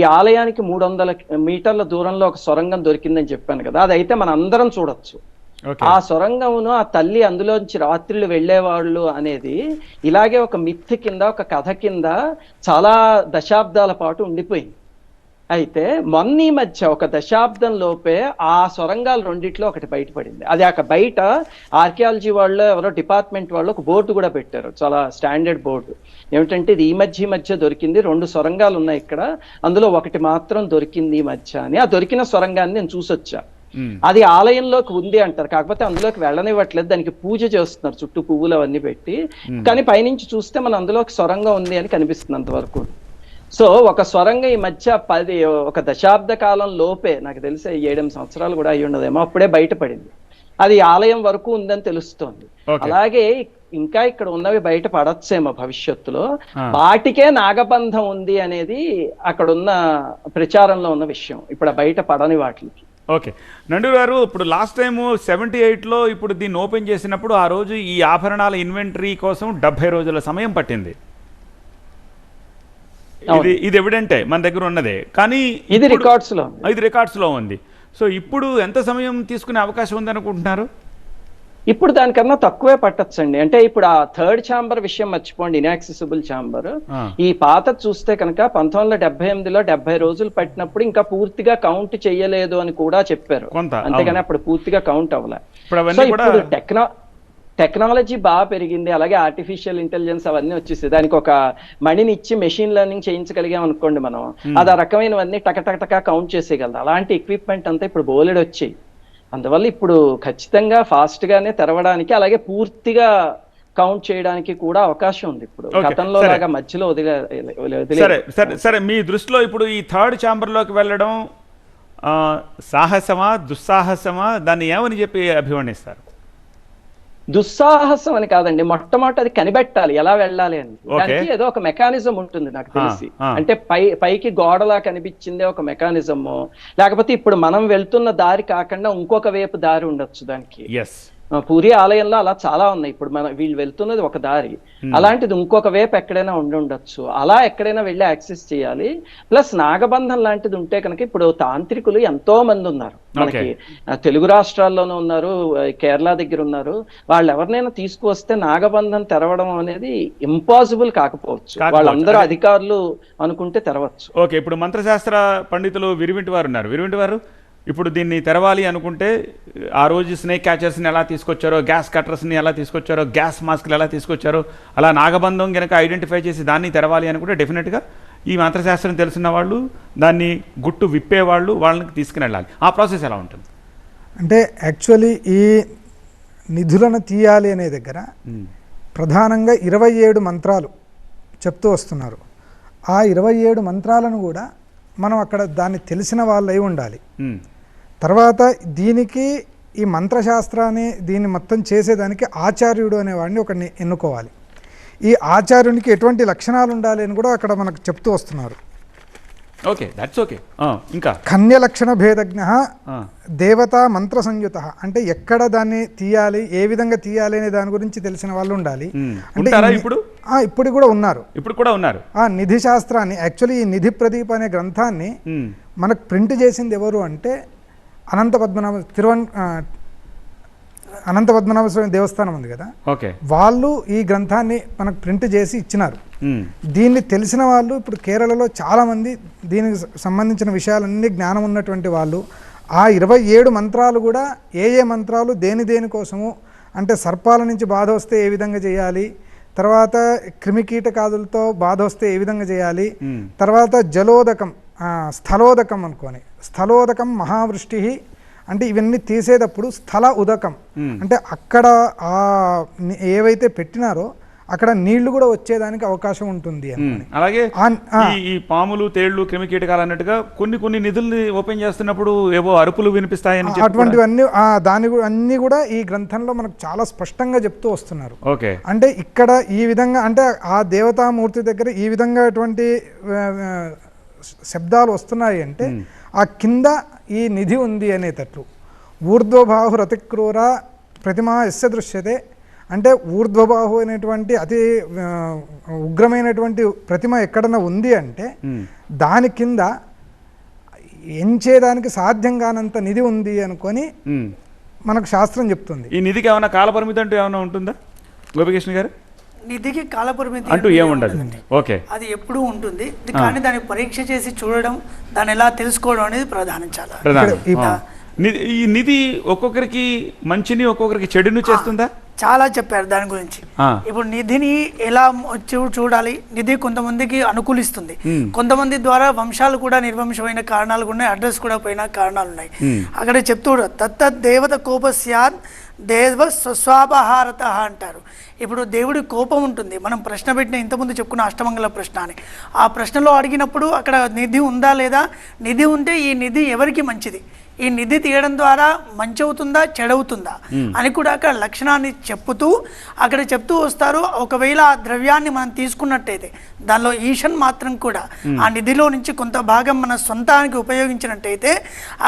Speaker 7: ఈ ఆలయానికి 300 మీటర్ల దూరంలో ఒక సొరంగం దొరికిందని చెప్పాను కదా, అదైతే మనం అందరం చూడొచ్చు. ఆ సొరంగమును ఆ తల్లి అందులోంచి రాత్రులు వెళ్ళేవాళ్ళు అనేది ఇలాగే ఒక మిత్ కింద, ఒక కథ కింద చాలా దశాబ్దాల పాటు ఉండిపోయింది. అయితే మొన్న ఈ మధ్య ఒక దశాబ్దం లోపే ఆ సొరంగాలు 2 ఒకటి బయటపడింది. అది అక్కడ బయట ఆర్కియాలజీ వాళ్ళు ఎవరో డిపార్ట్మెంట్ వాళ్ళు ఒక బోర్డు కూడా పెట్టారు, చాలా స్టాండర్డ్ బోర్డు. ఏమిటంటే ఇది ఈ మధ్య దొరికింది, 2 సొరంగాలు ఉన్నాయి ఇక్కడ, అందులో ఒకటి మాత్రం దొరికింది ఈ మధ్య అని. ఆ దొరికిన సొరంగాన్ని నేను చూసొచ్చా. అది ఆలయంలోకి ఉంది అంటారు, కాకపోతే అందులోకి వెళ్ళనివ్వట్లేదు, దానికి పూజ చేస్తున్నారు చుట్టూ పువ్వులు అవన్నీ పెట్టి. కానీ పైనుంచి చూస్తే మన అందులోకి సొరంగం ఉంది అని కనిపిస్తుంది అంతవరకు. సో ఒక సొరంగం ఈ మధ్య ఒక దశాబ్ద కాలం లోపే, నాకు తెలిసి 7-8 సంవత్సరాలు కూడా అయ్యి ఉండదేమో, అప్పుడే బయటపడింది. అది ఆలయం వరకు ఉందని తెలుస్తోంది. అలాగే ఇంకా ఇక్కడ ఉన్నవి బయట పడచ్చేమో భవిష్యత్తులో. వాటికే నాగబంధం ఉంది అనేది అక్కడున్న ప్రచారంలో ఉన్న విషయం, ఇప్పుడు బయట పడని వాటికి.
Speaker 1: ఓకే, నండూరు గారు, ఇప్పుడు లాస్ట్ టైము 78లో ఇప్పుడు దీన్ని ఓపెన్ చేసినప్పుడు ఆ రోజు ఈ ఆభరణాల ఇన్వెంటరీ కోసం 70 రోజుల సమయం పట్టింది. ఇది ఎవిడెంటే మన దగ్గర ఉన్నదే, కానీ
Speaker 7: ఇది రికార్డ్స్లో
Speaker 1: ఉంది. సో ఇప్పుడు ఎంత సమయం తీసుకునే అవకాశం ఉందనుకుంటున్నారు?
Speaker 7: ఇప్పుడు దానికన్నా తక్కువే పట్టచ్చండి. అంటే ఇప్పుడు ఆ 3rd ఛాంబర్ విషయం మర్చిపోండి, ఇన్యాక్సెసిబుల్ ఛాంబర్. ఈ పాత చూస్తే కనుక 1978లో 70 రోజులు పట్టినప్పుడు ఇంకా పూర్తిగా కౌంట్ చేయలేదు అని కూడా చెప్పారు, అంతేగాని అప్పుడు పూర్తిగా కౌంట్ అవ్వలే. ఇప్పుడు టెక్నాలజీ బాగా పెరిగింది, అలాగే ఆర్టిఫిషియల్ ఇంటెలిజెన్స్ అవన్నీ వచ్చేసి దానికి ఒక మణిని ఇచ్చి మెషిన్ లెర్నింగ్ చేయించగలిగాం అనుకోండి మనం, అది ఆ రకమైనవన్నీ టకటక కౌంట్ చేసేయగలదు. అలాంటి ఎక్విప్మెంట్ అంతా ఇప్పుడు బోలెడు వచ్చాయి. అందువల్ల ఇప్పుడు ఖచ్చితంగా ఫాస్ట్ గానే తెరవడానికి, అలాగే పూర్తిగా కౌంట్ చేయడానికి కూడా అవకాశం ఉంది ఇప్పుడు.
Speaker 1: Okay,
Speaker 7: గతంలో
Speaker 1: సరే.
Speaker 7: లాగా మధ్యలో
Speaker 1: సరే సరే సరే మీ దృష్టిలో ఇప్పుడు ఈ థర్డ్ ఛాంబర్లోకి వెళ్ళడం సాహసమా దుస్సాహసమా, దాన్ని ఏమని చెప్పి అభివర్ణిస్తారు?
Speaker 7: దుస్సాహసం అని కాదండి, మొట్టమొదటి అది కనిపెట్టాలి ఎలా వెళ్ళాలి అని. దానికి ఏదో ఒక మెకానిజం ఉంటుంది నాకు తెలిసి. అంటే పైకి గోడలా కనిపించిందే ఒక మెకానిజము, లేకపోతే ఇప్పుడు మనం వెళ్తున్న దారి కాకుండా ఇంకొక వైపు దారి ఉండొచ్చు దానికి. పూరి ఆలయంలో అలా చాలా ఉన్నాయి. ఇప్పుడు వీళ్ళు వెళ్తున్నది ఒక దారి, అలాంటిది ఇంకొక వైపు ఎక్కడైనా ఉండొచ్చు. అలా ఎక్కడైనా వెళ్ళి యాక్సెస్ చేయాలి. ప్లస్ నాగబంధం లాంటిది ఉంటే కనుక ఇప్పుడు తాంత్రికులు ఎంతో మంది ఉన్నారు మనకి, తెలుగు రాష్ట్రాల్లోనూ ఉన్నారు, కేరళ దగ్గర ఉన్నారు. వాళ్ళు ఎవరినైనా తీసుకువస్తే నాగబంధం తెరవడం అనేది ఇంపాసిబుల్ కాకపోవచ్చు. వాళ్ళందరూ అధికారులు అనుకుంటే తెరవచ్చు.
Speaker 1: ఓకే, ఇప్పుడు మంత్రశాస్త్ర పండితులు విరివింటి వారు ఉన్నారు. విరివింటి వారు ఇప్పుడు దీన్ని తెరవాలి అనుకుంటే ఆ రోజు స్నేక్ క్యాచర్స్ని ఎలా తీసుకొచ్చారో, గ్యాస్ కట్టర్స్ని ఎలా తీసుకొచ్చారో, గ్యాస్ మాస్క్లు ఎలా తీసుకొచ్చారో, అలా నాగబంధం కనుక ఐడెంటిఫై చేసి దాన్ని తెరవాలి అనుకుంటే డెఫినెట్గా ఈ మంత్రశాస్త్రం తెలిసిన వాళ్ళు, దాన్ని గుట్టు విప్పేవాళ్ళు, వాళ్ళకి తీసుకుని వెళ్ళాలి. ఆ ప్రాసెస్ ఎలా ఉంటుంది?
Speaker 3: అంటే యాక్చువల్లీ ఈ నిధులను తీయాలి అనే దగ్గర ప్రధానంగా 27 మంత్రాలు చెప్తూ వస్తున్నారు. ఆ 27 మంత్రాలను కూడా మనం అక్కడ దాన్ని తెలిసిన వాళ్ళు అయి ఉండాలి. తర్వాత దీనికి ఈ మంత్రశాస్త్రాన్ని దీన్ని మొత్తం చేసేదానికి ఆచార్యుడు అనేవాడిని ఒకరిని ఎన్నుకోవాలి. ఈ ఆచార్యునికి ఎటువంటి లక్షణాలు ఉండాలి అని కూడా అక్కడ మనకు చెప్తూ వస్తున్నారు.
Speaker 1: Okay, that's okay. ఇంకా
Speaker 3: కన్య లక్షణ భేదజ్ఞ దేవతా మంత్ర సంయుత, అంటే ఎక్కడ దాన్ని తీయాలి, ఏ విధంగా తీయాలి అనే దాని గురించి తెలిసిన వాళ్ళు ఉండాలి. అంటే ఇప్పుడు కూడా ఉన్నారు. ఆ నిధి శాస్త్రాన్ని యాక్చువల్లీ ఈ నిధి ప్రదీప్ అనే గ్రంథాన్ని మనకు ప్రింట్ చేసింది ఎవరు అంటే అనంత పద్మనాభ స్వామి దేవస్థానం ఉంది కదా, వాళ్ళు ఈ గ్రంథాన్ని మనకు ప్రింట్ చేసి ఇచ్చినారు. దీన్ని తెలిసిన వాళ్ళు ఇప్పుడు కేరళలో చాలామంది దీనికి సంబంధించిన విషయాలన్నీ జ్ఞానం ఉన్నటువంటి వాళ్ళు. ఆ 27 మంత్రాలు కూడా ఏ మంత్రాలు దేని కోసము అంటే సర్పాల నుంచి బాధ వస్తే ఏ విధంగా చేయాలి, తర్వాత క్రిమికీటకాదులతో బాధ వస్తే ఏ విధంగా చేయాలి, తర్వాత జలోదకం స్థలోదకం అనుకోని, స్థలోదకం మహావృష్టి అంటే ఇవన్నీ తీసేటప్పుడు స్థల ఉదకం అంటే అక్కడ ఏవైతే పెట్టినారో అక్కడ నీళ్లు కూడా వచ్చేదానికి అవకాశం ఉంటుంది.
Speaker 1: అలాగే ఈ పాములు, తేళ్లు, క్రిమికీటకాలు అన్నట్టుగా కొన్ని నిధుల్ని ఓపెన్ చేస్తున్నప్పుడు ఏవో అరుపులు వినిపిస్తాయని
Speaker 3: అటువంటివన్నీ అన్ని కూడా ఈ గ్రంథంలో మనకు చాలా స్పష్టంగా చెప్తూ వస్తున్నారు. అంటే ఇక్కడ ఈ విధంగా అంటే ఆ దేవతామూర్తి దగ్గర ఈ విధంగా అటువంటి శబ్దాలు వస్తున్నాయి అంటే ఆ కింద ఈ నిధి ఉంది అనేటట్లు. ఊర్ధ్వబాహు రతిక్రూర ప్రతిమా యస్య దృశ్యతే అంటే ఊర్ధ్వబాహు అనేటువంటి అతి ఉగ్రమైనటువంటి ప్రతిమ ఎక్కడన్నా ఉంది అంటే దాని కింద ఎంచేదానికి సాధ్యం కానంత నిధి ఉంది అనుకొని మనకు శాస్త్రం చెప్తుంది.
Speaker 1: ఈ నిధికి ఏమైనా కాలపరిమితి అంటూ ఏమైనా ఉంటుందా గోపికృష్ణ గారు?
Speaker 4: నిధికి కాలపరిమితి
Speaker 1: అంటూ ఏముండదు. ఓకే,
Speaker 4: అది ఎప్పుడూ ఉంటుంది. కానీ దాన్ని పరీక్ష చేసి చూడడం, దాన్ని ఎలా తెలుసుకోవడం అనేది ప్రధానం.
Speaker 1: ఈ నిధి ఒక్కొక్కరికి మంచిని ఒక్కొక్కరికి చెడును చేస్తుందా?
Speaker 4: చాలా చెప్పారు దాని గురించి. ఇప్పుడు నిధిని ఎలా చూడాలి, నిధి కొంతమందికి అనుకూలిస్తుంది, కొంతమంది ద్వారా వంశాలు కూడా నిర్వంశమైన కారణాలు ఉన్నాయి, అడ్రస్ కూడా పోయిన కారణాలు ఉన్నాయి. అక్కడ చెప్తూ తత్తత్ దేవత కోపస్యాత్ దేవ స్వస్వాపహారత అంటారు. ఇప్పుడు దేవుడి కోపం ఉంటుంది. మనం ప్రశ్న పెట్టిన ఇంతకుముందు చెప్పుకున్న అష్టమంగళ ప్రశ్న అని, ఆ ప్రశ్నలో అడిగినప్పుడు అక్కడ నిధి ఉందా లేదా, నిధి ఉంటే ఈ నిధి ఎవరికి మంచిది, ఈ నిధి తీయడం ద్వారా మంచి అవుతుందా చెడవుతుందా అని కూడా అక్కడ లక్షణాన్ని చెప్పుతూ అక్కడ చెప్తూ వస్తారు. ఒకవేళ ఆ ద్రవ్యాన్ని మనం తీసుకున్నట్టయితే దానిలో ఈషన్ మాత్రం కూడా ఆ నిధిలో నుంచి కొంత భాగం మన సొంతానికి ఉపయోగించినట్టయితే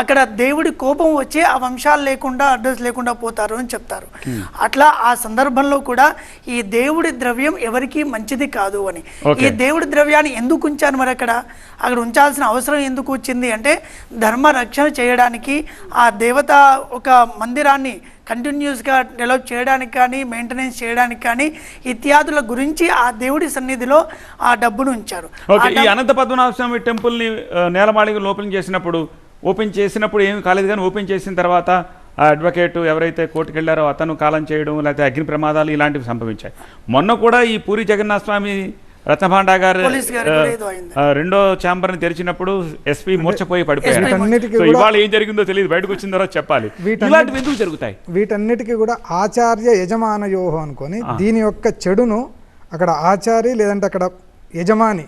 Speaker 4: అక్కడ దేవుడి కోపం వచ్చి ఆ వంశాలు లేకుండా అడ్రస్ లేకుండా పోతారు అని చెప్తారు. అట్లా ఆ సందర్భంలో కూడా ఈ దేవుడి ద్రవ్యం ఎవరికి మంచిది కాదు అని. ఈ దేవుడి ద్రవ్యాన్ని ఎందుకు ఉంచారు మరి అక్కడ ఉంచాల్సిన అవసరం ఎందుకు వచ్చింది అంటే ధర్మ రక్షణ చేయడానికి, ఆ దేవత ఒక మందిరాన్ని కంటిన్యూస్గా డెవలప్ చేయడానికి కానీ మెయింటెనెన్స్ చేయడానికి కానీ ఇత్యాదుల గురించి ఆ దేవుడి సన్నిధిలో ఆ డబ్బును ఉంచారు.
Speaker 1: ఈ అనంత పద్మనాభ స్వామి టెంపుల్ని నేలమాళిగలు ఓపెన్ చేసినప్పుడు ఏమి కాలేదు, కానీ ఓపెన్ చేసిన తర్వాత ఆ అడ్వకేట్ ఎవరైతే కోర్టుకు వెళ్ళారో అతను కాలం చేయడం, లేకపోతే అగ్ని ప్రమాదాలు ఇలాంటివి సంభవించాయి. మొన్న కూడా ఈ పూరి జగన్నాథ స్వామి రత్నభాండా గారు
Speaker 4: పోలీస్ గారు కూడా ఏదో అయింది.
Speaker 1: రెండో ఛాంబర్ ని తెరిచినప్పుడు ఎస్పీ మూర్చపోయి పడిపోయారు.
Speaker 3: వీటన్నిటికీ
Speaker 1: సో
Speaker 3: కూడా-
Speaker 1: ఇవాళ ఏం జరిగిందో తెలియదు, బయటకు వచ్చిన తర్వాత చెప్పాలి. ఇలాంటివి ఎందుకు జరుగుతాయి?
Speaker 3: వీటన్నిటికీ కూడా ఆచార్య యజమానయోహో అనుకొని దీని యొక్క చెడును అక్కడ ఆచారి లేదంటే అక్కడ యజమాని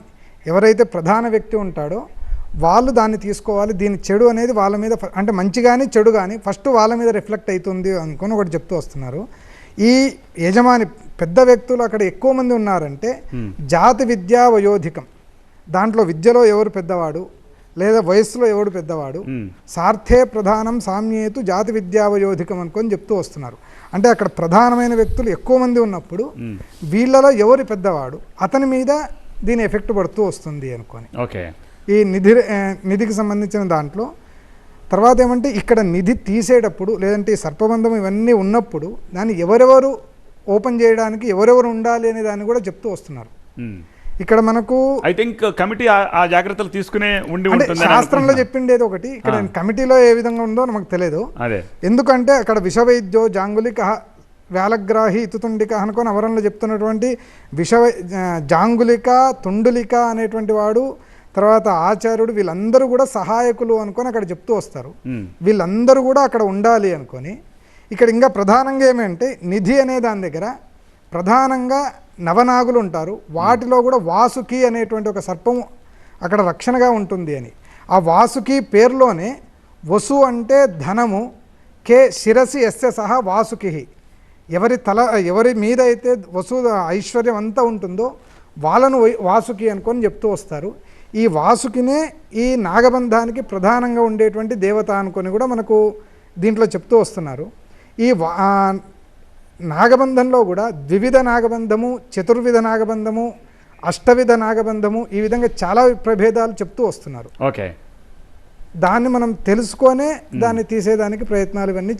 Speaker 3: ఎవరైతే ప్రధాన వ్యక్తి ఉంటాడో వాళ్ళు దాన్ని తీసుకోవాలి. దీని చెడు అనేది వాళ్ళ మీద అంటే మంచి కానీ చెడు కానీ ఫస్ట్ వాళ్ళ మీద రిఫ్లెక్ట్ అవుతుంది అనుకొని ఒకటి చెప్తూ వస్తున్నారు. ఈ యజమాని పెద్ద వ్యక్తులు అక్కడ ఎక్కువ మంది ఉన్నారంటే జాతి విద్యా వయోధికం, దాంట్లో విద్యలో ఎవరు పెద్దవాడు లేదా వయస్సులో ఎవడు పెద్దవాడు, సార్థే ప్రధానం సామ్యేతు జాతి విద్యా వయోధికం అనుకొని చెప్తూ వస్తున్నారు. అంటే అక్కడ ప్రధానమైన వ్యక్తులు ఎక్కువ మంది ఉన్నప్పుడు వీళ్ళలో ఎవరు పెద్దవాడు అతని మీద దీని ఎఫెక్ట్ పడుతూ వస్తుంది అనుకొని
Speaker 1: ఓకే
Speaker 3: ఈ నిధికి సంబంధించిన దాంట్లో. తర్వాత ఏమంటే ఇక్కడ నిధి తీసేటప్పుడు లేదంటే ఈ సర్పబంధం ఇవన్నీ ఉన్నప్పుడు దాన్ని ఎవరెవరు ఓపెన్ చేయడానికి ఎవరెవరు ఉండాలి అనే దాన్ని కూడా చెప్తూ వస్తున్నారు. ఇక్కడ మనకు
Speaker 1: ఐ థింక్ కమిటీ ఆ జాగ్రత్తలు తీసుకునే ఉండి
Speaker 3: అంటే
Speaker 1: ఉంటుంది.
Speaker 3: శాస్త్రంలో చెప్పిండేది ఒకటి, ఇక్కడ కమిటీలో ఏ విధంగా ఉందో మనకు తెలియదు.
Speaker 1: అదే
Speaker 3: ఎందుకంటే అక్కడ విషవైద్యో జాంగులిక వ్యాలగ్రాహి ఇతుతుండిక అనుకొని అవరంలో చెప్తున్నటువంటి జాంగులిక తుండులిక అనేటువంటి వాడు, తర్వాత ఆచార్యుడు, వీళ్ళందరూ కూడా సహాయకులు అనుకొని అక్కడ చెప్తూ వస్తారు. వీళ్ళందరూ కూడా అక్కడ ఉండాలి అనుకొని ఇక్కడ ఇంకా ప్రధానంగా ఏమంటే నిధి అనే దాని దగ్గర ప్రధానంగా నవనాగులు ఉంటారు. వాటిలో కూడా వాసుకి అనేటువంటి ఒక సర్పం అక్కడ రక్షణగా ఉంటుంది అని. ఆ వాసుకి పేరులోనే వసు అంటే ధనము, కే శిరసి ఎస్య సహా వాసుకి, ఎవరి మీద అయితే వసు ఐశ్వర్యం అంతా ఉంటుందో వాళ్ళను వాసుకి అనుకొని చెప్తూ వస్తారు. ఈ వాసుకినే ఈ నాగబంధానికి ప్రధానంగా ఉండేటువంటి దేవత అనుకొని కూడా మనకు దీంట్లో చెప్తూ వస్తున్నారు. ఈ నాగబంధంలో కూడా ద్వివిధ నాగబంధము, చతుర్విధ నాగబంధము, అష్టవిధ నాగబంధము, ఈ విధంగా చాలా ప్రభేదాలు చెప్తూ వస్తున్నారు.
Speaker 1: ఓకే,
Speaker 3: దాన్ని మనం తెలుసుకొనే దాన్ని తీసేదానికి ప్రయత్నాలు ఇవన్నీ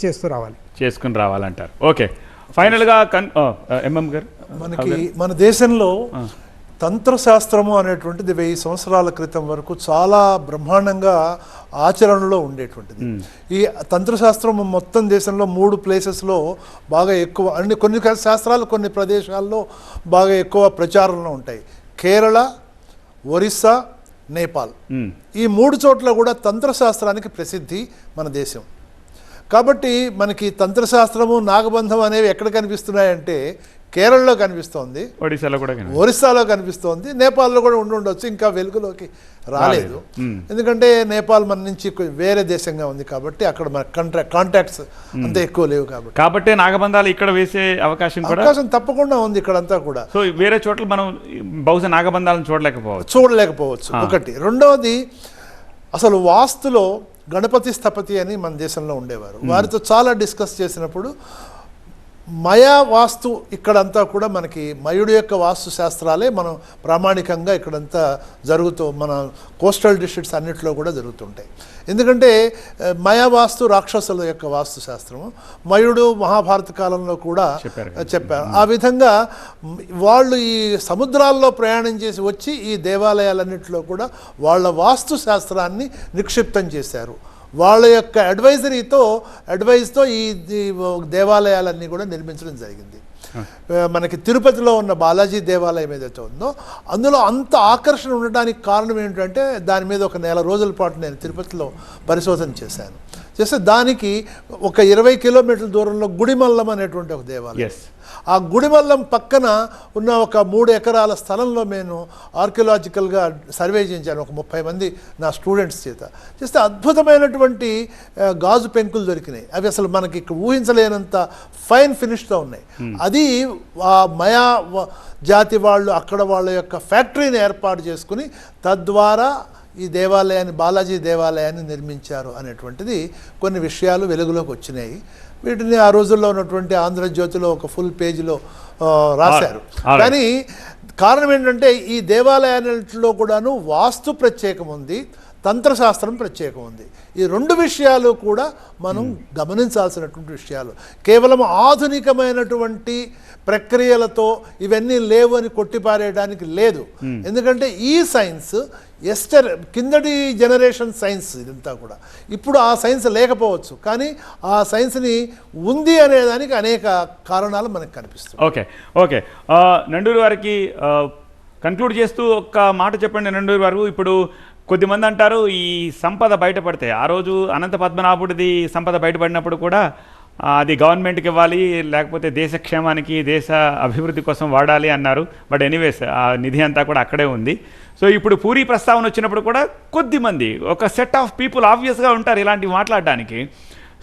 Speaker 3: చేసుకుని
Speaker 1: రావాలంటారు. ఓకే, ఫైనల్గా ఎంఎం గారు,
Speaker 5: మనకి మన దేశంలో తంత్రశాస్త్రము అనేటువంటిది 1000 సంవత్సరాల క్రితం వరకు చాలా బ్రహ్మాండంగా ఆచరణలో ఉండేటువంటిది. ఈ తంత్రశాస్త్రం మొత్తం దేశంలో 3 ప్లేసెస్లో బాగా ఎక్కువ, అన్ని కొన్ని శాస్త్రాలు కొన్ని ప్రదేశాల్లో బాగా ఎక్కువ ప్రచారంలో ఉంటాయి. కేరళ, ఒరిస్సా, నేపాల్, ఈ 3 చోట్ల కూడా తంత్రశాస్త్రానికి ప్రసిద్ధి మన దేశం. కాబట్టి మనకి తంత్రశాస్త్రము నాగబంధం అనేవి ఎక్కడ కనిపిస్తున్నాయంటే కేరళలో కనిపిస్తోంది, ఒరిస్సాలో కనిపిస్తోంది, నేపాల్లో కూడా ఉండొచ్చు, ఇంకా వెలుగులోకి రాలేదు. ఎందుకంటే నేపాల్ మన నుంచి వేరే దేశంగా ఉంది కాబట్టి అక్కడ మన కాంటాక్ట్స్ అంత ఎక్కువ లేవు కాబట్టి
Speaker 1: నాగబంధాలు ఇక్కడ వేసే అవకాశం
Speaker 5: తప్పకుండా ఉంది ఇక్కడంతా కూడా.
Speaker 1: సో వేరే చోట్ల మనం బహుశా నాగబంధాలను
Speaker 5: చూడలేకపోవచ్చు ఒకటి. రెండవది, అసలు వాస్తులో గణపతి స్థపతి అని మన దేశంలో ఉండేవారు. వారితో చాలా డిస్కస్ చేసినప్పుడు మయా వాస్తు ఇక్కడంతా కూడా మనకి మయుడు యొక్క వాస్తు శాస్త్రాలే మనం ప్రామాణికంగా ఇక్కడంతా మన కోస్టల్ డిస్ట్రిక్ట్స్ అన్నింటిలో కూడా జరుగుతుంటాయి. ఎందుకంటే మయా వాస్తు రాక్షసుల యొక్క వాస్తు శాస్త్రము, మయుడు మహాభారత కాలంలో కూడా చెప్పారు. ఆ విధంగా వాళ్ళు ఈ సముద్రాల్లో ప్రయాణం చేసి వచ్చి ఈ దేవాలయాలన్నింటిలో కూడా వాళ్ళ వాస్తు శాస్త్రాన్ని నిక్షిప్తం చేశారు. వాళ్ళ యొక్క అడ్వైజ్తో ఈ దేవాలయాలన్నీ కూడా నిర్మించడం జరిగింది. మనకి తిరుపతిలో ఉన్న బాలాజీ దేవాలయం ఏదైతే ఉందో అందులో అంత ఆకర్షణ ఉండడానికి కారణం ఏంటంటే దాని మీద ఒక 1 నెల రోజుల పాటు నేను తిరుపతిలో పరిశోధన చేశాను. చేస్తే దానికి ఒక 20 కిలోమీటర్ల దూరంలో గుడిమల్లం అనేటువంటి ఒక దేవాలయం, ఆ గుడిమల్లం పక్కన ఉన్న ఒక 3 ఎకరాల స్థలంలో నేను ఆర్కియలాజికల్గా సర్వే చేయించాను ఒక 30 మంది నా స్టూడెంట్స్ చేత. చేస్తే అద్భుతమైనటువంటి గాజు పెంకులు దొరికినాయి. అవి అసలు మనకి ఊహించలేనంత ఫైన్ ఫినిష్తో ఉన్నాయి. అది ఆ మయా జాతి వాళ్ళు అక్కడ వాళ్ళ యొక్క ఫ్యాక్టరీని ఏర్పాటు చేసుకుని తద్వారా ఈ దేవాలయాన్ని, బాలాజీ దేవాలయాన్ని నిర్మించారు అనేటువంటిది కొన్ని విషయాలు వెలుగులోకి వచ్చినాయి. వీటిని ఆ రోజుల్లో ఉన్నటువంటి ఆంధ్రజ్యోతిలో ఒక ఫుల్ పేజీలో రాశారు. కానీ కారణం ఏంటంటే ఈ దేవాలయాలలో కూడాను వాస్తు ప్రత్యేకం ఉంది, తంత్రశాస్త్రం ప్రత్యేకం ఉంది. ఈ 2 విషయాలు కూడా మనం గమనించాల్సినటువంటి విషయాలు. కేవలం ఆధునికమైనటువంటి ప్రక్రియలతో ఇవన్నీ లేవు అని కొట్టిపారేయడానికి లేదు. ఎందుకంటే ఈ సైన్స్ కిందటి జనరేషన్ సైన్స్ ఇదంతా కూడా. ఇప్పుడు ఆ సైన్స్ లేకపోవచ్చు, కానీ ఆ సైన్స్ని ఉంది అనేదానికి అనేక కారణాలు మనకు కనిపిస్తాయి.
Speaker 1: ఓకే, నండూరి వారికి కన్క్లూడ్ చేస్తూ ఒక్క మాట చెప్పండి నండూరి వారు. ఇప్పుడు కొద్దిమంది అంటారు ఈ సంపద బయటపడితే, ఆ రోజు అనంత పద్మనాభుడిది సంపద బయటపడినప్పుడు కూడా అది గవర్నమెంట్కి ఇవ్వాలి, లేకపోతే దేశ క్షేమానికి దేశ అభివృద్ధి కోసం వాడాలి అన్నారు. బట్ ఎనీవేస్ ఆ నిధి అంతా కూడా అక్కడే ఉంది. సో ఇప్పుడు పూరి ప్రస్తావన వచ్చినప్పుడు కూడా కొద్దిమంది ఒక సెట్ ఆఫ్ పీపుల్ ఆబ్వియస్గా ఉంటారు ఇలాంటివి మాట్లాడడానికి.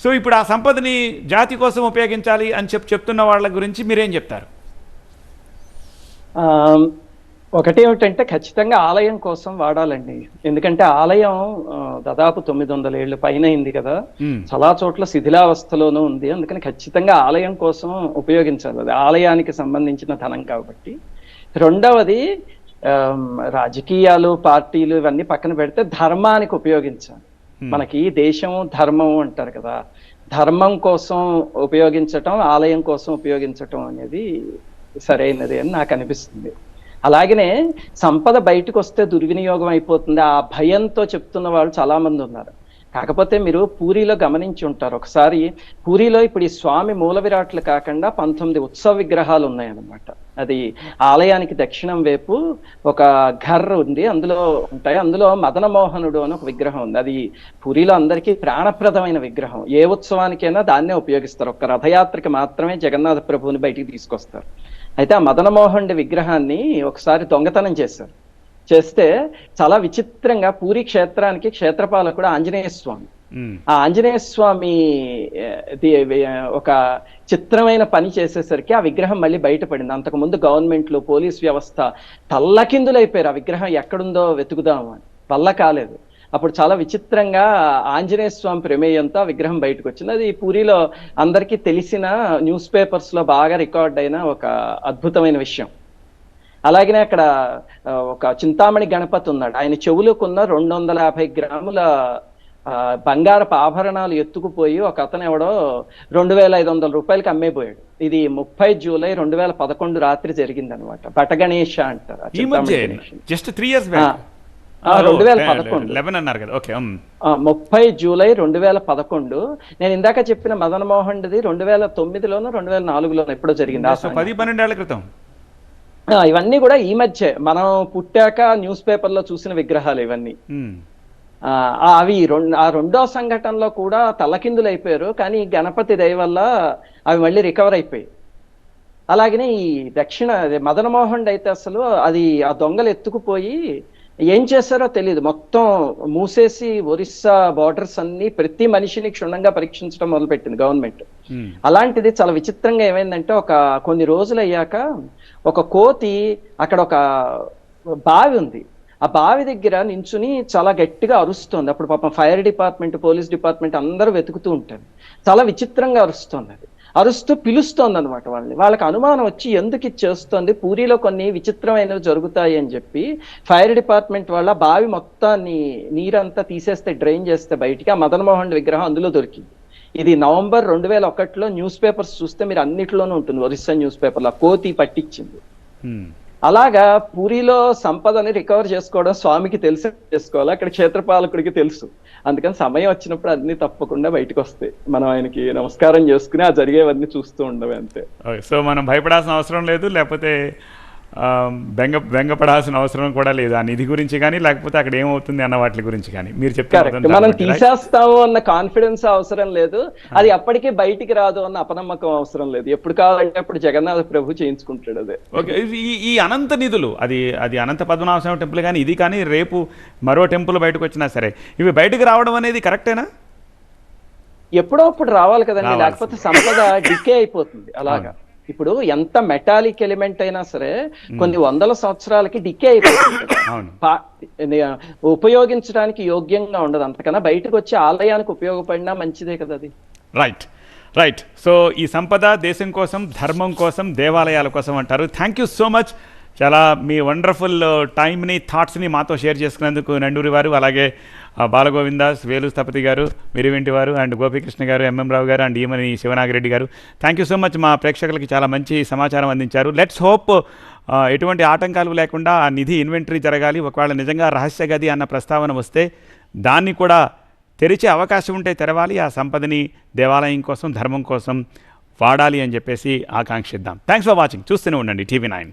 Speaker 1: సో ఇప్పుడు ఆ సంపదని జాతి కోసం ఉపయోగించాలి అని చెప్తున్న వాళ్ళ గురించి మీరేం చెప్తారు?
Speaker 7: ఒకటి ఏమిటంటే ఖచ్చితంగా ఆలయం కోసం వాడాలండి. ఎందుకంటే ఆలయం దాదాపు 900 ఏళ్ళు పైన అయింది కదా, చాలా చోట్ల శిథిలావస్థలోనూ ఉంది. అందుకని ఖచ్చితంగా ఆలయం కోసం ఉపయోగించాలి, అది ఆలయానికి సంబంధించిన ధనం కాబట్టి. రెండవది రాజకీయాలు, పార్టీలు ఇవన్నీ పక్కన పెడితే ధర్మానికి ఉపయోగించాలి. మనకి దేశం ధర్మం అంటారు కదా, ధర్మం కోసం ఉపయోగించటం, ఆలయం కోసం ఉపయోగించటం అనేది సరైనది అని నాకు అనిపిస్తుంది. అలాగనే సంపద బయటకు వస్తే దుర్వినియోగం అయిపోతుంది ఆ భయంతో చెప్తున్న వాళ్ళు చాలా మంది ఉన్నారు. కాకపోతే మీరు పూరిలో గమనించి ఉంటారు, ఒకసారి పూరిలో ఇప్పుడు ఈ స్వామి మూల విరాట్లు కాకుండా 19 ఉత్సవ విగ్రహాలు ఉన్నాయన్నమాట. అది ఆలయానికి దక్షిణం వైపు ఒక ఘర్ ఉంది, అందులో ఉంటాయి. అందులో మదనమోహనుడు అని ఒక విగ్రహం ఉంది. అది పూరిలో అందరికీ ప్రాణప్రదమైన విగ్రహం. ఏ ఉత్సవానికైనా దాన్నే ఉపయోగిస్తారు, ఒక్క రథయాత్రకి మాత్రమే జగన్నాథ ప్రభువుని బయటికి తీసుకొస్తారు. అయితే ఆ మదనమోహనుడి విగ్రహాన్ని ఒకసారి దొంగతనం చేశారు. చేస్తే చాలా విచిత్రంగా పూరి క్షేత్రానికి క్షేత్రపాలకుడు ఆంజనేయ స్వామి. ఆ ఆంజనేయ స్వామి ఒక చిత్రమైన పని చేసేసరికి ఆ విగ్రహం మళ్ళీ బయటపడింది. అంతకుముందు గవర్నమెంట్లు, పోలీస్ వ్యవస్థ తల్లకిందులైపోయారు, ఆ విగ్రహం ఎక్కడుందో వెతుకుదాము అని. వల్ల కాలేదు. అప్పుడు చాలా విచిత్రంగా ఆంజనేయ స్వామి ప్రమేయంతో ఆ విగ్రహం బయటకు వచ్చింది. అది పూరిలో అందరికీ తెలిసిన న్యూస్ పేపర్స్ లో బాగా రికార్డ్ అయిన ఒక అద్భుతమైన విషయం. అలాగనే అక్కడ ఒక చింతామణి గణపతి ఉన్నాడు, ఆయన చెవులకున్న 250 గ్రాముల బంగారపు ఆభరణాలు ఎత్తుకుపోయి ఒక అతను ఎవడో 2500 రూపాయలకి అమ్మేపోయాడు. ఇది 30 జూలై 2011 రాత్రి జరిగింది అనమాట. బటగణేష అంటారు. 30 జూలై 2011. నేను ఇందాక చెప్పిన మదనమోహన్ది 2009లోనో 2004లోనో ఎప్పుడో జరిగింది.
Speaker 1: 10-12 ఏళ్ల క్రితం.
Speaker 7: ఇవన్నీ కూడా ఈ మధ్య మనం పుట్టాక న్యూస్ పేపర్లో చూసిన విగ్రహాలు ఇవన్నీ. అవి రెండో సంఘటనలో కూడా తలకిందులు అయిపోయారు, కానీ గణపతి దయ వల్ల అవి మళ్ళీ రికవర్ అయిపోయాయి. అలాగనే ఈ దక్షిణ మదనమోహన్ అయితే అసలు అది ఆ దొంగలు ఎత్తుకుపోయి ఏం చేశారో తెలియదు, మొత్తం మూసేసి ఒరిస్సా బార్డర్స్ అన్ని ప్రతి మనిషిని క్షుణ్ణంగా పరీక్షించడం మొదలుపెట్టింది గవర్నమెంట్. అలాంటిది చాలా విచిత్రంగా ఏమైందంటే కొన్ని రోజులు అయ్యాక ఒక కోతి అక్కడ ఒక బావి ఉంది, ఆ బావి దగ్గర నించుని చాలా గట్టిగా అరుస్తోంది. అప్పుడు పాపం ఫైర్ డిపార్ట్మెంట్, పోలీస్ డిపార్ట్మెంట్ అందరూ వెతుకుతూ ఉంటారు. చాలా విచిత్రంగా అరుస్తోంది, అది అరుస్తూ పిలుస్తోంది అనమాట వాళ్ళకి అనుమానం వచ్చి ఎందుకు ఇది చేస్తోంది, పూరిలో కొన్ని విచిత్రమైనవి జరుగుతాయి అని చెప్పి ఫైర్ డిపార్ట్మెంట్ వాళ్ళ బావి మొత్తాన్ని నీరంతా తీసేస్తే, డ్రైన్ చేస్తే బయటికి ఆ మదనమోహన్ విగ్రహం అందులో దొరికింది. ఇది నవంబర్ 2001లో న్యూస్ పేపర్స్ చూస్తే మీరు అన్నిట్లోనూ ఉంటుంది, ఒరిస్సా న్యూస్ పేపర్లో కోతి పట్టించింది. అలాగా పూరిలో సంపదని రికవర్ చేసుకోవడం స్వామికి తెలిసి చేసుకోవాలి, అక్కడ క్షేత్రపాలకుడికి తెలుసు. అందుకని సమయం వచ్చినప్పుడు అన్ని తప్పకుండా బయటకు వస్తాయి. మనం ఆయనకి నమస్కారం చేసుకుని ఆ జరిగేవన్నీ చూస్తూ ఉండవు అంతే.
Speaker 1: సో మనం భయపడాల్సిన అవసరం లేదు, లేకపోతే బెంగపడాల్సిన అవసరం కూడా లేదు ఆ నిధి గురించి కానీ, లేకపోతే అక్కడ ఏమవుతుంది అన్న వాటి గురించి కానీ. మీరు చెప్తారు
Speaker 7: మనం తీసేస్తాము అన్న కాన్ఫిడెన్స్ అవసరం లేదు, అది అప్పటికే బయటికి రాదు అన్న అపనమ్మకం అవసరం లేదు. ఎప్పుడు కావాలంటే అప్పుడు జగన్నాథ ప్రభు చేయించుకుంటాడు. అదే
Speaker 1: ఓకే. ఈ అనంత నిధులు, అది అనంత పద్మనాభ స్వామి టెంపుల్ కానీ ఇది కానీ రేపు మరో టెంపుల్ బయటకు వచ్చినా సరే ఇవి బయటకు రావడం అనేది కరెక్టేనా?
Speaker 7: ఎప్పుడో అప్పుడు రావాలి కదండి, లేకపోతే సంపద డికే అయిపోతుంది. అలాగా ఇప్పుడు ఎంత మెటాలిక్ ఎలిమెంట్ అయినా సరే కొన్ని వందల సంవత్సరాలకి డికే అయిపోతుంది, ఉపయోగించడానికి యోగ్యంగా ఉండదు. అంతకన్నా బయటకు వచ్చి ఆలయానికి ఉపయోగపడినా మంచిదే కదా అది.
Speaker 1: రైట్. సో ఈ సంపద దేశం కోసం, ధర్మం కోసం, దేవాలయాల కోసం అంటారు. Thank you so much. చాలా మీ వండర్ఫుల్ టైంని, థాట్స్ని మాతో షేర్ చేసుకున్నందుకు నండూరి వారు, అలాగే బాలగోవిందాస్, వేలు స్థపతి గారు, మిరివింటి వారు, అండ్ గోపీకృష్ణ గారు, ఎంఎం రావు గారు, అండ్ ఈమని శివనాగిరెడ్డి గారు. Thank you so much. మా ప్రేక్షకులకి చాలా మంచి సమాచారం అందించారు. లెట్స్ హోప్ ఎటువంటి ఆటంకాలు లేకుండా ఆ నిధి ఇన్వెంటరీ జరగాలి. ఒకవేళ నిజంగా రహస్య గది అన్న ప్రస్తావన వస్తే దాన్ని కూడా తెరిచే అవకాశం ఉంటే తెరవాలి. ఆ సంపదని దేవాలయం కోసం, ధర్మం కోసం వాడాలి అని చెప్పేసి ఆకాంక్షిద్దాం. Thanks for watching. చూస్తూనే ఉండండి TV9.